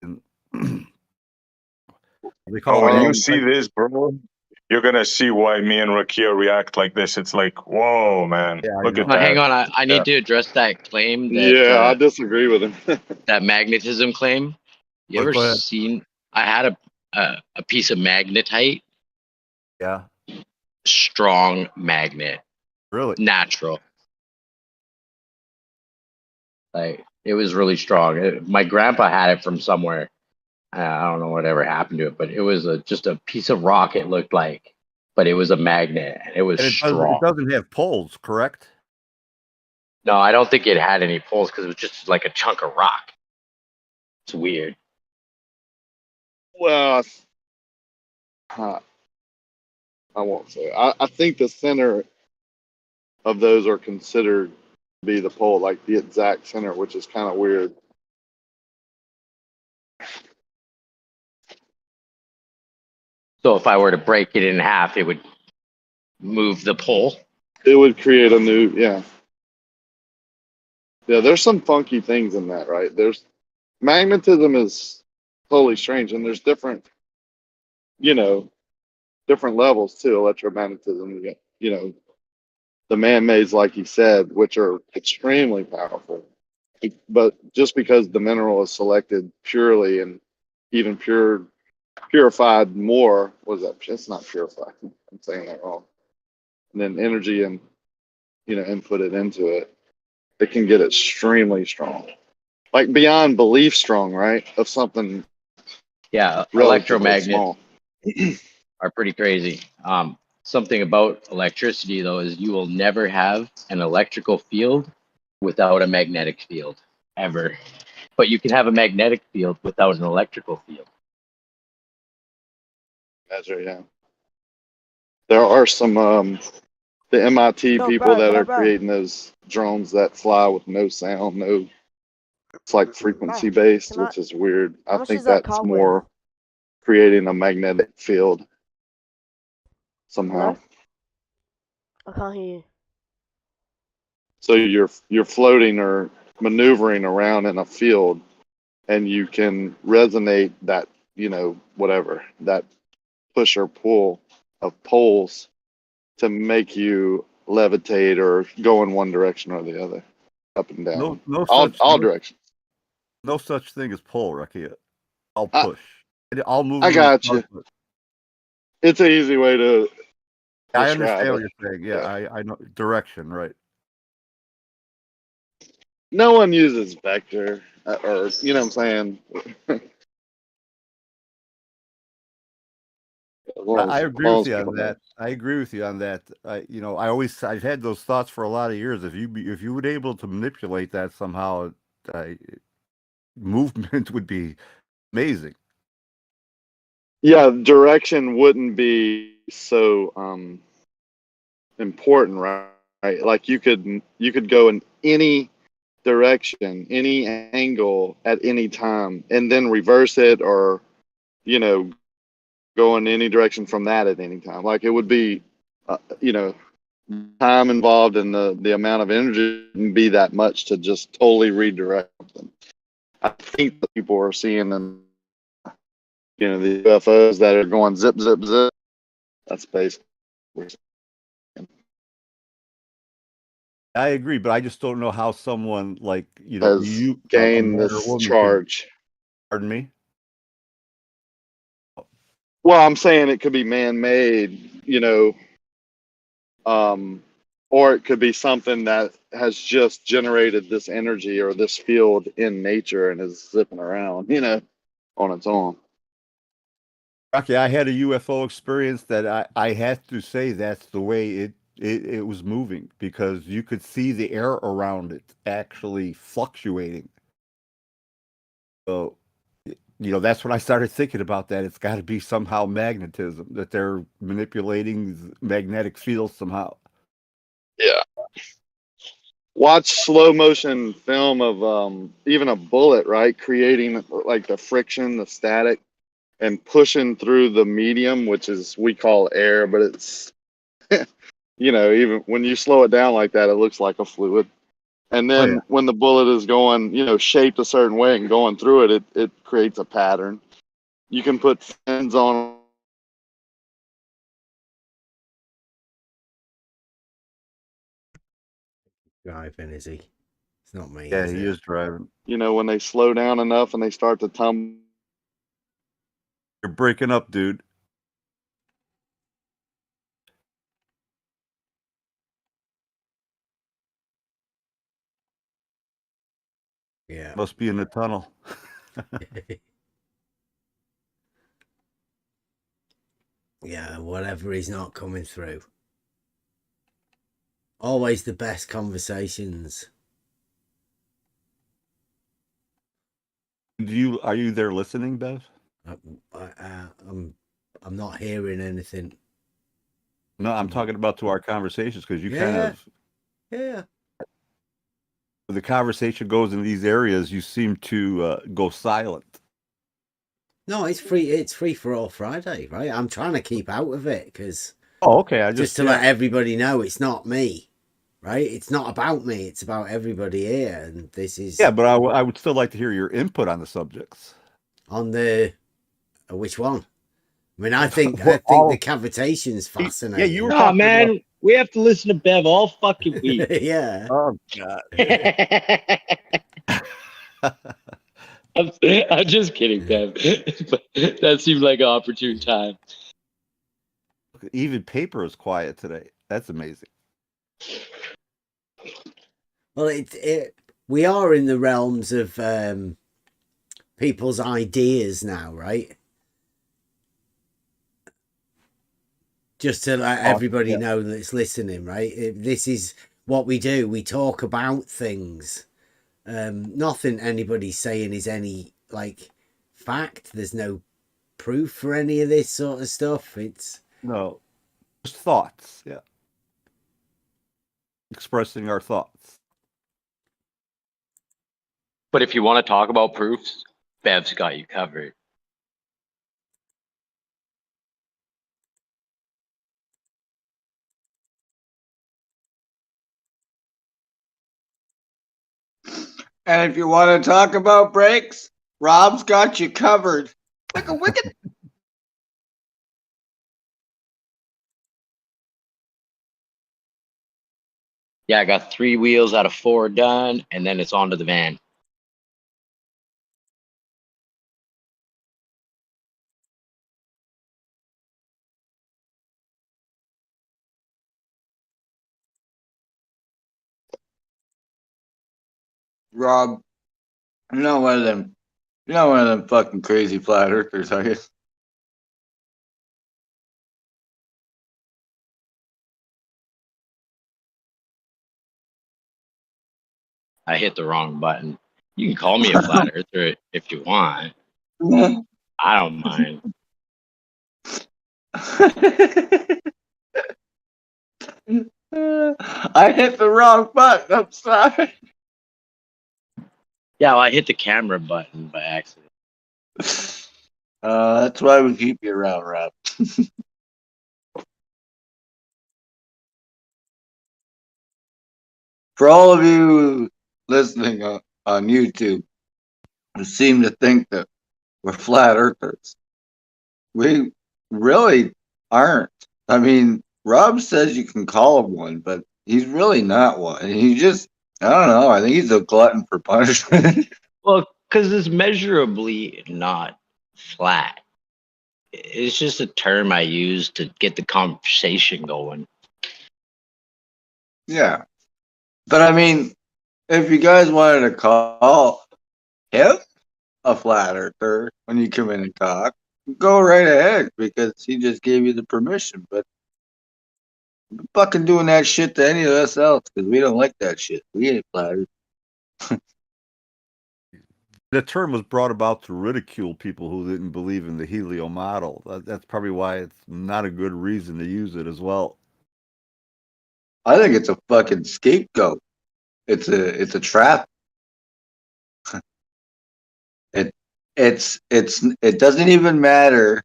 And they call When you it see this, bro, you're gonna see why me and Rakia react like this. It's like, whoa, man, look at that. Hang on, I need to address that claim that Yeah, I disagree with him. that magnetism claim. You Go ever ahead. seen? I had a piece of magnetite. Yeah. Strong magnet. Really? Natural. Like it was really strong. My grandpa had it from somewhere. I don't know whatever happened to it, but it was just a piece of rock. It looked like, but it was a magnet. And it was strong. It doesn't have poles, correct? No, I don't think it had any poles because it was just like a chunk of rock. It's weird. Well, I won't say. I think the center of those are considered to be the pole, like the exact center, which is kind of weird. So if I were to break it in half, it would move the pole. It would create a new, yeah. There's some funky things in that, right? There's magnetism is totally strange, and there's different levels too. Electromagnetism, the man-mades, like he said, which are extremely powerful. But just because the mineral is selected purely and even purified more, it's not purified. I'm saying that wrong. And then energy and inputted into it, it can get extremely strong, like beyond belief strong, right? Of something. Yeah, electromagnets are pretty crazy. Something about electricity, though, is you will never have an electrical field without a magnetic field, ever. But you can have a magnetic field without an electrical field. measure. Yeah, there are some the MIT Yo, people that are bro. creating those drones that fly with no sound, no. It's like frequency Bro, based, can I- which is weird. how I much think does that that's car more weigh? creating a magnetic field somehow. Hello? I can't hear you. So you're floating or maneuvering around in a field, and you can resonate that, whatever, that push or pull of poles to make you levitate or go in one direction or the other, up and down, all directions. No such thing as pull, Ricky. I'll I- push. All I movement. got you. It's an easy way to I describe understand what it. you're saying. Yeah, I know direction, right? No one uses vector, or you know what I'm saying. I agree with you on that. I agree with you on that. I've had those thoughts for a lot of years. If you were able to manipulate that somehow, movement would be amazing. Yeah, direction wouldn't be so important, right? Like you could go in any direction, any angle at any time, and then reverse it, or go in any direction from that at any time. Like it would be, time involved in the amount of energy wouldn't be that much to just totally redirect them. I think that people are seeing in the UFOs that are going zip zip zip. That's basically. I agree, but I just don't know how someone like Has a gained man or this woman charge. Pardon me. Well, I'm saying it could be man-made, or it could be something that has just generated this energy or this field in nature and is zipping around, on its own. Okay, I had a UFO experience that I had to say that's the way it was moving, because you could see the air around it actually fluctuating. So, that's when I started thinking about that. It's got to be somehow magnetism, that they're manipulating magnetic fields somehow. Yeah. Watch slow motion film of even a bullet, right? Creating like the friction, the static, and pushing through the medium, which is we call air, but it's even when you slow it down like that, it looks like a fluid. And then when the bullet is going, shaped a certain way and going through it, it creates a pattern. You can put fins on. Driving, is he? It's not me. Yeah, is he it? is driving. When they slow down enough and they start to tumble. You're breaking up, dude. Yeah. Must be in the tunnel. Yeah, whatever he's not coming through. Always the best conversations. Are you there listening, Bev? I'm not hearing anything. No, I'm talking about to our conversations, because you kind of. Yeah. When the conversation goes in these areas, you seem to go silent. No, it's free. It's free for all Friday, right? I'm trying to keep out of it because. Oh, okay. Let everybody know it's not me, right? It's not about me. It's about everybody here, and this is. Yeah, but I would still like to hear your input on the subjects. On the which one? I mean, I think the cavitation's fascinating. Yeah, you were talking man. About... We have to listen to Bev all fucking week. Yeah. Oh God. I'm just kidding, Bev. That seemed like an opportune time. Even paper is quiet today. That's amazing. Well, we are in the realms of people's ideas now, right? Just to let everybody know that's listening, right? This is what we do. We talk about things. Nothing anybody's saying is any fact. There's no proof for any of this sort of stuff. It's No, just thoughts. Yeah, expressing our thoughts. But if you want to talk about proofs, Bev's got you covered. And if you want to talk about breaks, Rob's got you covered. Wicka wicked. Yeah, I got 3 wheels out of 4 done, and then it's on to the van. Rob, you're not one of them. You're not one of them fucking crazy flat earthers, are you? I hit the wrong button. You can call me a flat earther if you want. I don't mind. I hit the wrong button. I'm sorry. Yeah, well, I hit the camera button by accident. That's why we keep you around, Rob. For all of you listening on YouTube who seem to think that we're flat earthers, we really aren't. I mean, Rob says you can call him one, but he's really not one. He just, I don't know. I think he's a glutton for punishment. Well, because it's measurably not flat. It's just a term I use to get the conversation going. Yeah. But I mean, if you guys wanted to call him a flat earther when you come in and talk, go right ahead because he just gave you the permission. But fucking doing that shit to any of us else because we don't like that shit. We ain't flat earthers. The term was brought about to ridicule people who didn't believe in the helio model. That's probably why it's not a good reason to use it as well. I think it's a fucking scapegoat. It's a trap. It doesn't even matter.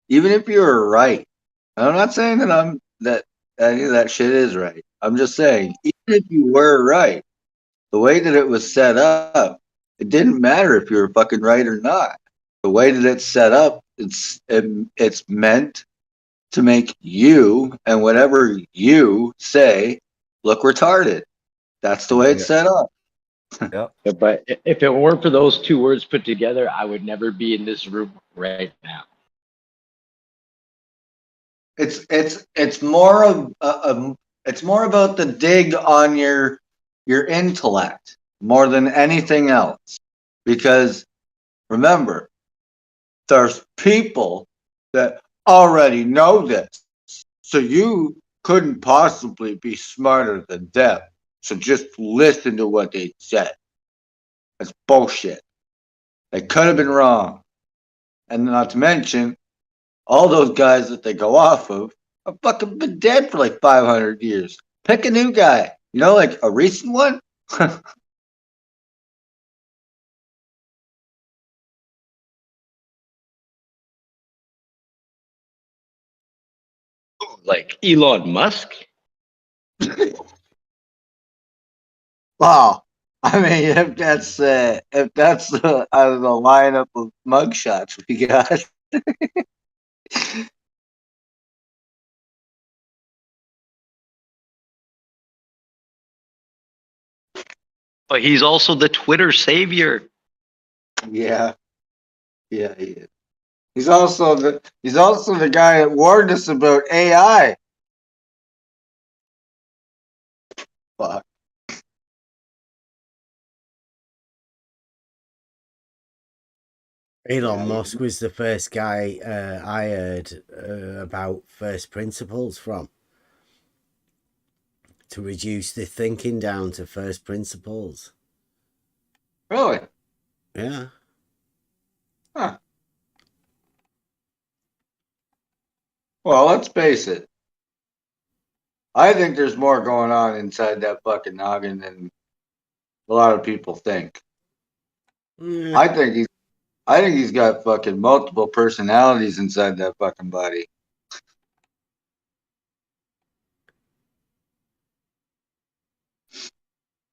Even if you're right. I'm not saying that any of that shit is right. I'm just saying, even if you were right, the way that it was set up, it didn't matter if you were fucking right or not. The way that it's set up, it's meant to make you and whatever you say look retarded. That's the way it's set up. Yep. But if it weren't for those 2 words put together, I would never be in this room right now. It's more of it's more about the dig on your intellect more than anything else. Because remember, there's people that already know this. So you couldn't possibly be smarter than them. So just listen to what they said. That's bullshit. They could have been wrong. And not to mention, all those guys that they go off of have fucking been dead for like 500 years. Pick a new guy. You know, like a recent one? Like Elon Musk? Wow. I mean, if that's out of the lineup of mugshots we got. But he's also the Twitter savior. Yeah. Yeah, he is. He's also the guy that warned us about AI. Fuck. Elon Musk was the first guy I heard about first principles from. To reduce the thinking down to first principles. Really? Yeah. Huh. Well, let's face it. I think there's more going on inside that fucking noggin than a lot of people think. I think he's got fucking multiple personalities inside that fucking body.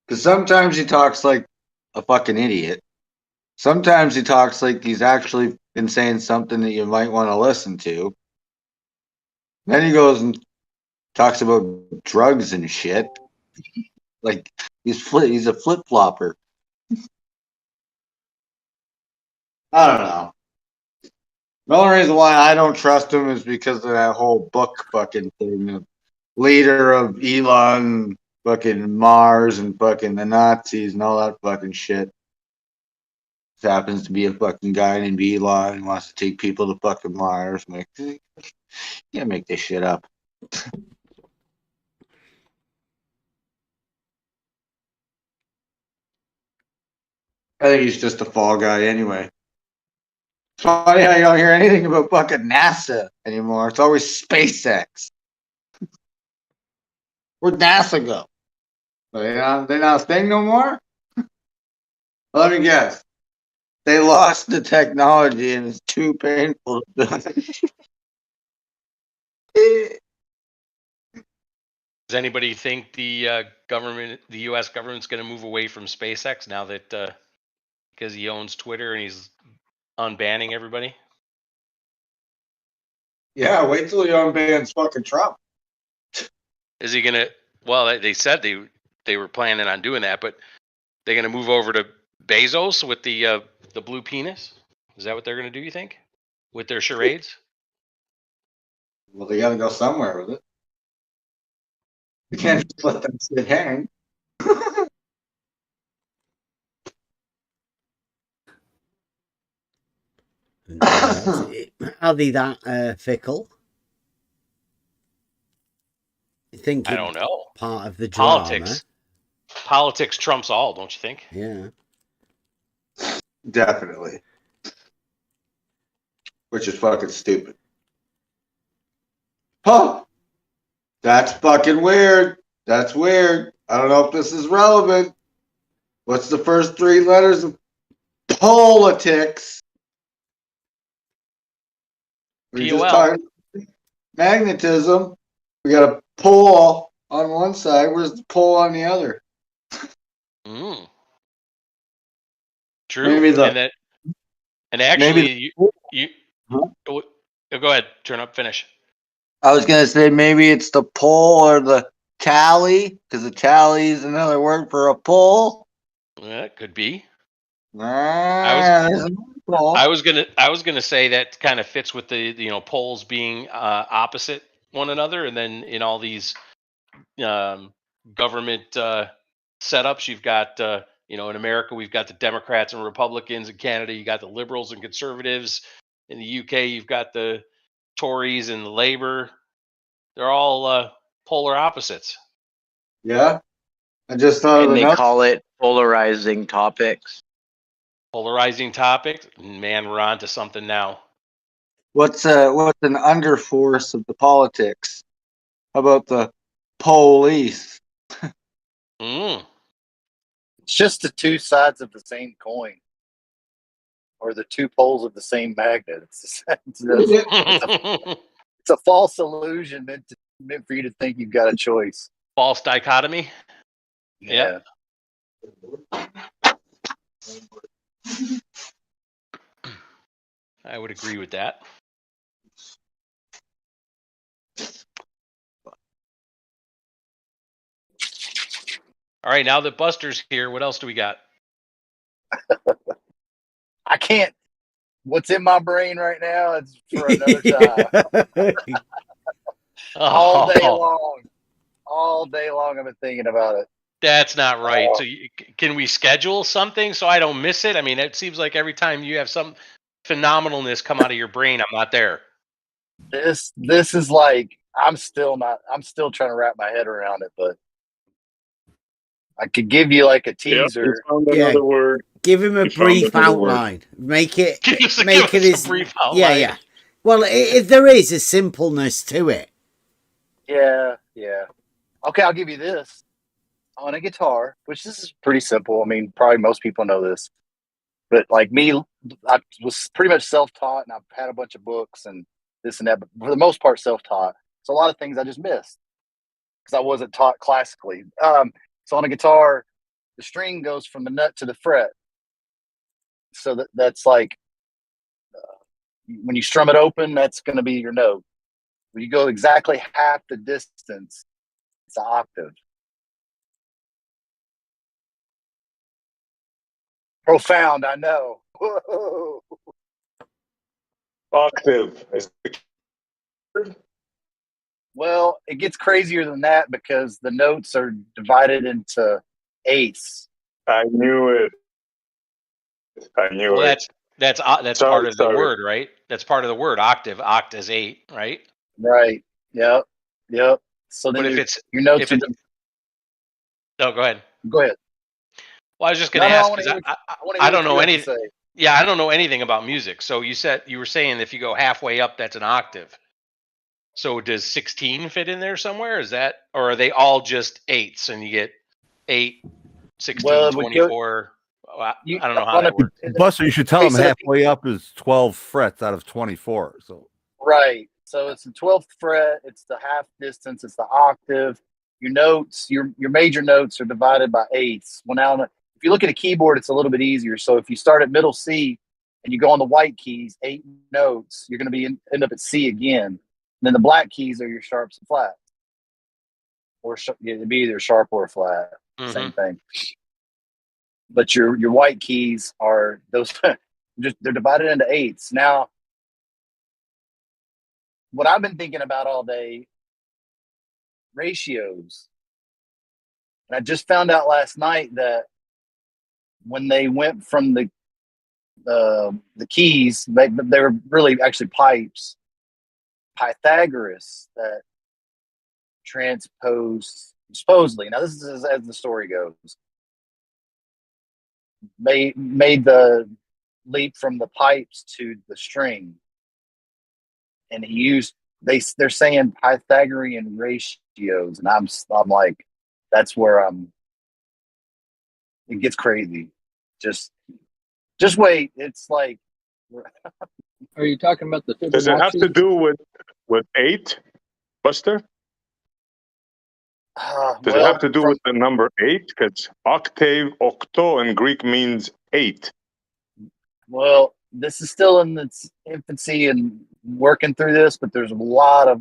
Because sometimes he talks like a fucking idiot. Sometimes he talks like he's actually been saying something that you might want to listen to. Then he goes and talks about drugs and shit. Like he's a flip flopper. I don't know. The only reason why I don't trust him is because of that whole book fucking thing. The leader of Elon, fucking Mars, and fucking the Nazis and all that fucking shit. This happens to be a fucking guy named Elon and wants to take people to fucking Mars. I'm like, you can't make this shit up. I think he's just a fall guy anyway. It's funny how you don't hear anything about fucking NASA anymore. It's always SpaceX. Where'd NASA go? They're not a thing no more? Let me guess. They lost the technology and it's too painful to do. Does anybody think the U.S. government's going to move away from SpaceX now that because he owns Twitter and he's unbanning everybody? Yeah, wait till he unbans fucking Trump. Is he gonna? Well, they said they were planning on doing that, but they're gonna move over to Bezos with the blue penis. Is that what they're gonna do? You think with their charades? Well, they got to go somewhere with it. You can't just let that shit hang. Are they that fickle? You think? I don't know. Part of the drama. Politics trumps all, don't you think? Yeah. Definitely. Which is fucking stupid. Huh. That's fucking weird. That's weird. I don't know if this is relevant. What's the first three letters of politics? We're just talking magnetism. We got a pole on one side. Where's the pole on the other? True. And actually, you go ahead. Turn up. Finish. I was gonna say maybe it's the pole or the tally, because the tally is another word for a pole. Yeah, it could be. I was gonna say that kind of fits with the poles being opposite one another, and then in all these government setups, you've got in America we've got the Democrats and Republicans. In Canada, you got the Liberals and Conservatives. In the UK, you've got the Tories and the Labour. They're all polar opposites. Yeah, I just thought and of they another. call it polarizing topics. Polarizing topics. Man, we're on to something now. What's an underforce of the politics? How about the police? It's just the two sides of the same coin, or the two poles of the same magnet. It's a false illusion meant for you to think you've got a choice. False dichotomy. Yeah. I would agree with that. All right, now that Buster's here, what else do we got? I can't. What's in my brain right now? It's for another time. All day long, I've been thinking about it. That's not right. So can we schedule something so I don't miss it? I mean, it seems like every time you have some phenomenalness come out of your brain, I'm not there. This is like I'm still trying to wrap my head around it, but I could give you like a teaser. Another word. Give him a brief outline. Make it as brief outline. Yeah. Well, there is a simpleness to it. Yeah. Okay, I'll give you this. On a guitar, which this is pretty simple. I mean, probably most people know this, but like me, I was pretty much self-taught, and I've had a bunch of books and this and that. But for the most part, self-taught. So a lot of things I just missed because I wasn't taught classically. So on a guitar, the string goes from the nut to the fret. So that's like when you strum it open, that's going to be your note. When you go exactly half the distance, it's an octave. Profound, I know. Whoa. Octave. Well, it gets crazier than that because the notes are divided into eighths. I knew it. Well, that's part of the Sorry. word, right? That's part of the word. Octave. Oct is 8, right? Right. Yep. So then But if your notes are. No, go ahead. Go ahead. Well, I was just going to ask because I don't know anything. Yeah, I don't know anything about music. So you were saying if you go halfway up, that's an octave. So does 16 fit in there somewhere? Is that, or are they all just eighths and you get 8, 16, 24? I don't know how that works. Buster, you should tell them halfway up is 12 frets out of 24. So right. So it's the 12th fret. It's the half distance. It's the octave. Your notes, your major notes are divided by eighths. Well, now if you look at a keyboard, it's a little bit easier. So if you start at middle C and you go on the white keys, 8 notes, you're going to end up at C again. And then the black keys are your sharps and flats, or it'd be either sharp or flat, same thing. But your white keys are those. They're divided into eighths. Now, what I've been thinking about all day, ratios. And I just found out last night that when they went from the keys, they were really actually pipes. Pythagoras that transposed, supposedly, now this is as the story goes, they made the leap from the pipes to the string, and he used they're saying Pythagorean ratios, and I'm like, that's where it gets crazy. Just wait, it's like. Are you talking about the Fibonacci? Does it have to do with 8, Buster? Does it have to do with the number 8? Because octave, octo in Greek means 8. Well, this is still in its infancy and working through this, but there's a lot of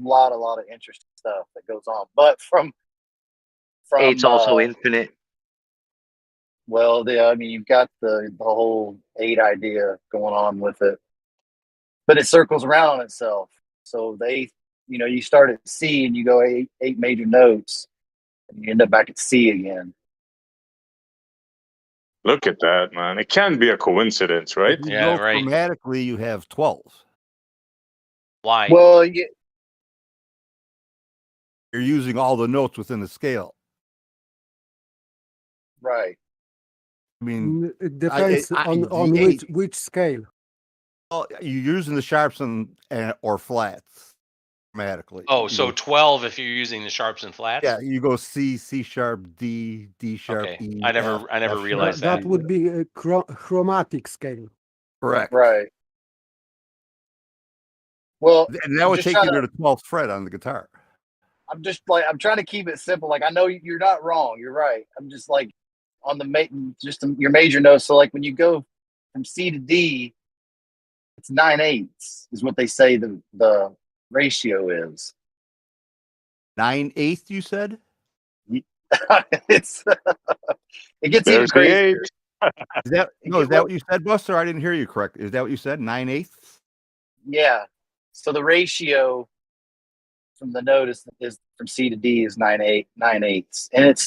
interesting stuff that goes on. But from 8's also infinite. Well, I mean, you've got the whole 8 idea going on with it, but it circles around on itself. So you start at C and you go 8 major notes, and you end up back at C again. Look at that, man. It can't be a coincidence, right? Yeah, right. Grammatically, you have 12. Why? Well, you're using all the notes within the scale. Right. I mean, it depends on which scale. Well, you're using the sharps or flats grammatically. Oh, so 12 if you're using the sharps and flats? Yeah, you go C sharp, D sharp, okay. E. I never realized that. That would be a chromatic scale. Correct. Right. Well, and that would take you to the 12th fret on the guitar. I'm trying to keep it simple. Like, I know you're not wrong. You're right. I'm just like on your major notes. So like when you go from C to D, it's 9/8 is what they say the ratio is. 9/8, you said? It gets even crazier. Is that what you said, Buster? I didn't hear you correct. Is that what you said? 9/8? Yeah. So the ratio from the note is from C to D is 9/8, and it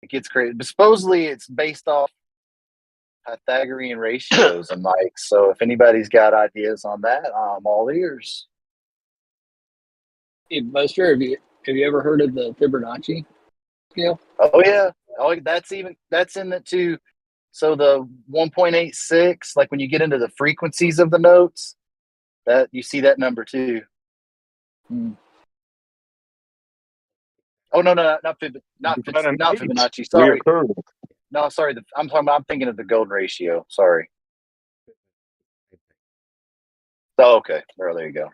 gets crazy. But supposedly it's based off Pythagorean ratios and Mike. So if anybody's got ideas on that, I'm all ears. Hey, Buster, have you ever heard of the Fibonacci scale? Oh yeah. Oh, that's in it too. So the 1.86, like when you get into the frequencies of the notes, that you see that number too. Oh no, not Fibonacci. Sorry, no, sorry. I'm thinking of the golden ratio. Sorry. Oh, okay. There you go.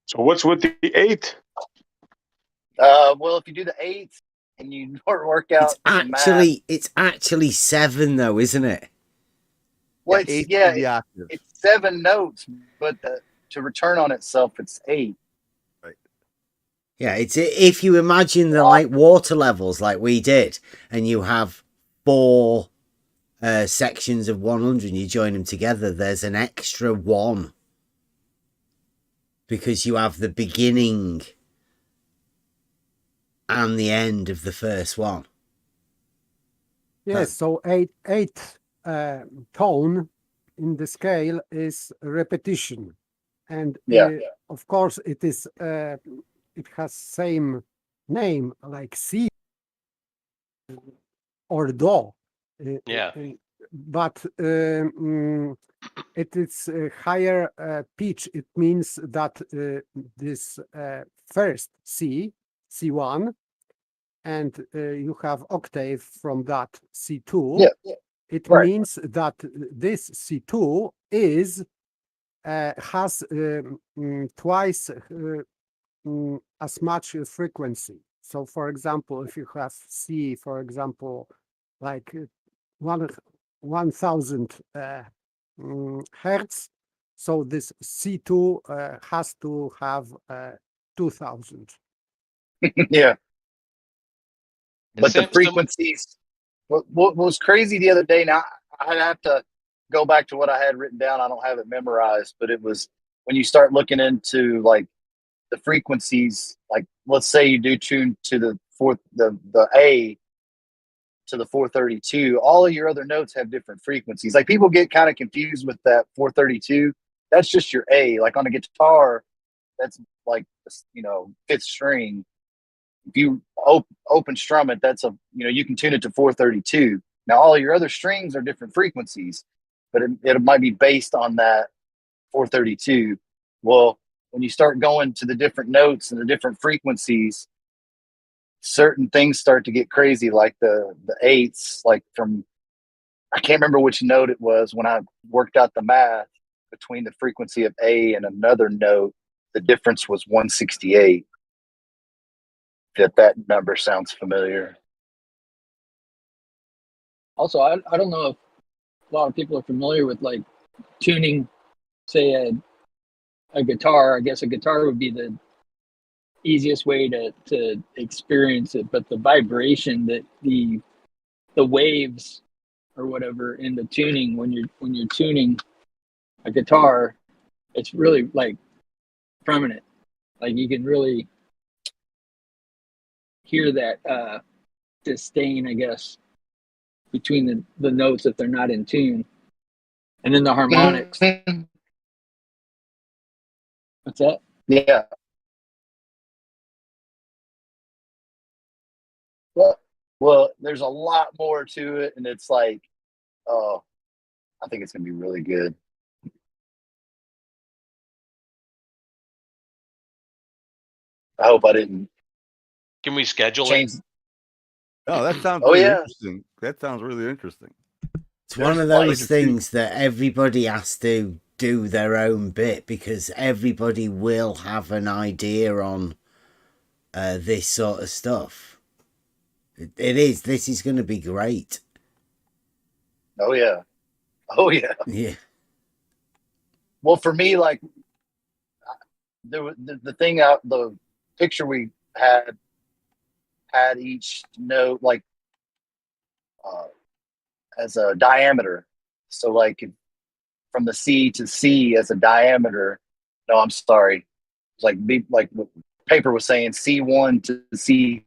So what's with the 8? Well, if you do the 8 and you work out It's actually 7 though, isn't it? Well, it's 7 notes, but to return on itself, it's 8. Right. Yeah, it's if you imagine the like water levels like we did, and you have 4 sections of 100, and you join them together, there's an extra 1 because you have the beginning and the end of the first one. Yes, so eighth tone in the scale is repetition, and of course it is it has same name like C or Do. But it is a higher pitch. It means that this first C1, and you have octave from that C2. It means that this C2 is has twice as much frequency. So, for example, if you have C, for example, like 1000 hertz, so this C2 has to have 2000. Yeah. But the frequencies, what was crazy the other day, now I'd have to go back to what I had written down. I don't have it memorized, but it was when you start looking into like the frequencies, like let's say you do tune to the A to the 432, all of your other notes have different frequencies. Like people get kind of confused with that 432. That's just your A. Like on a guitar, that's like, fifth string. If you open strum it, that's you can tune it to 432. Now all your other strings are different frequencies, but it might be based on that 432. Well, when you start going to the different notes and the different frequencies, certain things start to get crazy, like the eighths, like from, I can't remember which note it was. When I worked out the math between the frequency of A and another note, the difference was 168. That number sounds familiar. Also, I don't know if a lot of people are familiar with like tuning, say a guitar. I guess a guitar would be the easiest way to experience it, but the vibration that the waves or whatever in the tuning, when you're tuning a guitar, it's really like permanent. Like you can really hear that disdain, I guess, between the notes if they're not in tune. And then the harmonics. What's that? Yeah. Well, there's a lot more to it, and it's like, oh, I think it's gonna be really good. I hope I didn't. Can we schedule change? Oh, that sounds Oh, really yeah. interesting. That sounds really interesting. It's one of those things that everybody has to do their own bit, because everybody will have an idea on this sort of stuff. This is going to be great. Oh yeah. Oh yeah. Yeah. Well, for me, like the thing out, the picture we had each note like as a diameter. So like from the C to C as a diameter. No, I'm sorry. It's like what paper was saying, C1 to C3.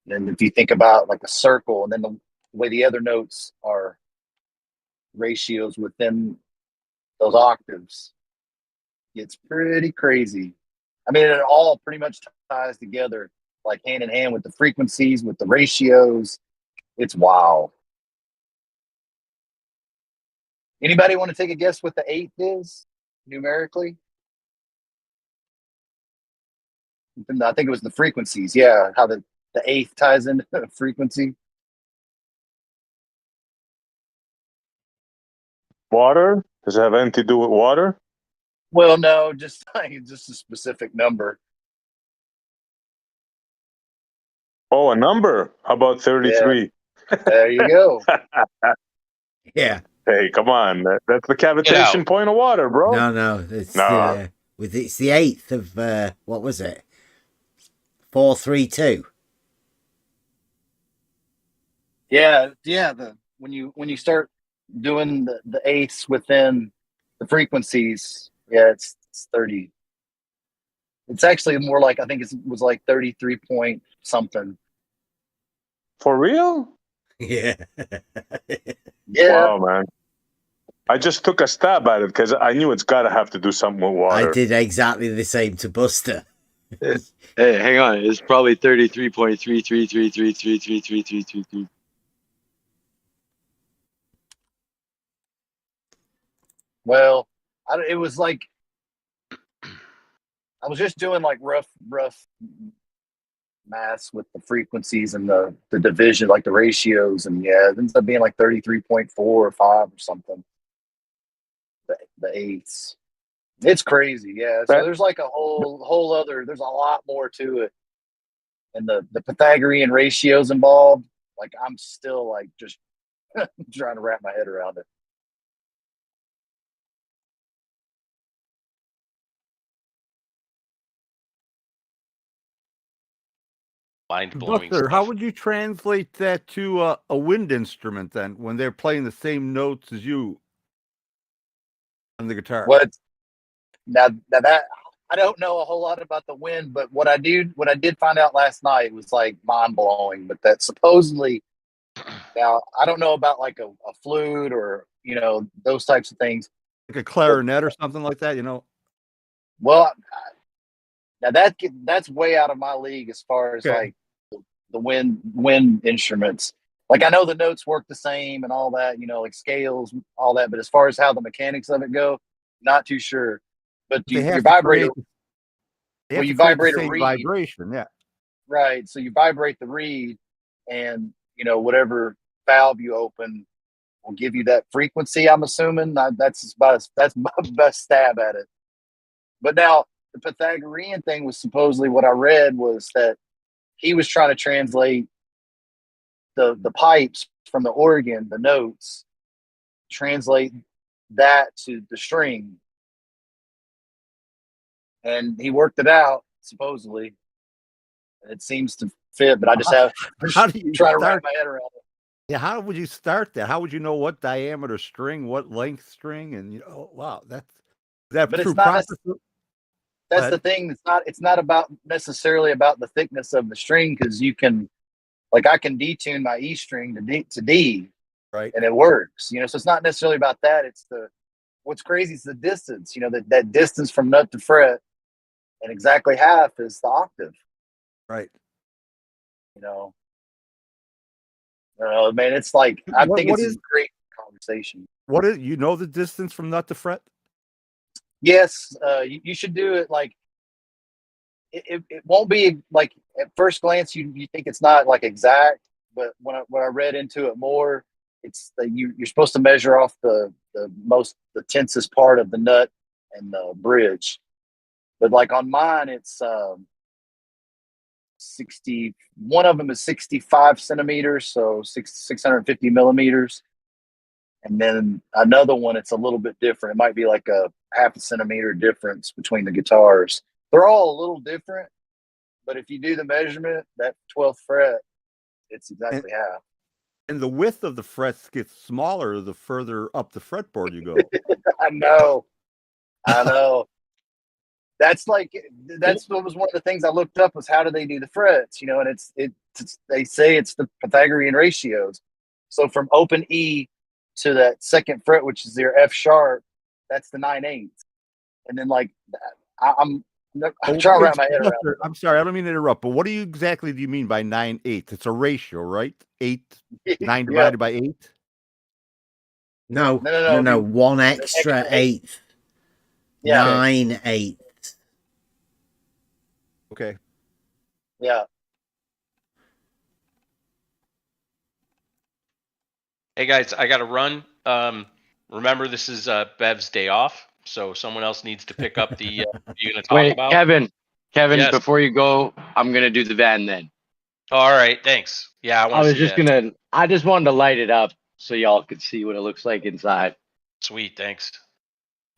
And if you think about like a circle, and then the way the other notes are ratios within those octaves, it's pretty crazy. I mean, it all pretty much ties together, like hand in hand with the frequencies, with the ratios. It's wild. Anybody want to take a guess what the eighth is numerically? I think it was the frequencies. Yeah, how the eighth ties into frequency. Water? Does it have anything to do with water? Well, no, just a specific number. Oh, a number. How about 33? Yeah. There you go. Yeah. Hey, come on. That's the cavitation point of water, bro. No, it's it's the eighth of what was it? 432. Yeah. When you start doing the eighths within the frequencies, yeah, it's 30. It's actually more like, I think it was like 33 point something. For real? Yeah. Yeah. Wow, man. I just took a stab at it because I knew it's got to have to do something with water. I did exactly the same to Buster. Hey, hang on. It's probably 33.33333333333. Well, it was like, I was just doing like rough maths with the frequencies and the division, like the ratios, and yeah, it ends up being like 33.4 or 5 or something. The eighths. It's crazy, yeah. So there's like a whole other, there's a lot more to it. And the Pythagorean ratios involved, like I'm still like just trying to wrap my head around it. Mind-blowing Buster, stuff. how would you translate that to a wind instrument then, when they're playing the same notes as you on the guitar? What? Now that I don't know a whole lot about the wind, but what I did find out last night was like mind blowing. But that supposedly, now I don't know about like a flute or those types of things. Like a clarinet or something like that, Well, now that's way out of my league as far as like the wind instruments. Like I know the notes work the same and all that, like scales, all that. But as far as how the mechanics of it go, not too sure. But They you have to vibrate. create, they have You to create the vibrate a same reed, vibration, yeah. right? So you vibrate the reed, and whatever valve you open will give you that frequency. I'm assuming that's my best stab at it. But now the Pythagorean thing was supposedly, what I read was that he was trying to translate the pipes from the organ, the notes, translate that to the string, and he worked it out supposedly. It seems to fit, but I just have How do you trying to start? wrap my head around it. Yeah, how would you start that? How would you know what diameter string, what length string, and wow, that's that But through it's not. process. That's the thing. It's not about necessarily about the thickness of the string, because you can, like, I can detune my E string to D, right? And it works. So it's not necessarily about that. It's what's crazy is the distance. That distance from nut to fret, and exactly half is the octave. Right. I don't know, man. It's like, I think it's a great conversation. What is the distance from nut to fret? Yes, you should do it. Like, it won't be like at first glance you think it's not like exact, but when I read into it more, it's that you're supposed to measure off the tensest part of the nut and the bridge. But like on mine, it's 60. One of them is 65 centimeters, so 650 millimeters. And then another one, it's a little bit different. It might be like a half a centimeter difference between the guitars. They're all a little different, but if you do the measurement, that 12th fret, it's exactly half. And the width of the frets gets smaller the further up the fretboard you go. I know. That's what was one of the things I looked up, was how do they do the frets? And it's they say it's the Pythagorean ratios. So from open E to that second fret, which is their F sharp, that's the 9/8. And then like I'm I'm trying to wrap my head around Buster, I'm sorry, I don't mean to interrupt, but what do you exactly do you mean by 9/8? It's a ratio, right? 9 divided by 8? No, No, no, it'd be one the extra extra eight. eighth. Yeah. 9/8. Okay. Yeah. Hey guys, I got to run. Remember, this is Bev's day off, so someone else needs to pick up the you're going to talk Wait, about. Kevin, Yes. before you go, I'm gonna do the van then. All right, thanks. Yeah, I I want to was see just that. I just wanted to light it up so y'all could see what it looks like inside. Sweet, thanks.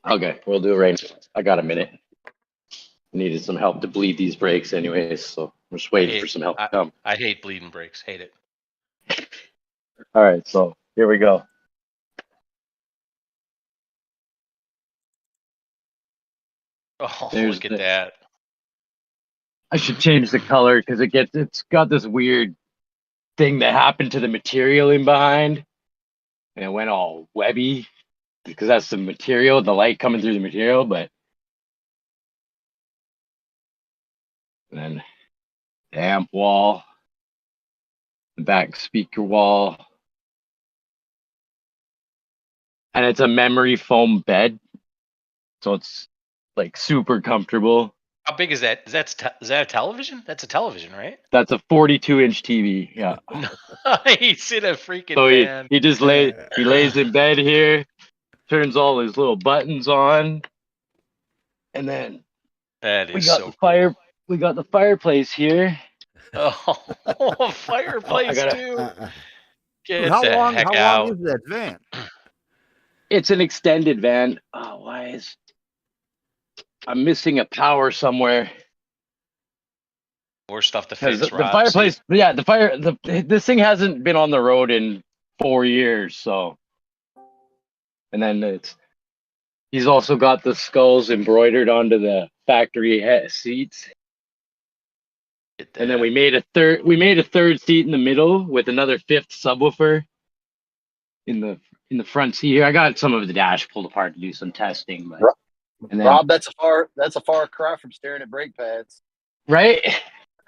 Okay, we'll do it right now. I got a minute. Needed some help to bleed these brakes anyways, so I'm just waiting for some help to come. I hate bleeding brakes. Hate it. All right, so here we go. Oh, There's look at that. I should change the color because it's got this weird thing that happened to the material in behind, and it went all webby because that's the material, the light coming through the material, but and then the amp wall, the back speaker wall, and it's a memory foam bed, so it's like super comfortable. How big is that? Is that a television? That's a television, right? That's a 42-inch TV. Yeah. Nice in a freaking So van. he just lays in bed here, turns all his little buttons on, and then That is we got so the fire. We got the fireplace here. Oh, fireplace too. Get Dude, how the long heck out. is that van? It's an extended van. Oh, why is I'm missing a power somewhere? More stuff to Because fix, the Rob. fireplace, yeah, this thing hasn't been on the road in 4 years, so. And then he's also got the skulls embroidered onto the factory seats. And then we made a third seat in the middle with another fifth subwoofer in the front seat here. I got some of the dash pulled apart to do some testing, but and then, Rob, that's a far cry from staring at brake pads. right?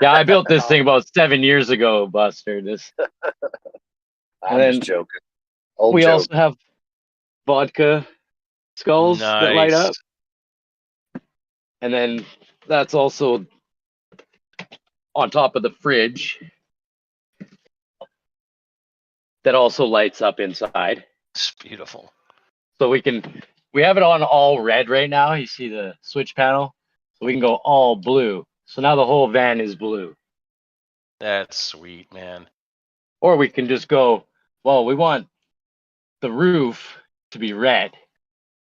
Yeah, I built this thing about 7 years ago, Buster. I'm just joking. Old joke. Also have vodka skulls that light up. And then that's also on top of the fridge that also lights up inside. It's beautiful. So we have it on all red right now. You see the switch panel? So we can go all blue. So now the whole van is blue. That's sweet, man. Or we can just go, well, we want the roof to be red,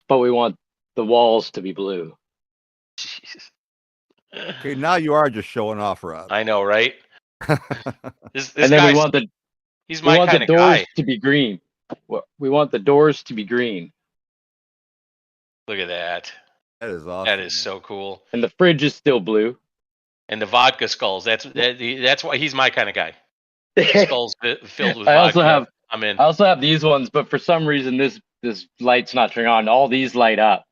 but we want the walls to be blue. Jesus. Okay, now you are just showing off, Rob. I know, right? This And then guy's he's my kind of guy. To be green. We want the doors to be green. Look at that. That is awesome. That is so cool. And the fridge is still blue. And the vodka skulls. That's why he's my kind of guy. Skulls filled with I vodka. I'm in. I also have these ones, but for some reason this light's not turning on. All these light up.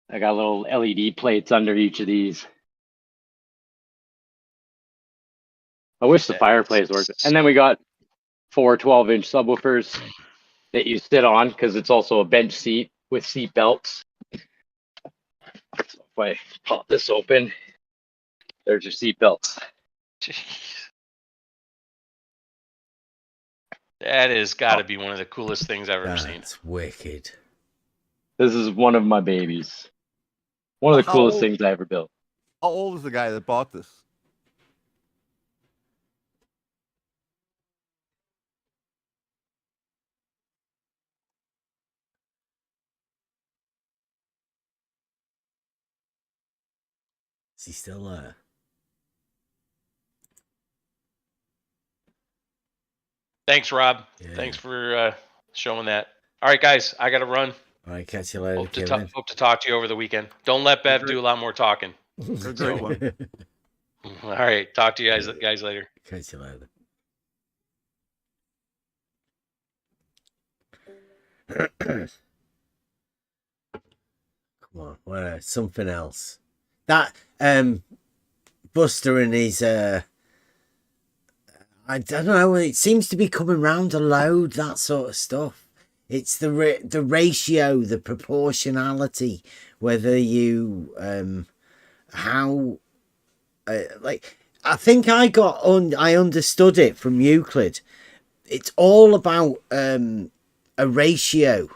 I got little LED plates under each of these. I wish the fireplace worked. And then we got 4 12-inch subwoofers that you sit on because it's also a bench seat with seat belts. So if I pop this open, there's your seat belts. That has got to be one of the coolest things I've ever seen. That's wicked. This is one of my babies. One of the coolest things I ever built. How old is the guy that bought this? Is he still there? Thanks, Rob. Yeah. Thanks for showing that. All right, guys, I got to run. All right, catch you later, Hope to talk to you over the weekend. Don't let Bev do a lot more talking. Great one. All right, talk to you guys later. Catch you later. Come on, something else. that Buster and his I don't know, it seems to be coming round a load, that sort of stuff. It's the ratio, the proportionality, whether you how like I think I understood it from Euclid. It's all about a ratio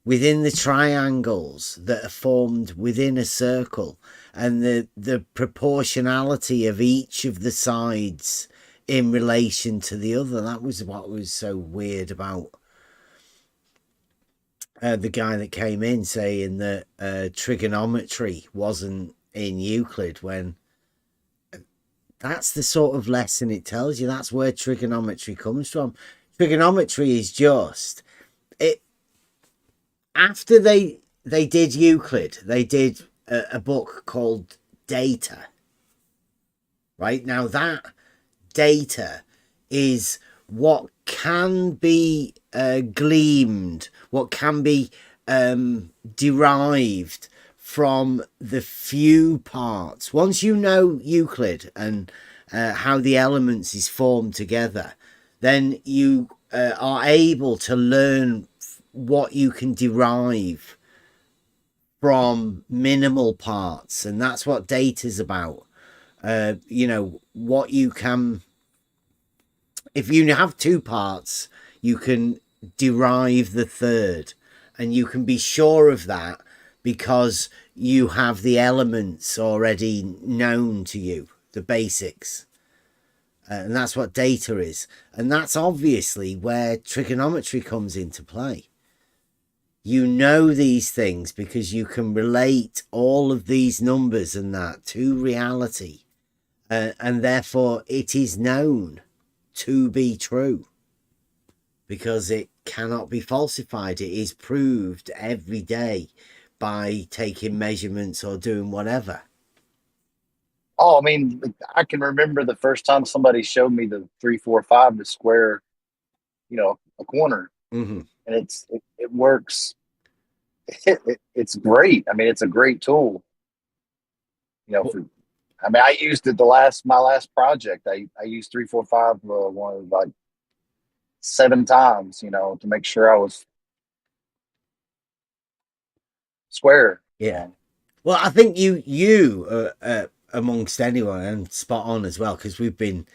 within the triangles that are formed within a circle, and the proportionality of each of the sides in relation to the other. That was what was so weird about the guy that came in saying that trigonometry wasn't in Euclid, when that's the sort of lesson it tells you. That's where trigonometry comes from. Trigonometry is just it. After they did Euclid, they did a book called Data. Right now, that data is what can be gleaned, what can be derived from the few parts. Once you know Euclid and how the elements is formed together, then you are able to learn what you can derive from minimal parts, and that's what data is about. You know, what you can, if you have two parts, you can derive the third, and you can be sure of that because you have the elements already known to you, the basics. And that's what data is. And that's obviously where trigonometry comes into play. You know these things because you can relate all of these numbers and that to reality. And therefore it is known to be true because it cannot be falsified. It is proved every day by taking measurements or doing whatever. Oh, I mean, I can remember the first time somebody showed me the 3, 4, 5 to square, you know, a corner, Mm-hmm. and it works. It's great. I mean, it's a great tool. You know, I mean, I used it my last project. I used 3, 4, 5 one like 7 times, you know, to make sure I was square. Yeah. Well, I think you amongst anyone, and spot on as well, because we've been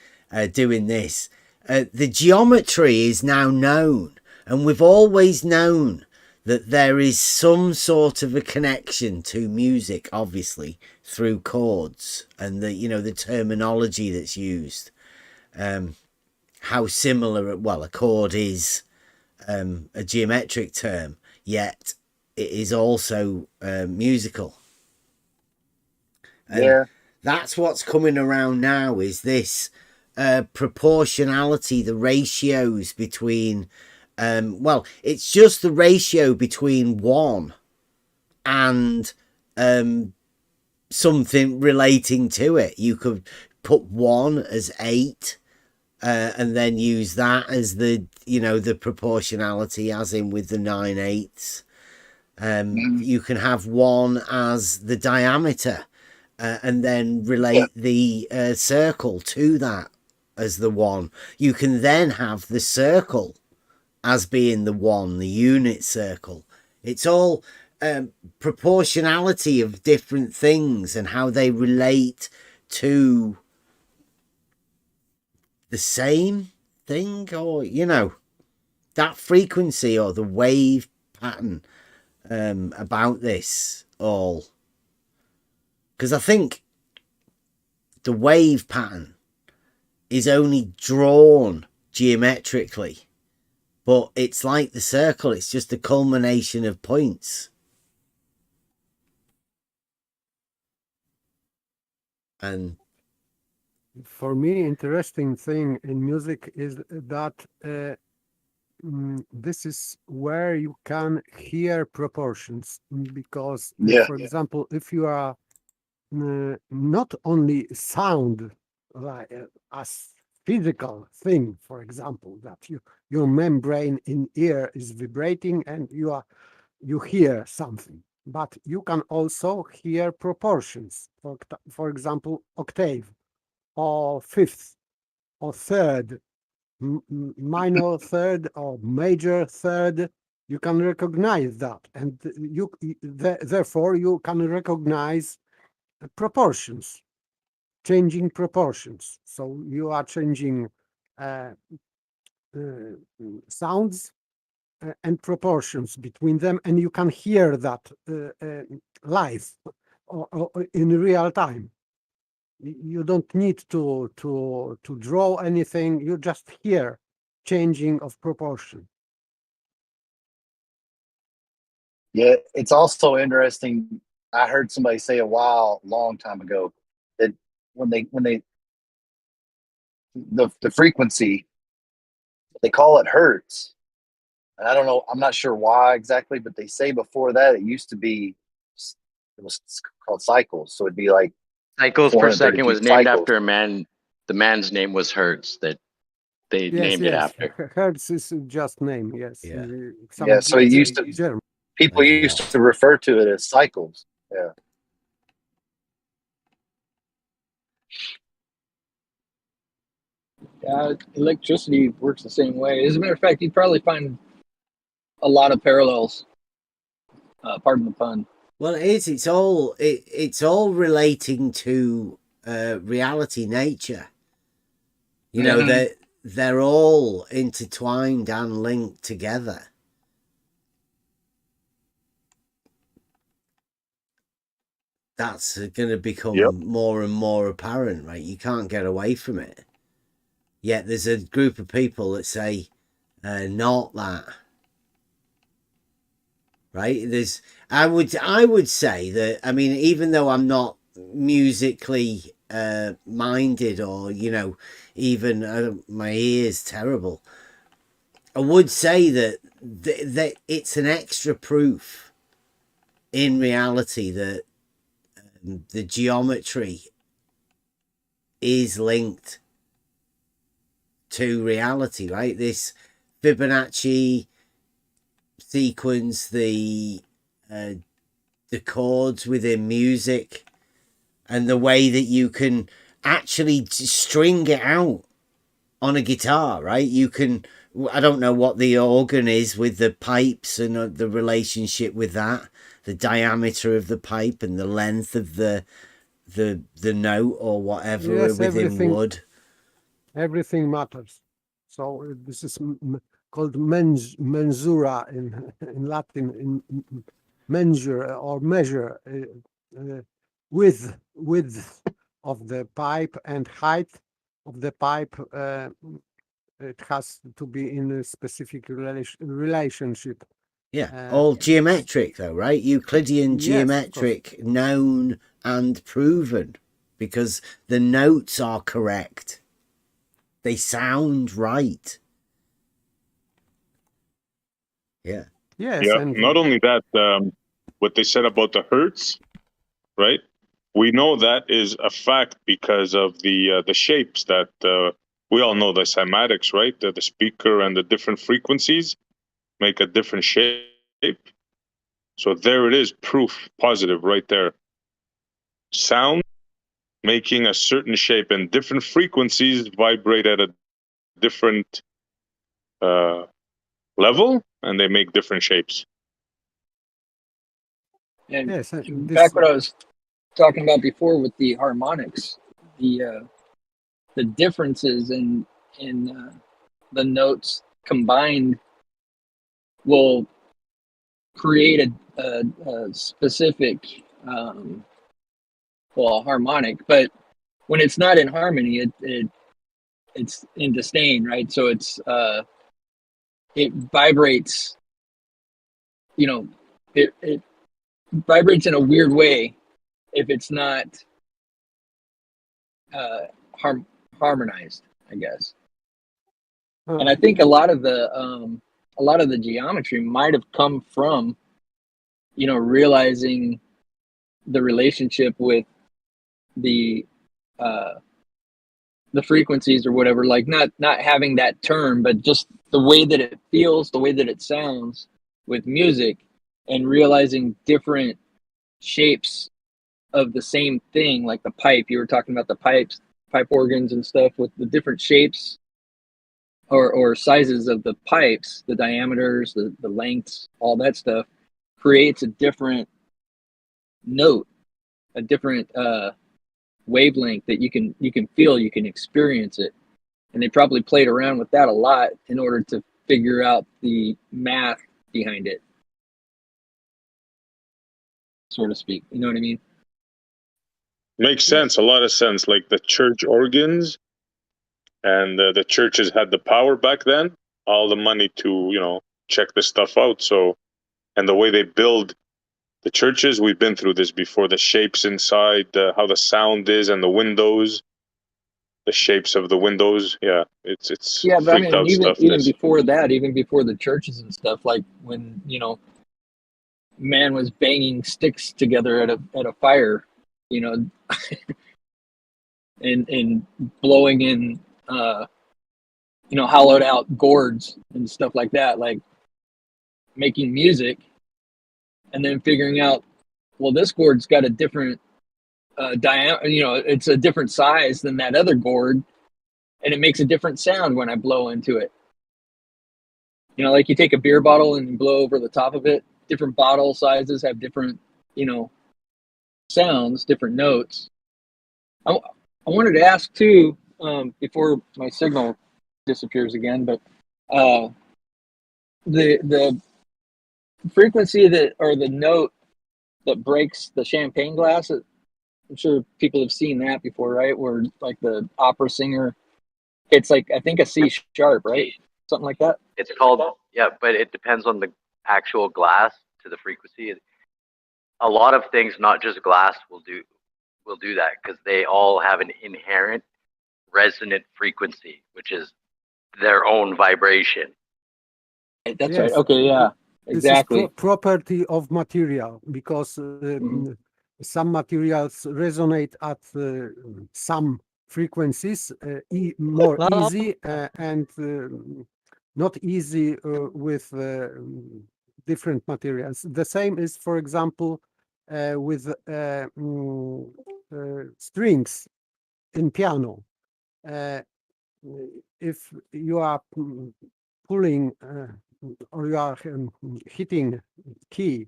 doing this. The geometry is now known, and we've always known that there is some sort of a connection to music, obviously through chords and the terminology that's used. How similar, well, a chord is a geometric term, yet it is also musical. And yeah, that's what's coming around now, is this proportionality, the ratios between well, it's just the ratio between 1 and something relating to it. You could put 1 as 8 and then use that as the proportionality, as in with the 9/8. You can have 1 as the diameter and then relate the circle to that as the 1. You can then have the circle as being the 1, the unit circle. It's all proportionality of different things and how they relate to the same thing, or that frequency or the wave pattern about this all. Because I think the wave pattern is only drawn geometrically, but it's like the circle, it's just a culmination of points. And for me, interesting thing in music is that this is where you can hear proportions, because for example, if you are not only sound, like as physical thing, for example, that your membrane in ear is vibrating and you hear something, but you can also hear proportions. For example, octave, or fifth, or third, minor third, or major third. You can recognize that, and therefore you can recognize proportions, changing proportions. So you are changing sounds and proportions between them, and you can hear that live or in real time. You don't need to draw anything. You just hear changing of proportion. Yeah, it's also interesting. I heard somebody say long time ago, that when they the frequency, they call it hertz. And I don't know, I'm not sure why exactly, but they say before that it used to be, it was called cycles. So it'd be like Cycles per second 432 was named cycles. after a man. The man's name was Hertz. That they named it after. Hertz is just name. Yes. Yeah. Yeah, so it used to, German. people used to refer to it as cycles. Yeah. Electricity works the same way. As a matter of fact, you'd probably find a lot of parallels. Pardon the pun. Well, it is. It's all relating to reality, nature. You know, they're all intertwined and linked together. That's going to become more and more apparent, right? You can't get away from it. Yet there's a group of people that say, not that. Right? I would say that, I mean, even though I'm not musically minded, or, you know, even my ear's terrible, I would say that it's an extra proof in reality that the geometry is linked to reality, right? This Fibonacci sequence, the chords within music, and the way that you can actually string it out on a guitar, right? You can, I don't know what the organ is with the pipes and the relationship with that, the diameter of the pipe and the length of the note or whatever within wood. Everything matters. So this is called mensura in Latin, in measure or measure, width of the pipe and height of the pipe. It has to be in a specific relationship. Yeah, all geometric though, right? Euclidean geometric, known and proven, because the notes are correct. They sound right. Yeah. Yes. Yeah. And not only that, what they said about the hertz, right? We know that is a fact because of the shapes that we all know, the cymatics, right? The speaker and the different frequencies make a different shape. So there it is, proof positive right there. Sound making a certain shape, and different frequencies vibrate at a different level, and they make different shapes. And back what I was talking about before with the harmonics, the differences in the notes combined will create a specific harmonic, but when it's not in harmony, it's in disdain, right? So it vibrates, you know, it vibrates in a weird way if it's not harmonized, I guess. And I think a lot of the geometry might have come from, you know, realizing the relationship with the frequencies or whatever, like not having that term, but just the way that it feels, the way that it sounds with music and realizing different shapes of the same thing, like the pipe. You were talking about the pipe organs and stuff with the different shapes or sizes of the pipes, the diameters, the lengths, all that stuff creates a different note, a different wavelength that you can feel, you can experience it. And they probably played around with that a lot in order to figure out the math behind it, so to speak. You know what I mean? Makes sense, a lot of sense. Like the church organs, and the churches had the power back then, all the money to check this stuff out. So, and the way they build the churches, we've been through this before. The shapes inside, how the sound is, and the windows, the shapes of the windows. Yeah, it's Yeah, but I freaked mean, out stuff. even This. before that, even before the churches and stuff, like when man was banging sticks together at a fire, you know, and blowing in hollowed out gourds and stuff like that, like making music, and then figuring out, well, this gourd's got a different diameter, it's a different size than that other gourd, and it makes a different sound when I blow into it. Like you take a beer bottle and you blow over the top of it. Different bottle sizes have different, sounds, different notes. I wanted to ask too, before my signal disappears again, but the frequency that, or the note that breaks the champagne glass, I'm sure people have seen that before, right? Where like the opera singer, it's like, I think a C sharp, right? Something like that. It's called, yeah, but it depends on the actual glass to the frequency. A lot of things, not just glass, will do that because they all have an inherent resonant frequency, which is their own vibration. That's right. Okay, yeah, exactly. This is property of material, because some materials resonate at some frequencies more easy and not easy with different materials. The same is, for example, with strings in piano. If you are pulling or you are hitting key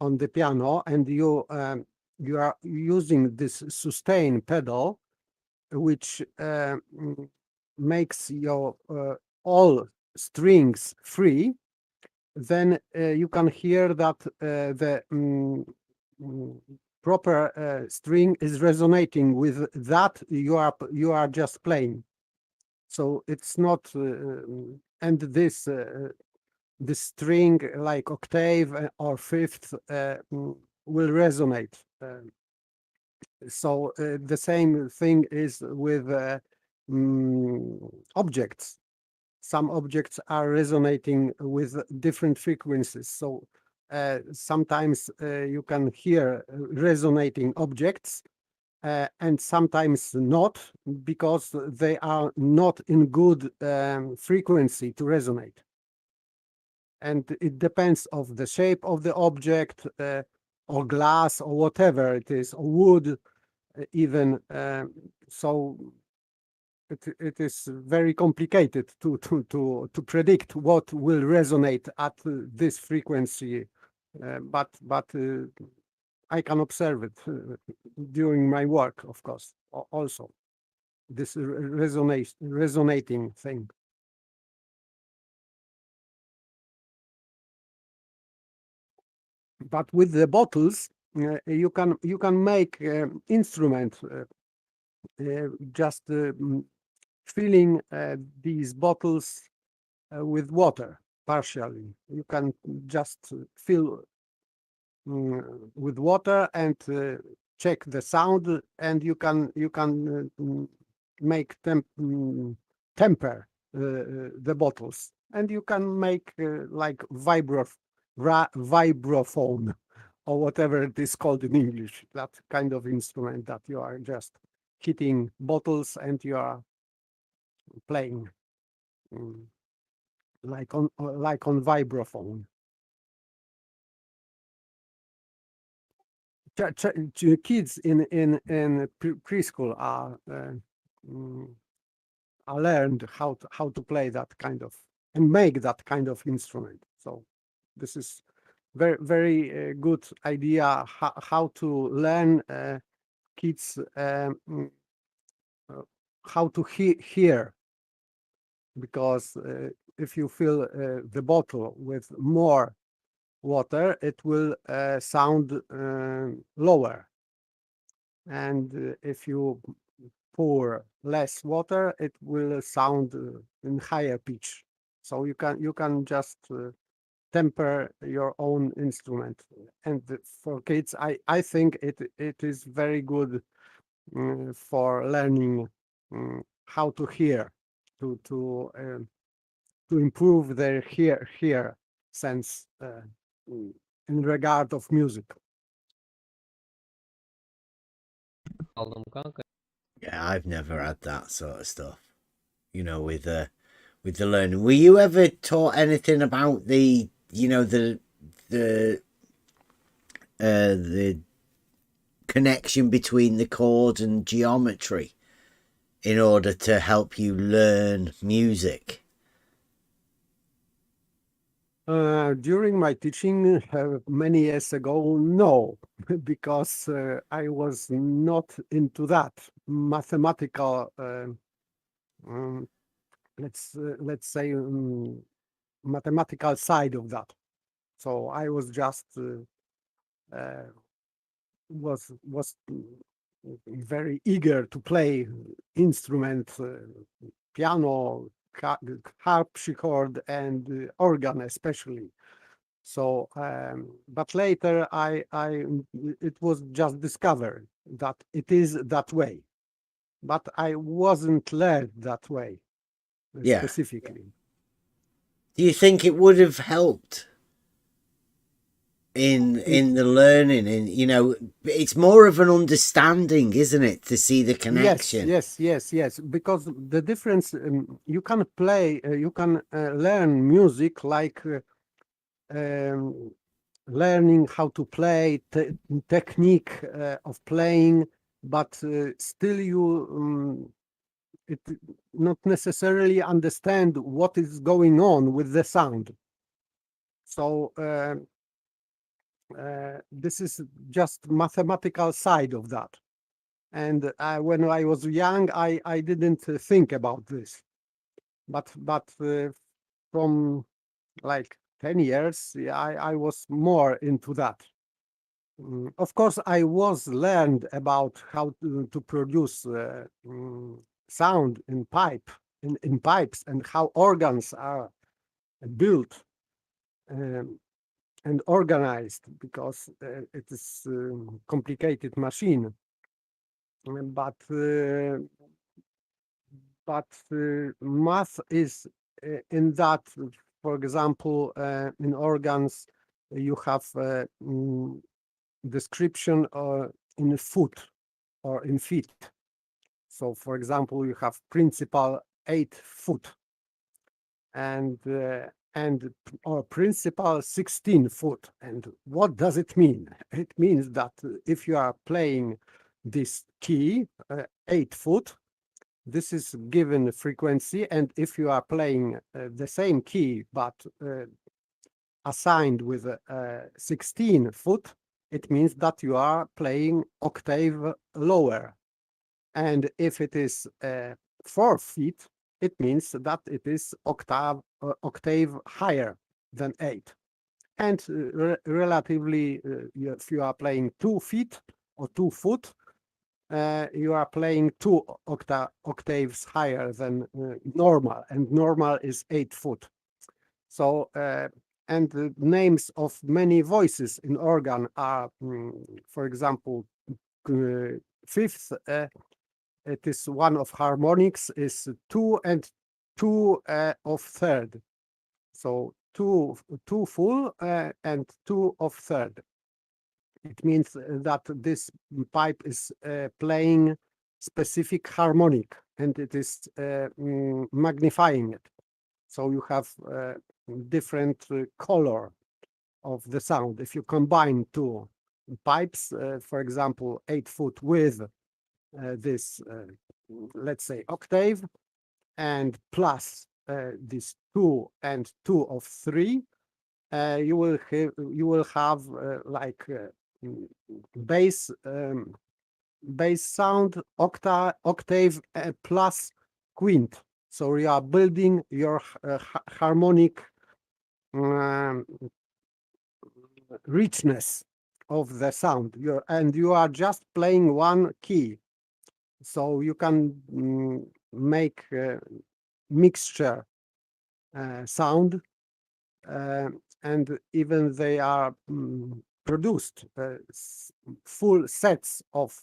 on the piano, and you are using this sustain pedal, which makes your all strings free, then you can hear that the proper string is resonating with that you are just playing. So it's not and this string like octave or fifth will resonate. So the same thing is with objects. Some objects are resonating with different frequencies. So sometimes you can hear resonating objects, and sometimes not, because they are not in good frequency to resonate. And it depends of the shape of the object, or glass, or whatever it is, or wood even. So it is very complicated to predict what will resonate at this frequency, but I can observe it during my work, of course, also this resonating thing. But with the bottles, you can make instrument just filling these bottles with water partially. You can just fill with water and check the sound, and you can make them temper the bottles, and you can make like vibraphone or whatever it is called in English, that kind of instrument that you are just hitting bottles and you are playing like on vibraphone. kids in preschool are learned how to play that kind of and make that kind of instrument. So this is very good idea how to learn kids how to hear, because if you fill the bottle with more water, it will sound lower, and if you pour less water, it will sound in higher pitch. So you can just temper your own instrument. And for kids, I think it is very good for learning how to hear, to improve their hear sense in regard of music. Yeah, I've never had that sort of stuff, you know, with the learning. Were you ever taught anything about the connection between the chords and geometry in order to help you learn music? During my teaching many years ago, no, because I was not into that mathematical, let's say, mathematical side of that. So I was just was very eager to play instrument, piano, harpsichord, and organ especially. So, but later it was just discovered that it is that way, but I wasn't led that way specifically. Do you think it would have helped in the learning? And you know, it's more of an understanding, isn't it, to see the connection? Yes, because the difference, you can play, you can learn music like learning how to play, technique of playing, but still you it not necessarily understand what is going on with the sound. So this is just mathematical side of that. And when I was young, I didn't think about this, but from like 10 years, I was more into that. Of course, I was learned about how to produce sound in pipes, and how organs are built and organized, because it is complicated machine. But math is in that. For example, in organs, you have description in foot or in feet. So, for example, you have principal 8 foot and or principal 16 foot. And what does it mean? It means that if you are playing this key 8 foot, this is given frequency, and if you are playing the same key but assigned with 16 foot, it means that you are playing octave lower. And if it is 4 feet, it means that it is octave higher than 8. And relatively, if you are playing 2 feet or 2 foot, you are playing 2 octaves higher than normal, and normal is 8 foot. So, and the names of many voices in organ are, for example, fifth, it is one of harmonics is 2 and 2 of third. So two full and 2 of third. It means that this pipe is playing specific harmonic, and it is magnifying it. So you have different color of the sound if you combine two pipes, for example, 8-foot with this, let's say, octave, and plus this 2 and 2 of 3, you will have like bass sound, octave plus quint. So you are building your harmonic richness of the sound. And you are just playing one key. So you can make mixture sound, and even they are produced full sets of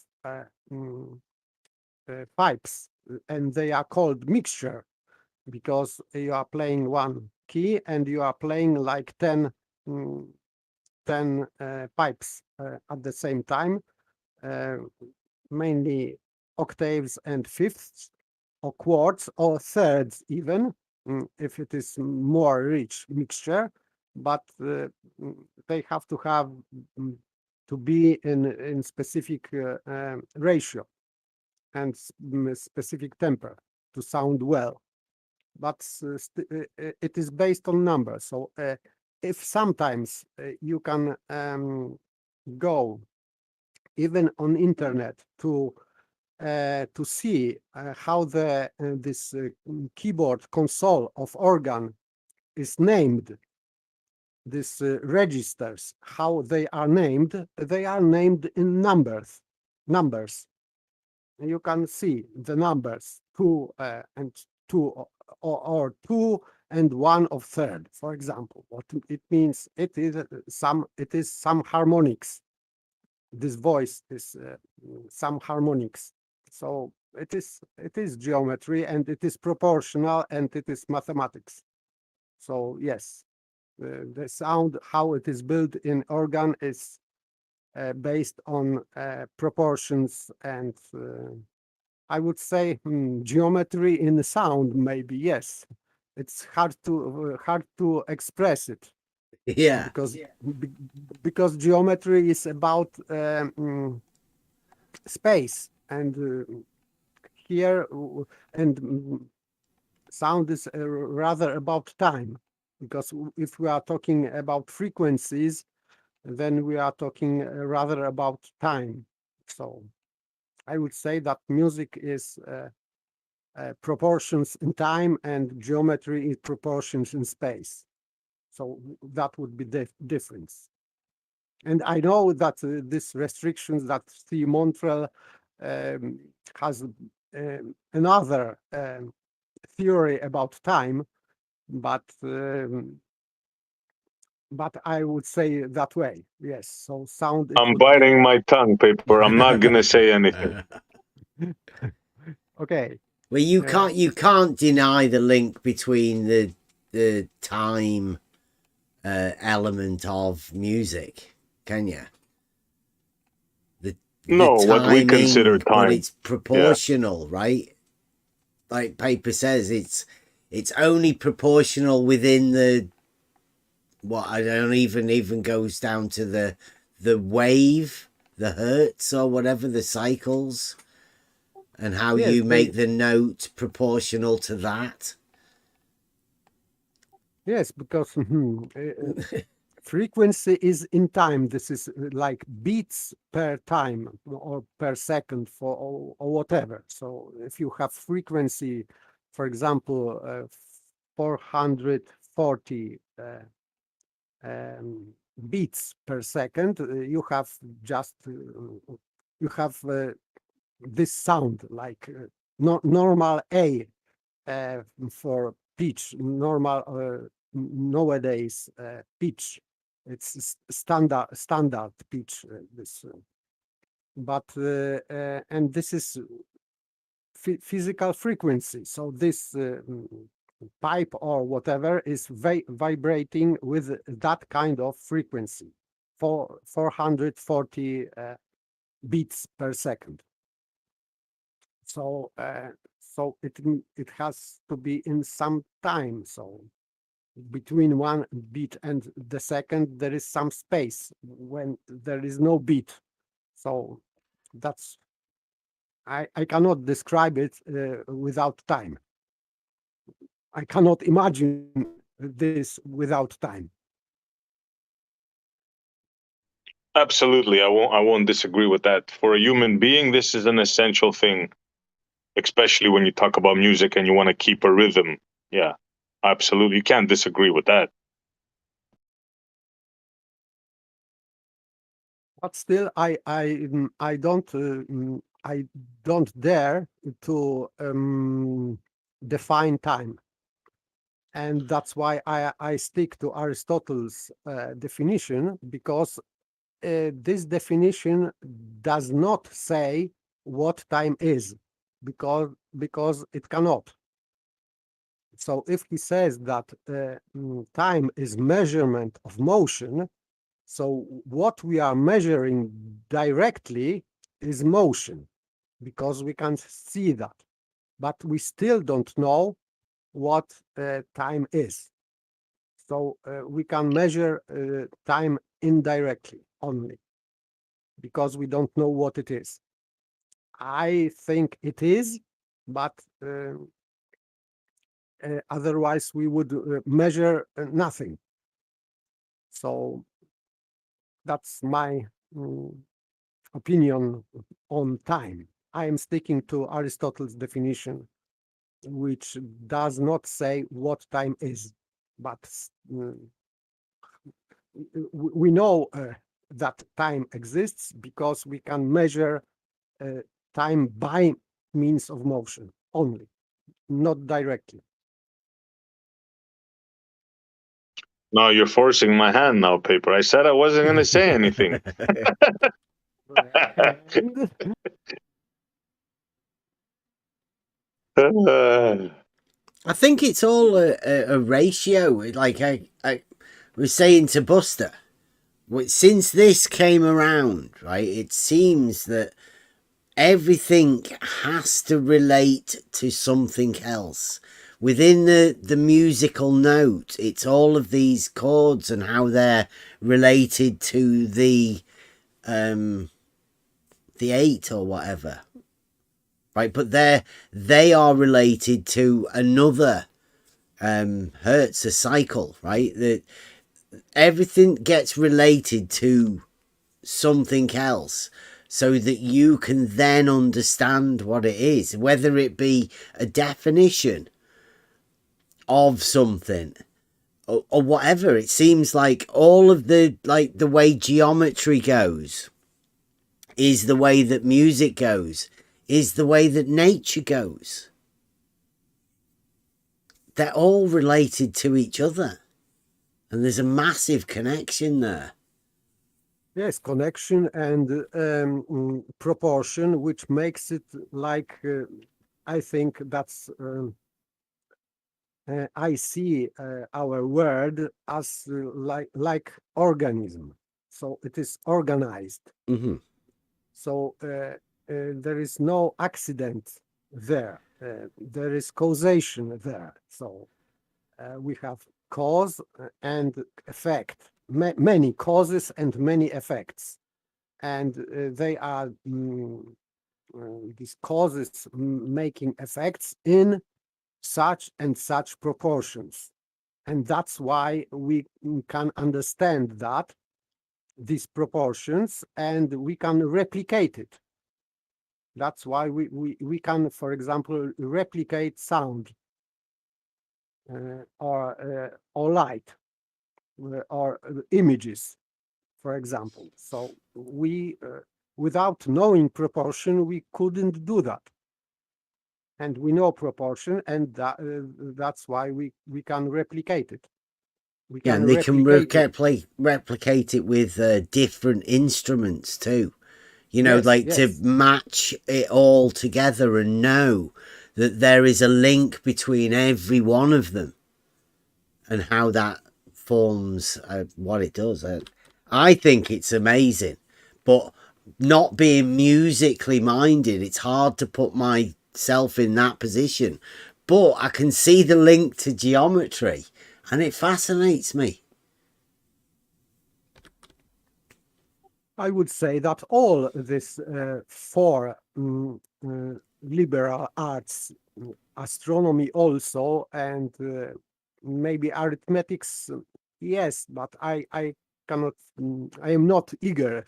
pipes, and they are called mixture because you are playing one key and you are playing like 10 pipes at the same time, mainly octaves and fifths or quarts or thirds even, if it is more rich mixture, but they have to have to be in specific ratio and specific temper to sound well. But it is based on numbers. So if sometimes you can go even on internet to see how the this keyboard console of organ is named, these registers, how they are named in numbers. You can see the numbers 2 and 2 or 2 and 1 of third, for example. What it means, it is some harmonics. This voice is some harmonics. So it is geometry, and it is proportional, and it is mathematics. So yes, the sound, how it is built in organ, is based on proportions, and I would say geometry in the sound. Maybe yes, it's hard to express it. Yeah, because geometry is about space, and here and sound is rather about time, because if we are talking about frequencies, then we are talking rather about time. So I would say that music is proportions in time, and geometry is proportions in space. So that would be the difference. And I know that these restrictions that the Montreal has another theory about time, but I would say that way. Yes. So sound. I'm biting my tongue, Paper. I'm not gonna say anything. Okay. Well, you can't deny the link between the time element of music, can you? No, what we consider but time. it's proportional, right? Like Paper says, it's only proportional within the what I don't even goes down to the wave, the hertz or whatever, the cycles, and how you make the note proportional to that. Yes, because frequency is in time. This is like beats per time or per second or whatever. So if you have frequency, for example, 440 beats per second, you have just this sound like normal A for pitch, normal nowadays pitch. It's standard pitch. But and this is physical frequency. So this pipe or whatever is vibrating with that kind of frequency, 440 beats per second. So so it has to be in some time. So between one beat and the second, there is some space when there is no beat. So that's, I cannot describe it without time. I cannot imagine this without time. Absolutely, I won't disagree with that. For a human being, this is an essential thing, especially when you talk about music and you want to keep a rhythm. Yeah, absolutely, you can't disagree with that. But still, I don't dare to define time, and that's why I stick to Aristotle's definition, because this definition does not say what time is, because it cannot. So if he says that time is measurement of motion, so what we are measuring directly is motion, because we can see that, but we still don't know what time is. So we can measure time indirectly only, because we don't know what it is. I think it is, but otherwise we would measure nothing. So that's my opinion on time. I am sticking to Aristotle's definition, which does not say what time is, but we know that time exists because we can measure time by means of motion only, not directly. No, you're forcing my hand now, Paper. I said I wasn't going to say anything. I think it's all a ratio. Like I was saying to Buster, since this came around, right, it seems that everything has to relate to something else. Within the musical note, it's all of these chords and how they're related to the 8 or whatever. Right, but they are related to another hertz, a cycle, right? That everything gets related to something else, so that you can then understand what it is, whether it be a definition of something or whatever. It seems like all of the way geometry goes is the way that music goes, is the way that nature goes. They're all related to each other, and there's a massive connection there. Yes, connection and proportion, which makes it like, I think that's, I see our word as like organism. So it is organized. Mm-hmm. So there is no accident there. There is causation there. So we have cause and effect, many causes and many effects. And they are these causes making effects in such and such proportions. And that's why we can understand that, these proportions, and we can replicate it. That's why we can, for example, replicate sound or light or images, for example. So we, without knowing proportion, we couldn't do that. And we know proportion, and that's why we can replicate it. We Yeah, can and they can replicate replicate it with different instruments too. You know, Yes, like yes. to match it all together and know that there is a link between every one of them and how that forms what it does. I think it's amazing, but not being musically minded, it's hard to put myself in that position. But I can see the link to geometry. and it fascinates me. I would say that all this four liberal arts, astronomy also, and maybe arithmetics, yes, but I cannot, I am not eager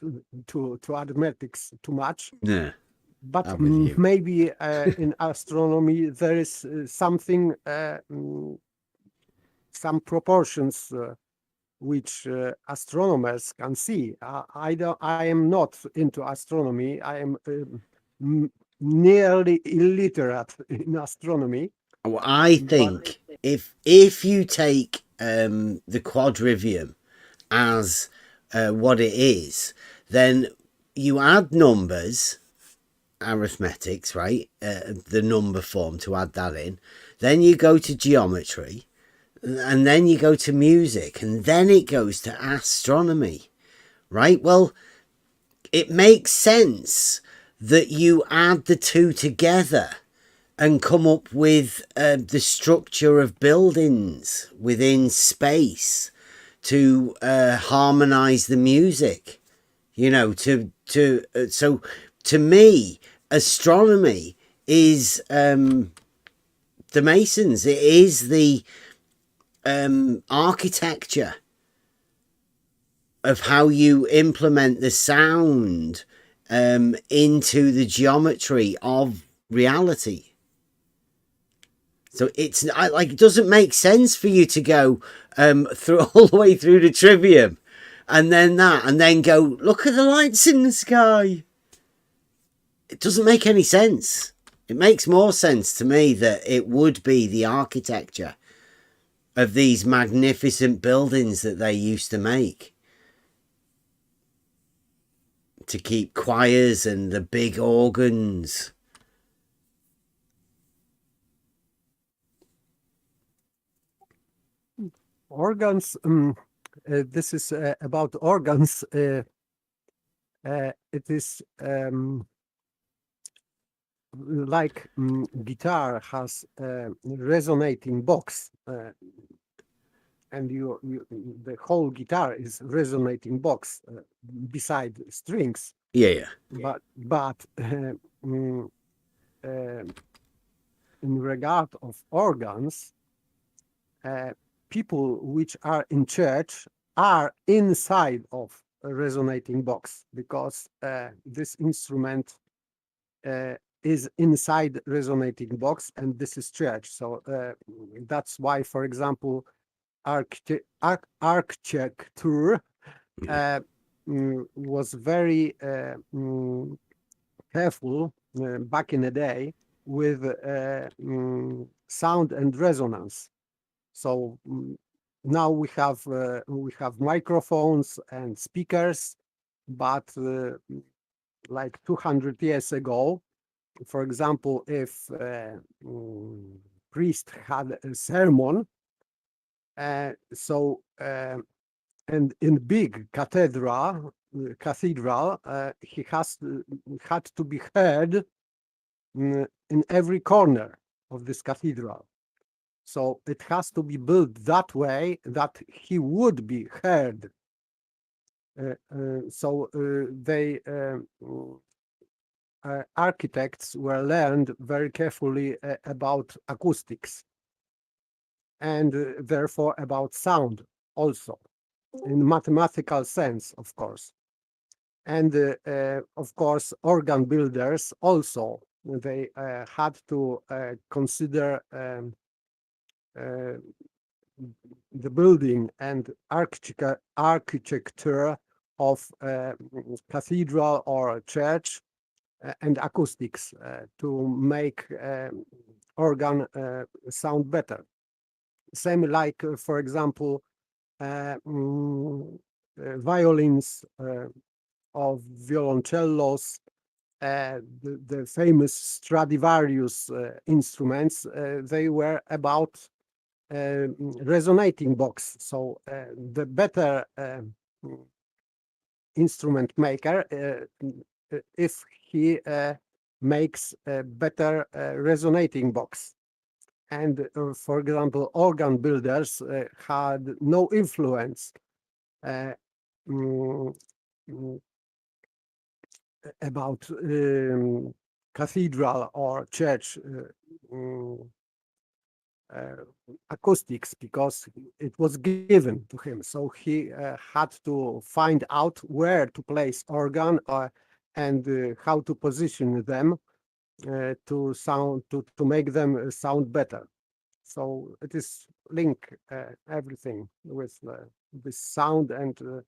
to arithmetics too much. Yeah, but I'm with you. maybe in astronomy there is something, some proportions which astronomers can see. I am not into astronomy. I am nearly illiterate in astronomy. Well, I think if you take the quadrivium as what it is, then you add numbers, arithmetics, right? The number form to add that in. Then you go to geometry, and then you go to music, and then it goes to astronomy, right? Well, it makes sense that you add the two together and come up with the structure of buildings within space to harmonize the music. You know, so to me, astronomy is the Masons. It is the architecture of how you implement the sound into the geometry of reality. So it's like, it doesn't make sense for you to go through all the way through the trivium and then that, and then go, look at the lights in the sky. It doesn't make any sense. It makes more sense to me that it would be the architecture of these magnificent buildings that they used to make to keep choirs and the big organs. Organs, this is about organs. It is like guitar has a resonating box, and the whole guitar is resonating box beside strings. Yeah. But in regard of organs, people which are in church are inside of a resonating box, because this instrument is inside resonating box, and this is church. So that's why, for example, architecture was very careful back in the day with sound and resonance. So now we have microphones and speakers, but like 200 years ago, for example, if priest had a sermon, and in big cathedral, he had to be heard in every corner of this cathedral. So it has to be built that way that he would be heard. Architects were learned very carefully about acoustics, and therefore about sound also, in mathematical sense, of course. And of course, organ builders also, they had to consider the building and architecture of cathedral or church and acoustics to make organ sound better. Same like, for example, violins of violoncellos, the famous Stradivarius instruments, they were about resonating box. So the better instrument maker, if he makes a better resonating box. and for example, organ builders had no influence mm, mm, about cathedral or church acoustics, because it was given to him. So he had to find out where to place organ and how to position them to make them sound better. So it is link everything with this sound, and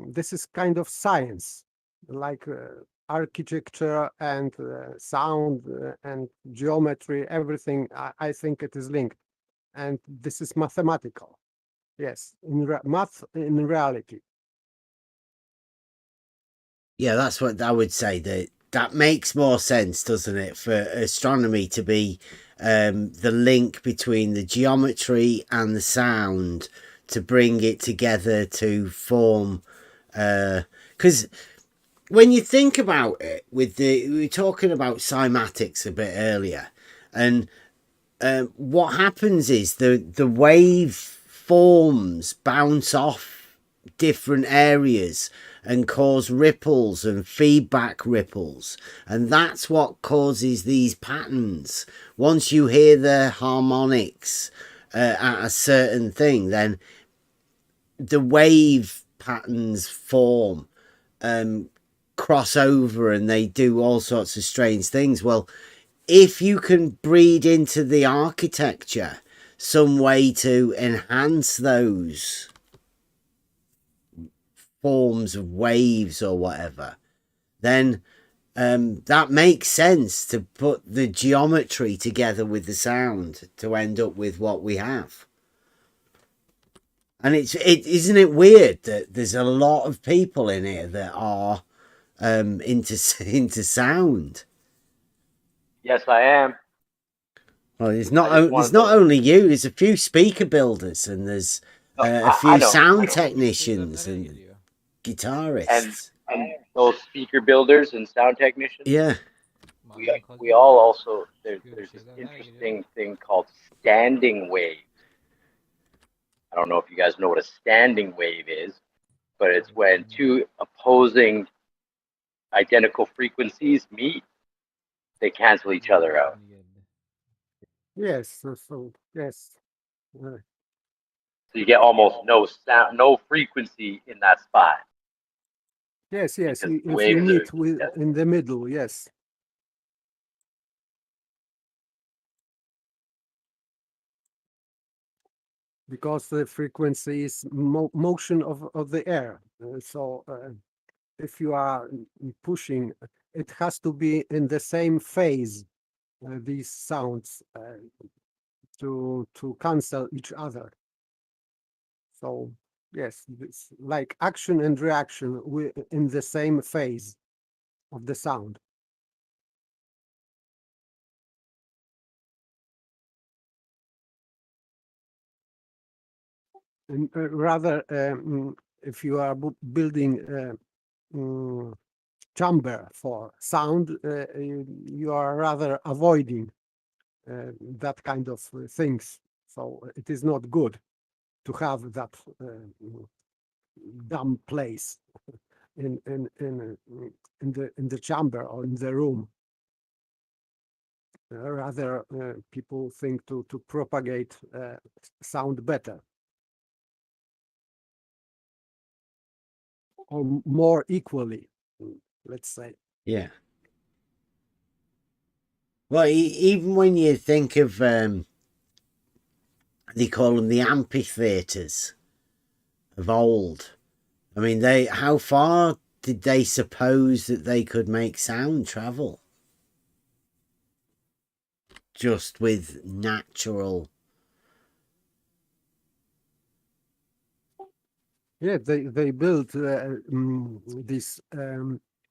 this is kind of science, like architecture and sound and geometry, everything. I think it is linked, and this is mathematical. Yes, math in reality. Yeah, that's what I would say. That makes more sense, doesn't it, for astronomy to be the link between the geometry and the sound, to bring it together to form. Because when you think about it, we were talking about cymatics a bit earlier, and what happens is the wave forms bounce off different areas and cause ripples and feedback ripples, and that's what causes these patterns. Once you hear the harmonics at a certain thing, then the wave patterns form, cross over, and they do all sorts of strange things. Well, if you can breed into the architecture some way to enhance those forms of waves or whatever, then that makes sense to put the geometry together with the sound to end up with what we have. And isn't it weird that there's a lot of people in here that are into sound? Yes, I am. Well, it's not only you. There's a few speaker builders, and there's a few sound technicians and guitarists, and those speaker builders and sound technicians. Yeah. We all also there's this interesting thing called standing wave. I don't know if you guys know what a standing wave is, but it's when two opposing identical frequencies meet, they cancel each other out. Yes, yes. So you get almost no sound, no frequency in that spot. Yes, if you waves meet are in the middle, yes. Because the frequency is motion of the air. So if you are pushing, it has to be in the same phase, these sounds, to cancel each other. So yes, it's like action and reaction in the same phase of the sound. And rather, if you are building chamber for sound, you are rather avoiding that kind of things. So it is not good to have that dumb place in the chamber or in the room. Rather, people think to propagate sound better, or more equally, let's say. Yeah. Well, even when you think of, they call them the amphitheaters of old. I mean, how far did they suppose that they could make sound travel? Just with natural. Yeah, they built this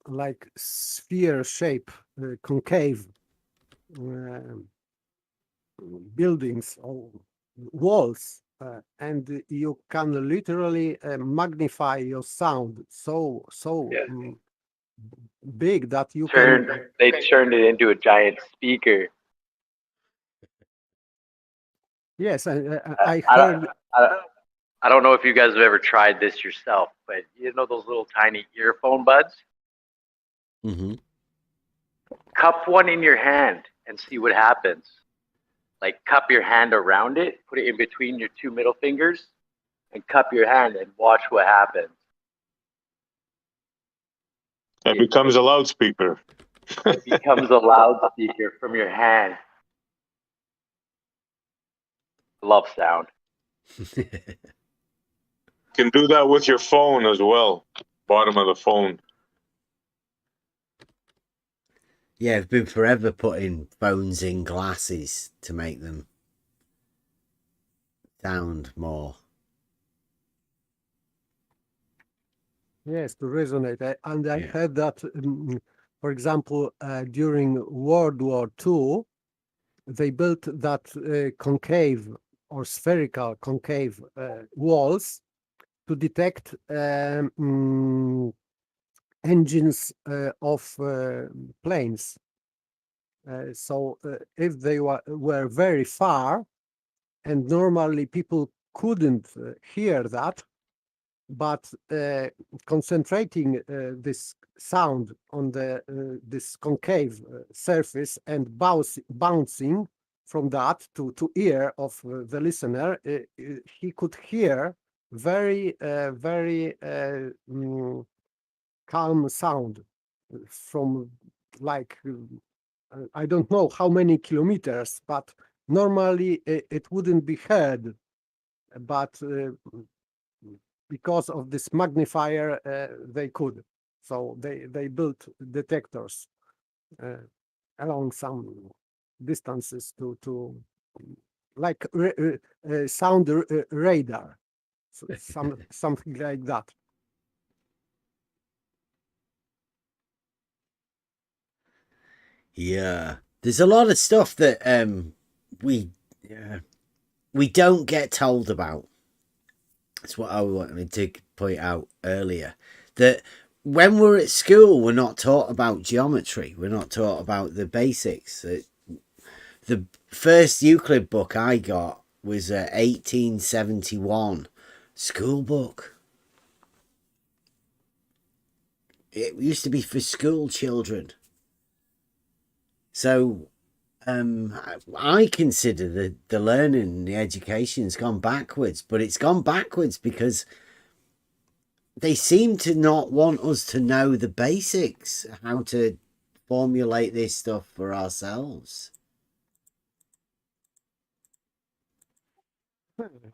like sphere shape, concave buildings or walls, and you can literally magnify your sound so big that you They turned it into a giant speaker. Yes, I, I I, heard. I, I don't know if you guys have ever tried this yourself, but you know those little tiny earphone buds? Mm-hmm. Cup one in your hand and see what happens. Like cup your hand around it, put it in between your two middle fingers, and cup your hand and watch what happens. It becomes a loudspeaker. It becomes a loudspeaker from your hand. Love sound. You can do that with your phone as well. Bottom of the phone. Yeah, it's been forever putting phones in glasses to make them sound more. Yes, to resonate. And I heard that, for example, during World War II, they built that concave or spherical concave walls to detect engines of planes. So if they were very far, and normally people couldn't hear that, but concentrating this sound on the this concave surface and bouncing from that to ear of the listener, he could hear very calm sound from like I don't know how many kilometers, but normally it wouldn't be heard, but because of this magnifier they could. So they built detectors along some distances to like sound radar, so something like that. Yeah, there's a lot of stuff that we don't get told about. That's what I wanted to point out earlier. That when we're at school, we're not taught about geometry. We're not taught about the basics. The first Euclid book I got was a 1871 school book. It used to be for school children. So I consider the learning and the education's gone backwards, but it's gone backwards because they seem to not want us to know the basics, how to formulate this stuff for ourselves.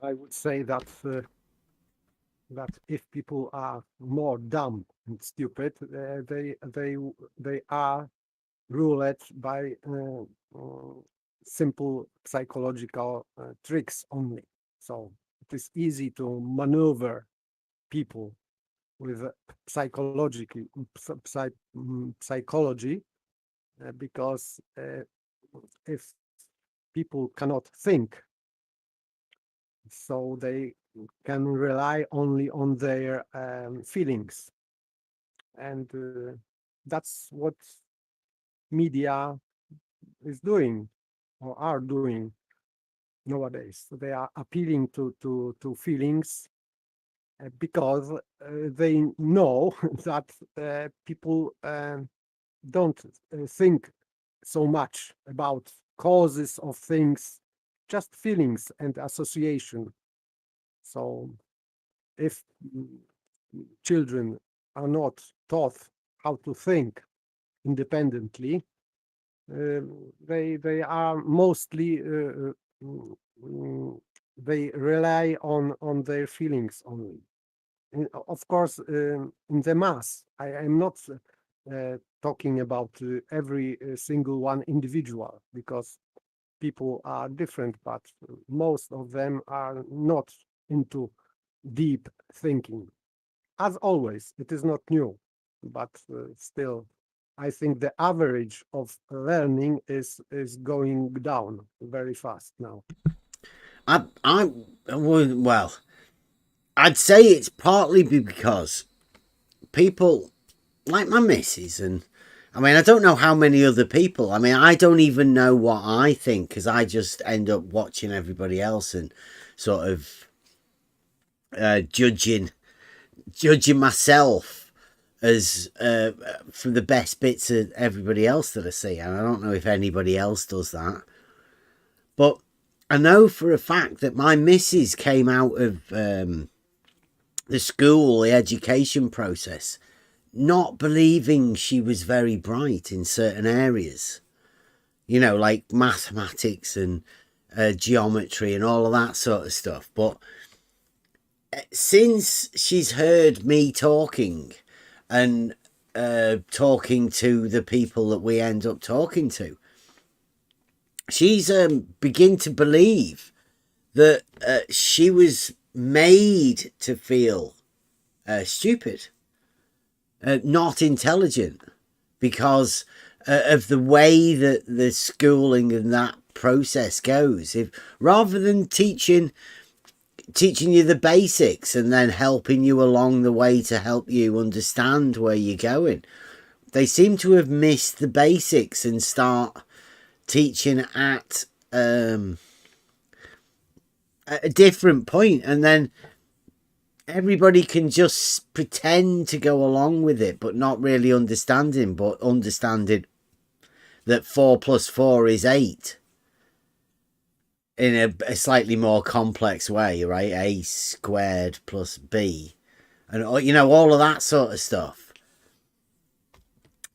I would say that that if people are more dumb and stupid, they are ruled by simple psychological tricks only. So it is easy to maneuver people with psychology because if people cannot think, so they can rely only on their feelings, and that's what media is doing or are doing nowadays. They are appealing to feelings because they know that people don't think so much about causes of things, just feelings and association. So if children are not taught how to think independently, they are mostly they rely on their feelings only. Of course, in the mass, I am not talking about every single one individual, because people are different, but most of them are not into deep thinking. As always, it is not new, but still, I think the average of learning is going down very fast now. Well, I'd say it's partly because people like my missus and I mean, I don't know how many other people. I mean, I don't even know what I think because I just end up watching everybody else and sort of judging myself as from the best bits of everybody else that I see. And I don't know if anybody else does that. But I know for a fact that my missus came out of the school, the education process, not believing she was very bright in certain areas, you know, like mathematics and geometry and all of that sort of stuff. But since she's heard me talking and talking to the people that we end up talking to, she's begin to believe that she was made to feel stupid, not intelligent, because of the way that the schooling and that process goes. If rather than teaching you the basics and then helping you along the way to help you understand where you're going, they seem to have missed the basics and start teaching at a different point, and then everybody can just pretend to go along with it, but not really understanding, but understanding that 4 + 4 is 8 in a slightly more complex way, right? A squared plus B, and you know, all of that sort of stuff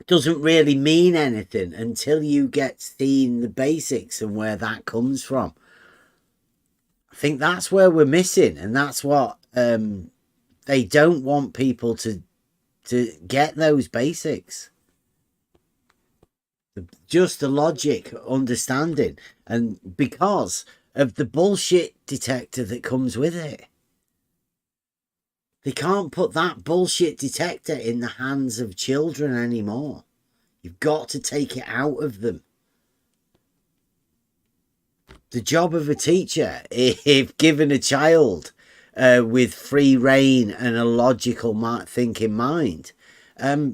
doesn't really mean anything until you get seeing the basics and where that comes from. I think that's where we're missing, and that's what they don't want people to get those basics. Just the logic, understanding, and because of the bullshit detector that comes with it. They can't put that bullshit detector in the hands of children anymore. You've got to take it out of them. The job of a teacher, if given a child with free reign and a logical thinking mind,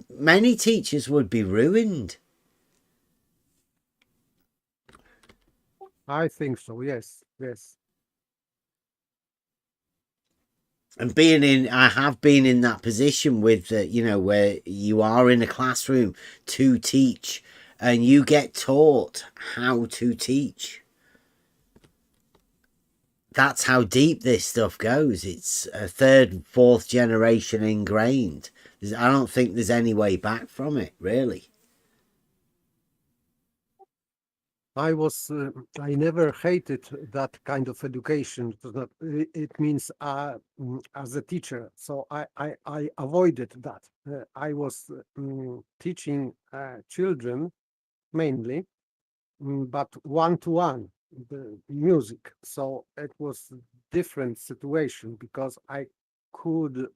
many teachers would be ruined. I think so. Yes. Yes. And I have been in that position with, you know, where you are in a classroom to teach and you get taught how to teach. That's how deep this stuff goes. It's a 3rd, 4th generation ingrained. I don't think there's any way back from it, really. I never hated that kind of education. It means as a teacher, so I avoided that. I was teaching children mainly, but one-to-one the music. So it was a different situation because I could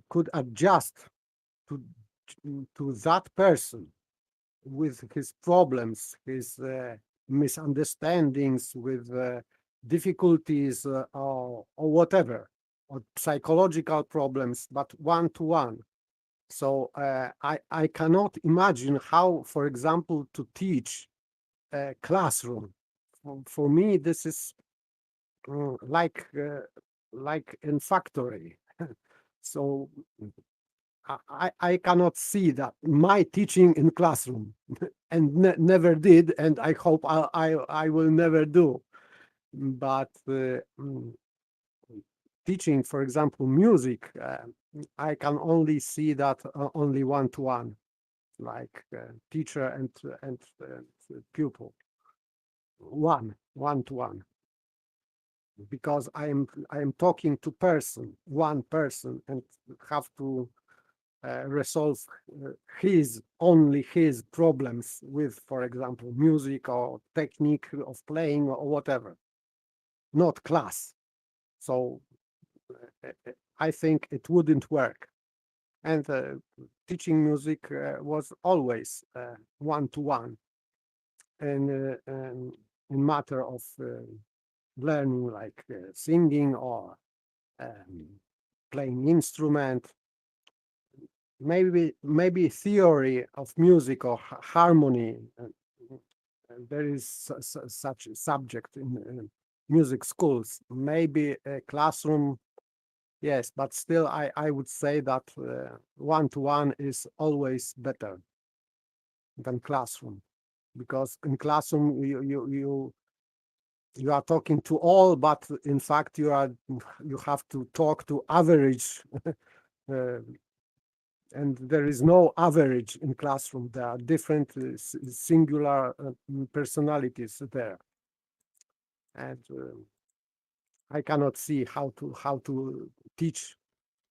could adjust to that person with his problems, his misunderstandings, with difficulties or whatever, or psychological problems, but one-to-one. So I cannot imagine how, for example, to teach a classroom. For me, this is like in factory. So I cannot see that my teaching in classroom, and never did, and I hope I will never do. But teaching, for example, music, I can only see that only one-to-one, like teacher and pupil, one-to-one. Because I am talking to one person, and have to resolve only his problems with, for example, music or technique of playing or whatever, not class. So I think it wouldn't work. And teaching music was always one-to-one, and in matter of learning, like singing or playing instrument. maybe theory of music or harmony. There is such a subject in music schools. Maybe a classroom, yes, but still, I would say that one-to-one is always better than classroom, because in classroom you are talking to all, but in fact you have to talk to average. And there is no average in classroom. There are different singular personalities there, and I cannot see how to teach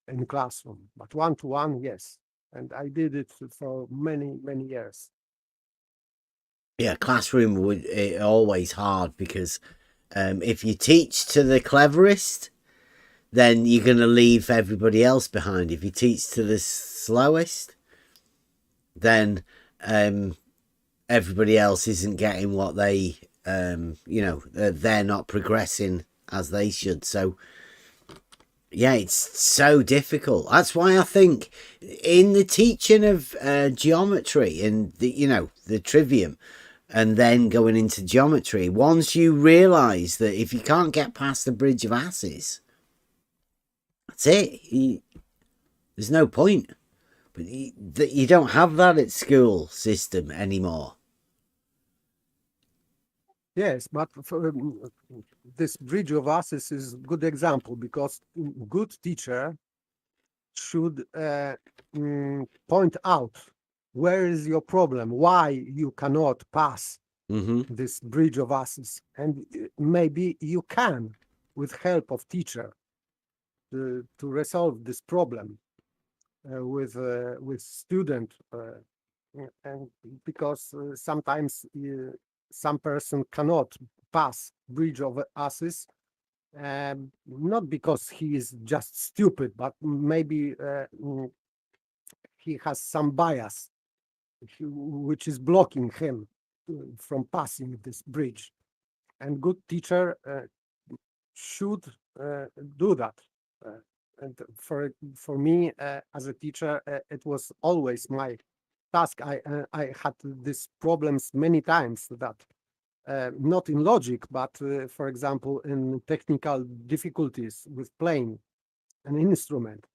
in classroom, but one-to-one, yes, and I did it for many years. Yeah, classroom would always hard, because if you teach to the cleverest, then you're going to leave everybody else behind. If you teach to the slowest, then everybody else isn't getting what they, they're not progressing as they should. So, yeah, it's so difficult. That's why I think in the teaching of geometry and the trivium, and then going into geometry, once you realise that if you can't get past the bridge of asses, that's it. There's no point. But you don't have that at school system anymore. Yes, but for, this bridge of asses is a good example, because good teacher should point out where is your problem, why you cannot pass this bridge of asses, and maybe you can, with help of teacher, to resolve this problem with student, and because sometimes some person cannot pass bridge of asses, not because he is just stupid, but maybe he has some bias which is blocking him from passing this bridge, and good teacher should do that. And for me as a teacher, it was always my task. I had these problems many times, that not in logic, but for example in technical difficulties with playing an instrument,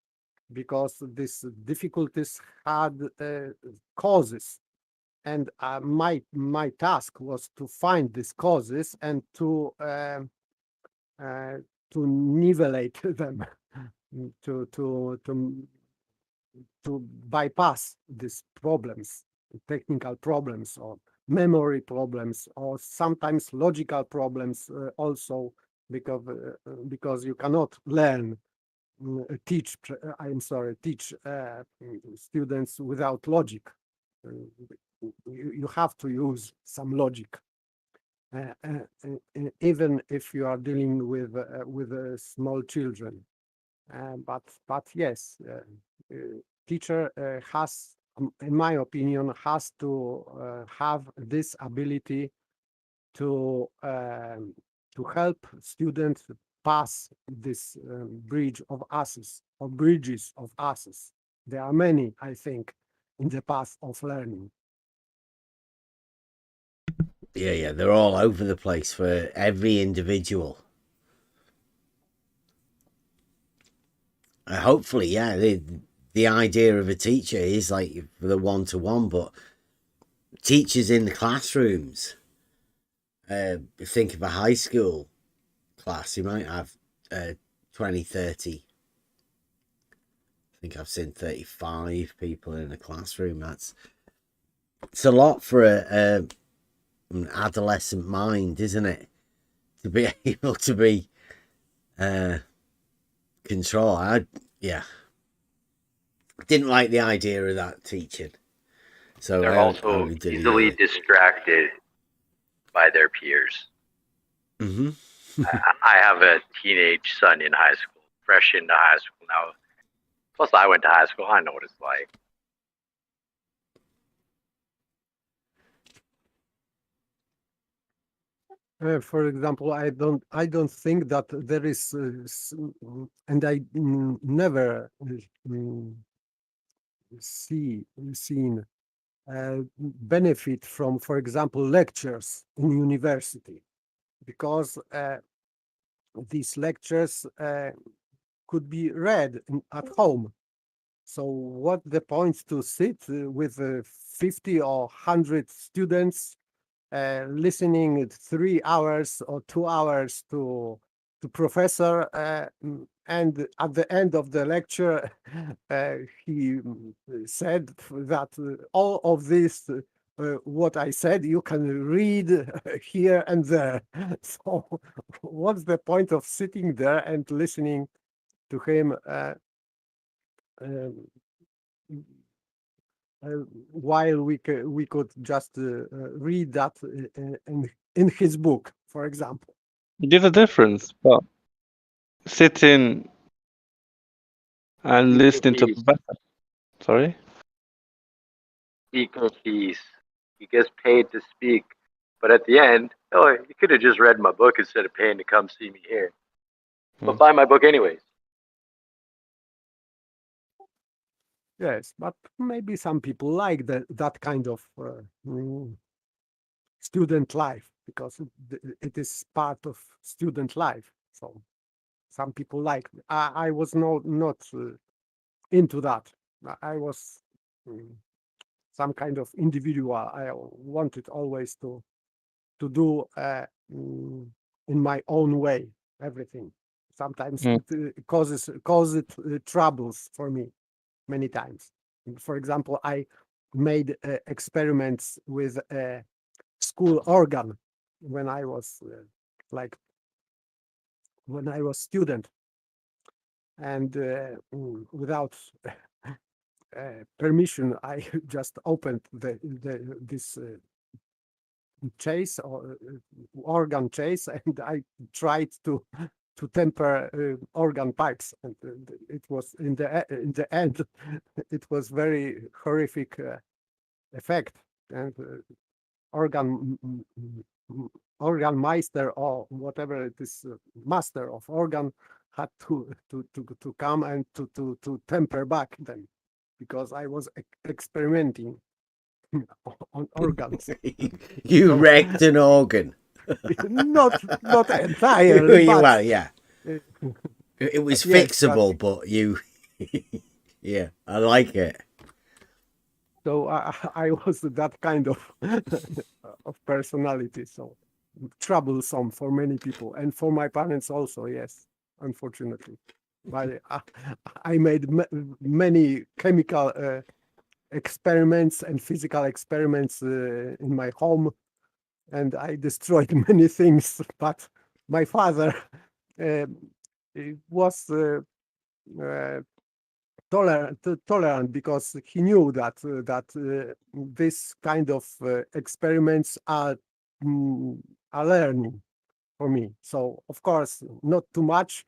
because these difficulties had causes, and my task was to find these causes and to nivellate them, to bypass these problems, technical problems or memory problems, or sometimes logical problems also, because you cannot learn teach students without logic. You have to use some logic, even if you are dealing with small children. But yes, teacher has, in my opinion, has to have this ability to help students pass this bridge of asses, or bridges of asses. There are many, I think, in the path of learning. Yeah, they're all over the place for every individual. Hopefully, yeah, the idea of a teacher is like the one-to-one, but teachers in the classrooms, think of a high school class, you might have 20, 30. I think I've seen 35 people in a classroom. It's a lot for an adolescent mind, isn't it? To be able to be control. I didn't like the idea of that teaching. So they're also easily distracted by their peers. I have a teenage son in high school, fresh into high school now. Plus, I went to high school. I know what it's like. For example, I don't think that there is, and I never seen benefit from, for example, lectures in university, because these lectures could be read at home. So what the point to sit with 50 or 100 students listening 3 hours or 2 hours to professor, and at the end of the lecture he said that all of this what I said you can read here and there. So what's the point of sitting there and listening to him um, while we could just read that in his book, for example. There's a difference, but sitting and listening to a Fees. professor. Sorry? Equal fees. He gets paid to speak. But at the end, oh, you could have just read my book instead of paying to come see me here. But buy my book anyways. Yes, but maybe some people like that kind of student life, because it is part of student life. So some people like. I was not into that. I was some kind of individual. I wanted always to do in my own way everything. Sometimes it causes troubles for me many times. For example, I made experiments with a school organ when I was when I was student, and without permission, I just opened this chase or organ chase, and I tried to temper organ pipes, and it was in the end it was very horrific effect, and organ meister or whatever it is, master of organ, had to come and to temper back them, because I was experimenting on organs. You So, wrecked an organ. not entirely, but Well, yeah. It was yes, fixable, but you, yeah, I like it. so I was that kind of of personality, so troublesome for many people, and for my parents also. Yes, unfortunately, but I made many chemical experiments and physical experiments in my home, and I destroyed many things. But my father was tolerant, because he knew that this kind of experiments are learning for me. So of course, not too much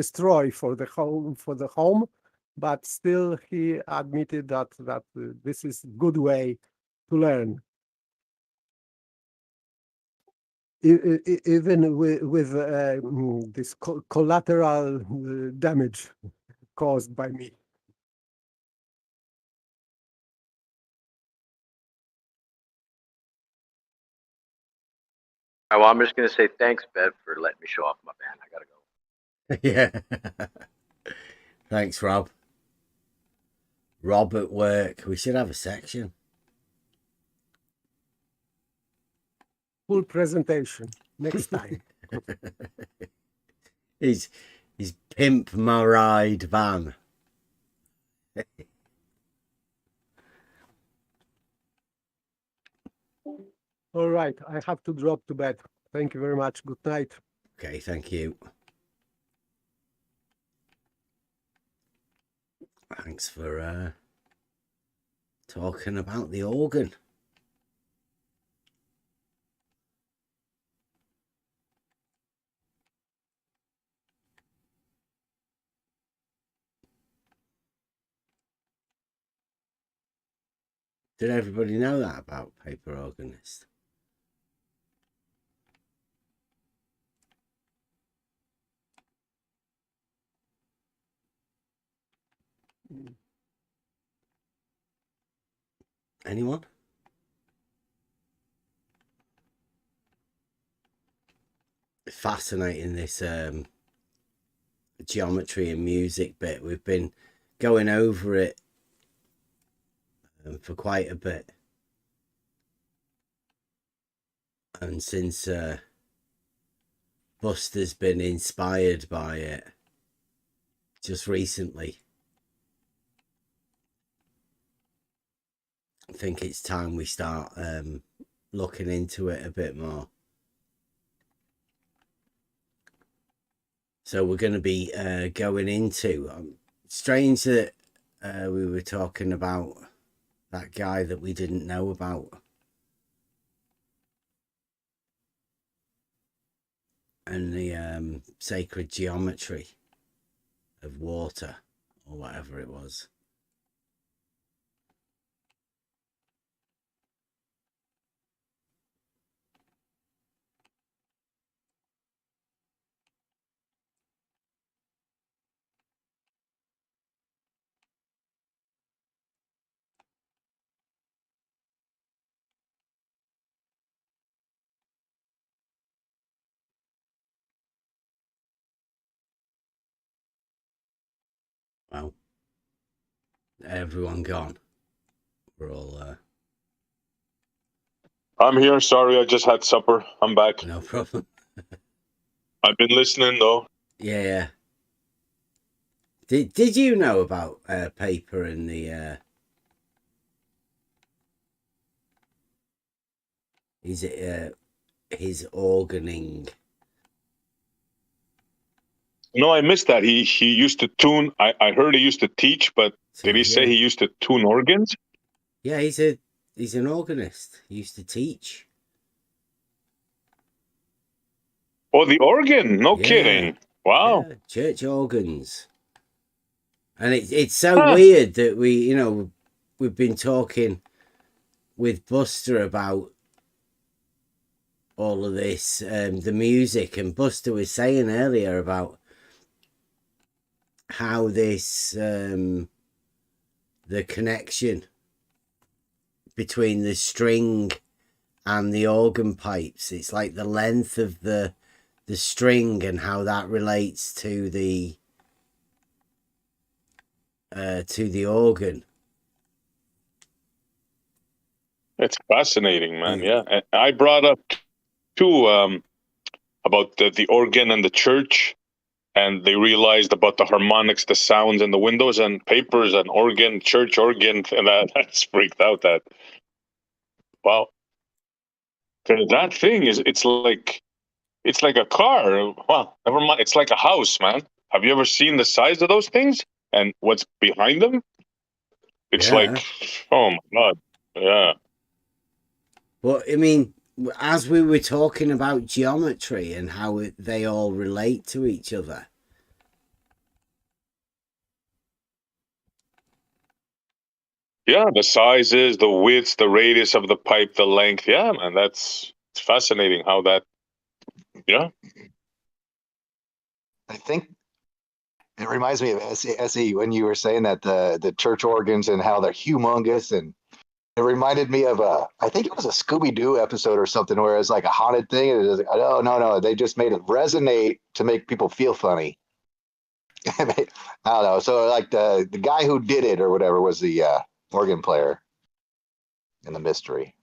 destroy for the home, but still he admitted that this is good way to learn. Even with this collateral damage caused by me. All right, well, I'm just going to say thanks, Bev, for letting me show off my band. I got to go. Yeah. Thanks, Rob. Rob at work. We should have a section. Full presentation next time. He's pimp my ride van. All right, I have to drop to bed. Thank you very much. Good night. Okay, thank you. Thanks for talking about the organ. Did everybody know that about paper organist? Anyone? Fascinating, this geometry and music bit. We've been going over it for quite a bit. And since Buster's been inspired by it just recently, I think it's time we start looking into it a bit more. So we're going to be going into... strange that we were talking about that guy that we didn't know about. And the sacred geometry of water, or whatever it was. Well, everyone gone. We're all... I'm here. Sorry, I just had supper. I'm back. No problem. I've been listening though. Yeah. Did you know about paper and the... his organing? No, I missed that. He used to tune. I heard he used to teach, but did he say he used to tune organs? Yeah, he's an organist. He used to teach. Oh, the organ! No kidding. Wow. Yeah, church organs. And it's so weird that we've been talking with Buster about all of this, the music, and Buster was saying earlier about how this the connection between the string and the organ pipes, it's like the length of the string and how that relates to the organ. It's fascinating, man. Yeah, and I brought up too about the organ and the church, and they realized about the harmonics, the sounds, and the windows and papers and organ, church organ, and that's freaked out. That wow, 'cause that thing is it's like a car. Well, never mind. It's like a house, man. Have you ever seen the size of those things and what's behind them? It's like, oh my god, yeah. But I mean, as we were talking about geometry and how they all relate to each other. Yeah, the sizes, the widths, the radius of the pipe, the length. Yeah, man, it's fascinating how that. Yeah. I think it reminds me of SE when you were saying that the church organs and how they're humongous, and it reminded me of I think it was a Scooby Doo episode or something where it's like a haunted thing, and it was like, oh no, they just made it resonate to make people feel funny. I don't know. So like the guy who did it or whatever was the organ player in the mystery.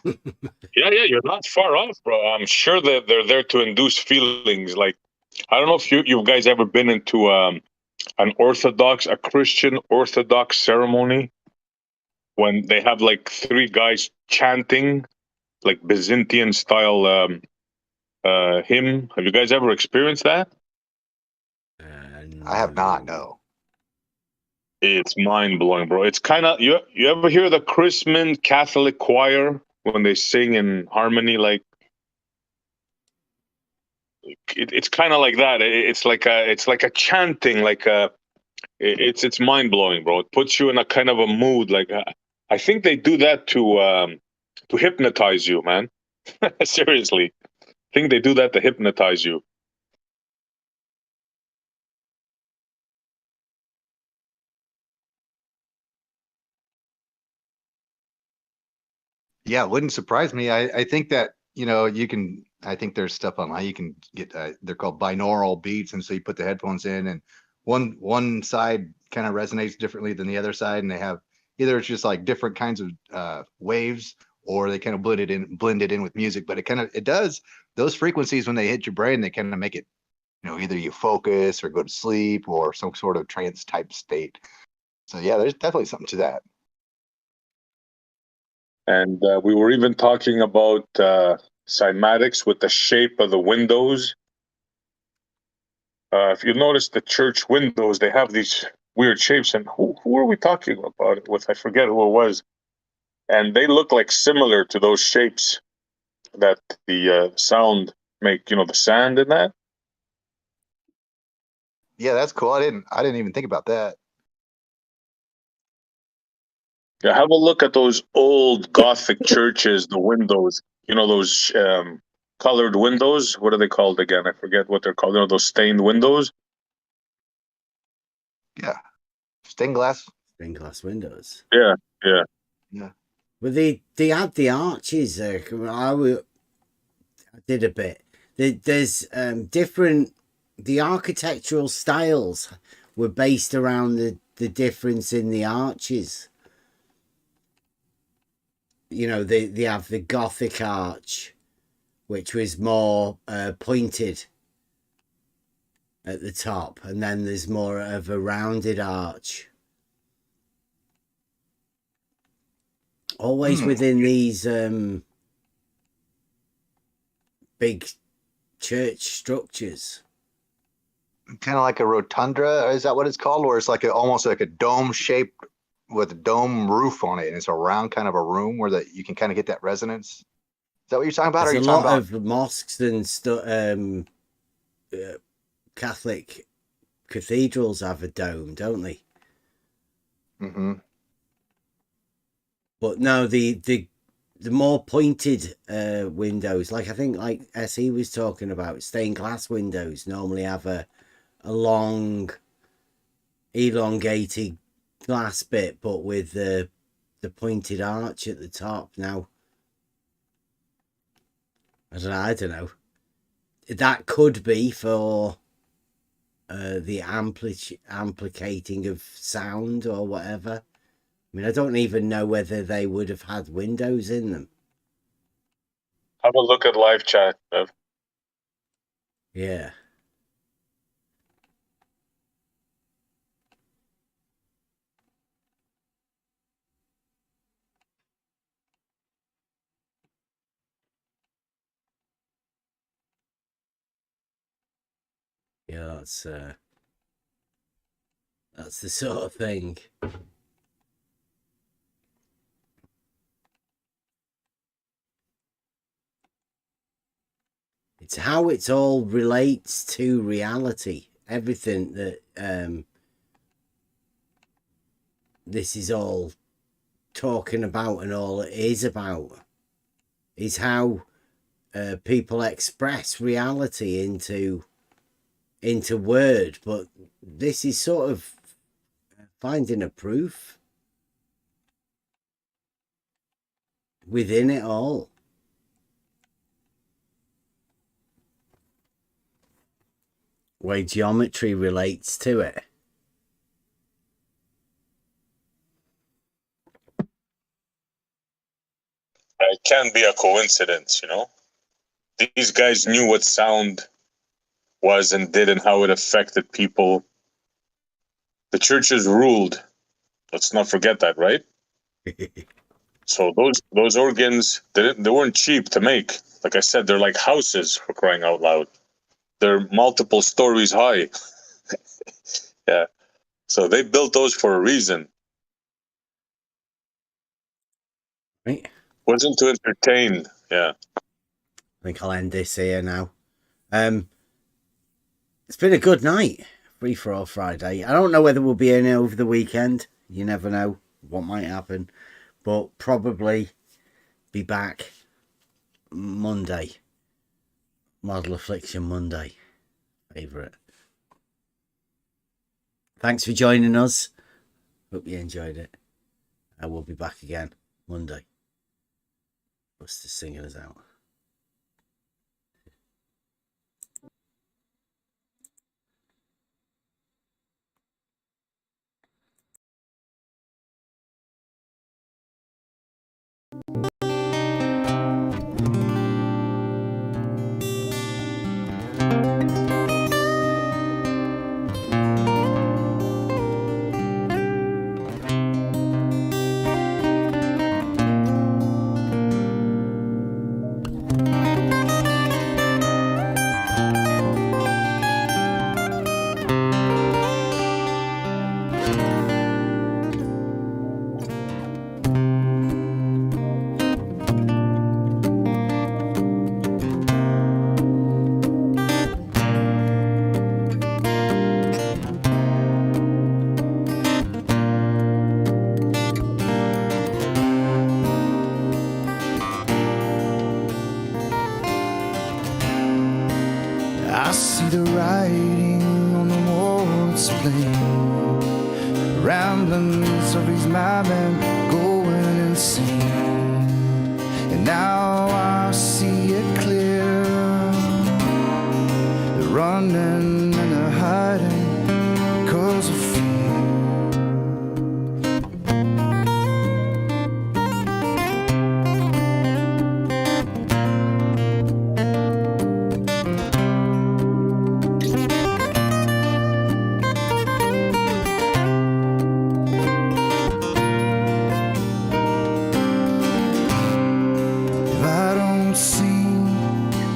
Yeah, you're not far off, bro. I'm sure that they're there to induce feelings. Like, I don't know if you guys ever been into a Christian Orthodox ceremony when they have like three guys chanting like Byzantine style hymn. Have you guys ever experienced that? I have not. No. It's mind blowing, bro. It's kind of you ever hear the Christmas Catholic choir when they sing in harmony, like it's kind of like that. It's like a chanting, like it's mind blowing, bro. It puts you in a kind of a mood. Like I think they do that to hypnotize you, man. Seriously, I think they do that to hypnotize you. Yeah, it wouldn't surprise me. I think that, you know, you can, I think there's stuff online. You can get, they're called binaural beats. And so you put the headphones in and one side kind of resonates differently than the other side. And they have either it's just like different kinds of waves, or they kind of blend it in with music. But it does those frequencies when they hit your brain, they kind of make it, you know, either you focus or go to sleep or some sort of trance type state. So yeah, there's definitely something to that. And we were even talking about cymatics with the shape of the windows. If you notice the church windows, they have these weird shapes. And who are we talking about it with? I forget who it was. And they look like similar to those shapes that the sound make, you know, the sand in that. Yeah, that's cool. I didn't even think about that. Yeah, have a look at those old Gothic churches, the windows, you know, those colored windows. What are they called again? I forget what they're called. You know, those stained windows. Yeah. Stained glass. Stained glass windows. Yeah, yeah. Yeah. But they had the arches. I did a bit. There's different. The architectural styles were based around the difference in the arches. You know, they have the Gothic arch, which was more pointed at the top, and then there's more of a rounded arch. Always within these big church structures. Kind of like a rotunda, is that what it's called? Where it's like almost like a dome shaped with a dome roof on it, and it's a round kind of a room where you can kind of get that resonance. Is that what you're talking about? There's or are you a talking lot about of mosques and Catholic cathedrals have a dome, don't they? Mm-hmm. But no, the more pointed windows, like I think like SE was talking about, stained glass windows normally have a long elongated glass bit, but with the pointed arch at the top. Now I don't know. That could be for the amplicating of sound or whatever. I mean, I don't even know whether they would have had windows in them. Have a look at live chat, Bev. Yeah. Yeah, that's the sort of thing. It's how it all relates to reality. Everything that this is all talking about and all it is about is how people express reality into word. But this is sort of finding a proof within it all. Way geometry relates to it. It can't be a coincidence, you know. These guys knew what sound was and did and how it affected people. The churches ruled. Let's not forget that, right? So those organs, they weren't cheap to make. Like I said, they're like houses, for crying out loud. They're multiple stories high. Yeah. So they built those for a reason. Right. Wasn't to entertain. Yeah. I think I'll end this here now. It's been a good night. Free for all Friday. I don't know whether we'll be in over the weekend. You never know what might happen. But probably be back Monday. Model Affliction Monday. Favourite. Thanks for joining us. Hope you enjoyed it. I will be back again Monday. Buster's singing us out. I see the writing on the wall, it's plain. Ramblings of these madmen going insane. And now I see it clear. They're running and they're hiding because of fear. If I don't sing,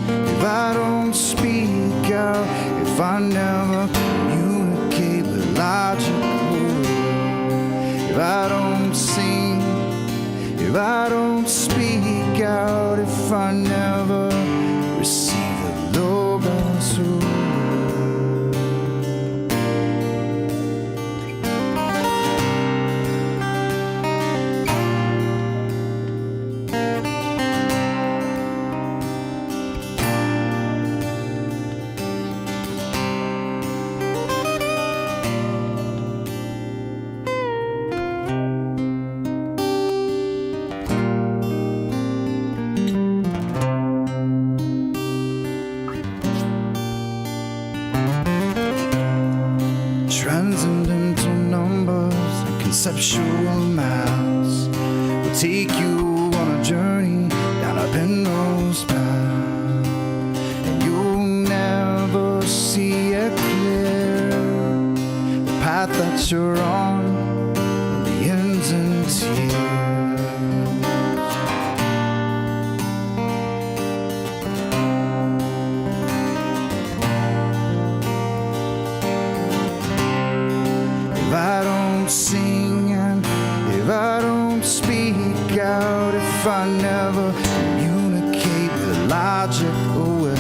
if I don't speak out, if I never communicate with logical, if I don't sing, if I don't speak out, if I never receive the logos who transcendental numbers, conceptual maths will take you on a journey down a penrose path, and you'll never see it clear. The path that you're on only ends in tears. If I don't sing and if I don't speak out, if I never communicate with logic or will,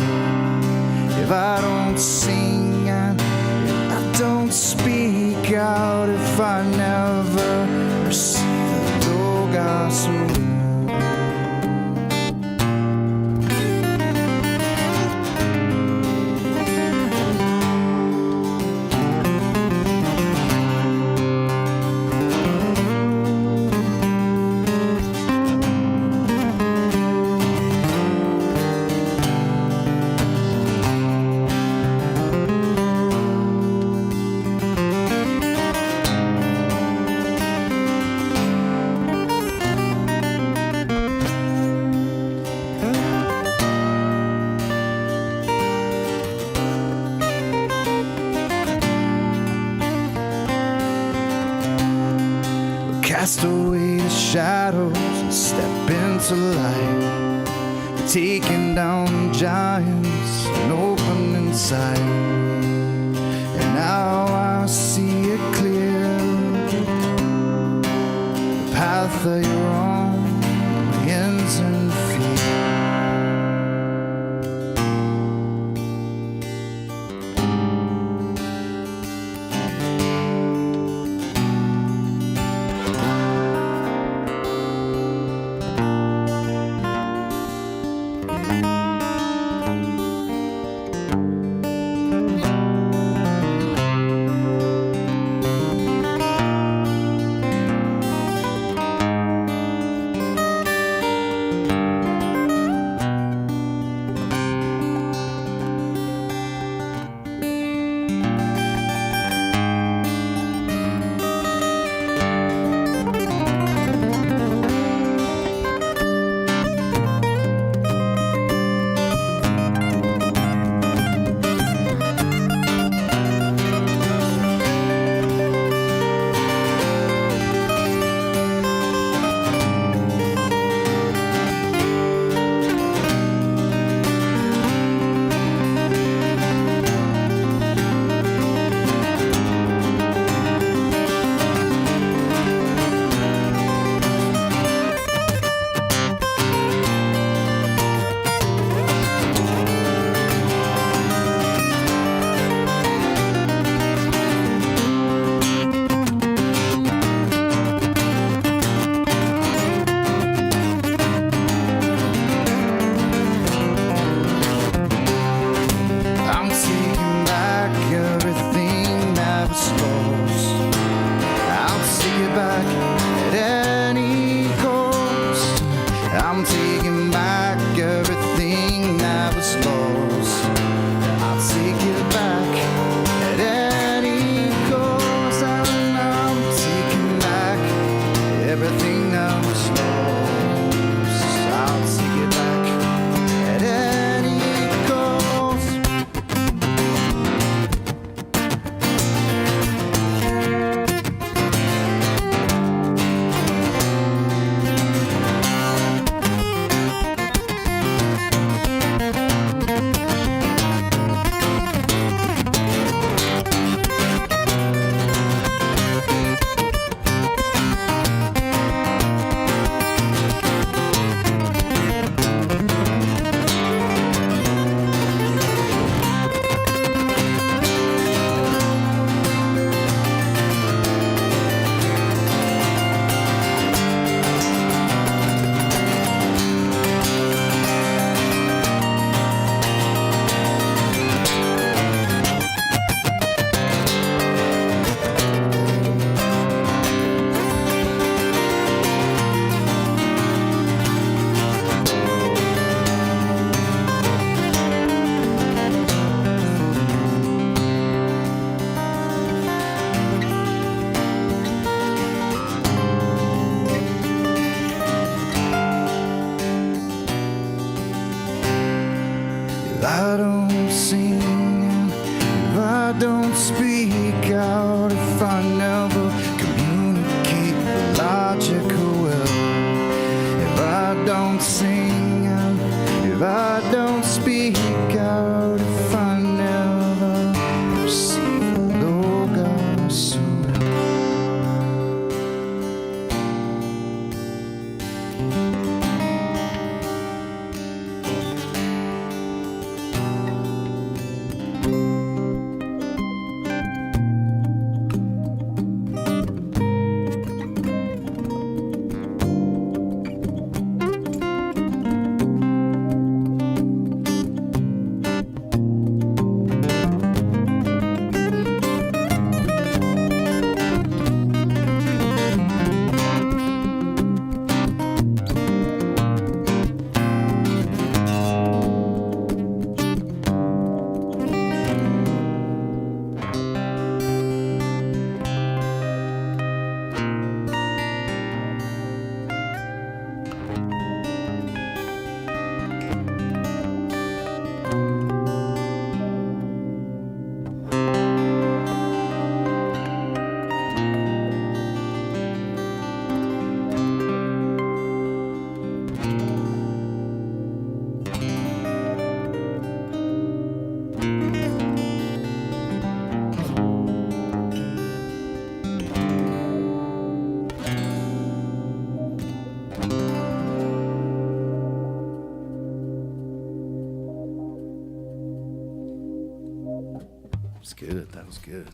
if I don't sing and if I don't speak out, if I never receive the logos or will. Cast away the shadows and step into light. We're taking down giants and opening sight. And now I see it clear. The path that you're on ends in fear. was good.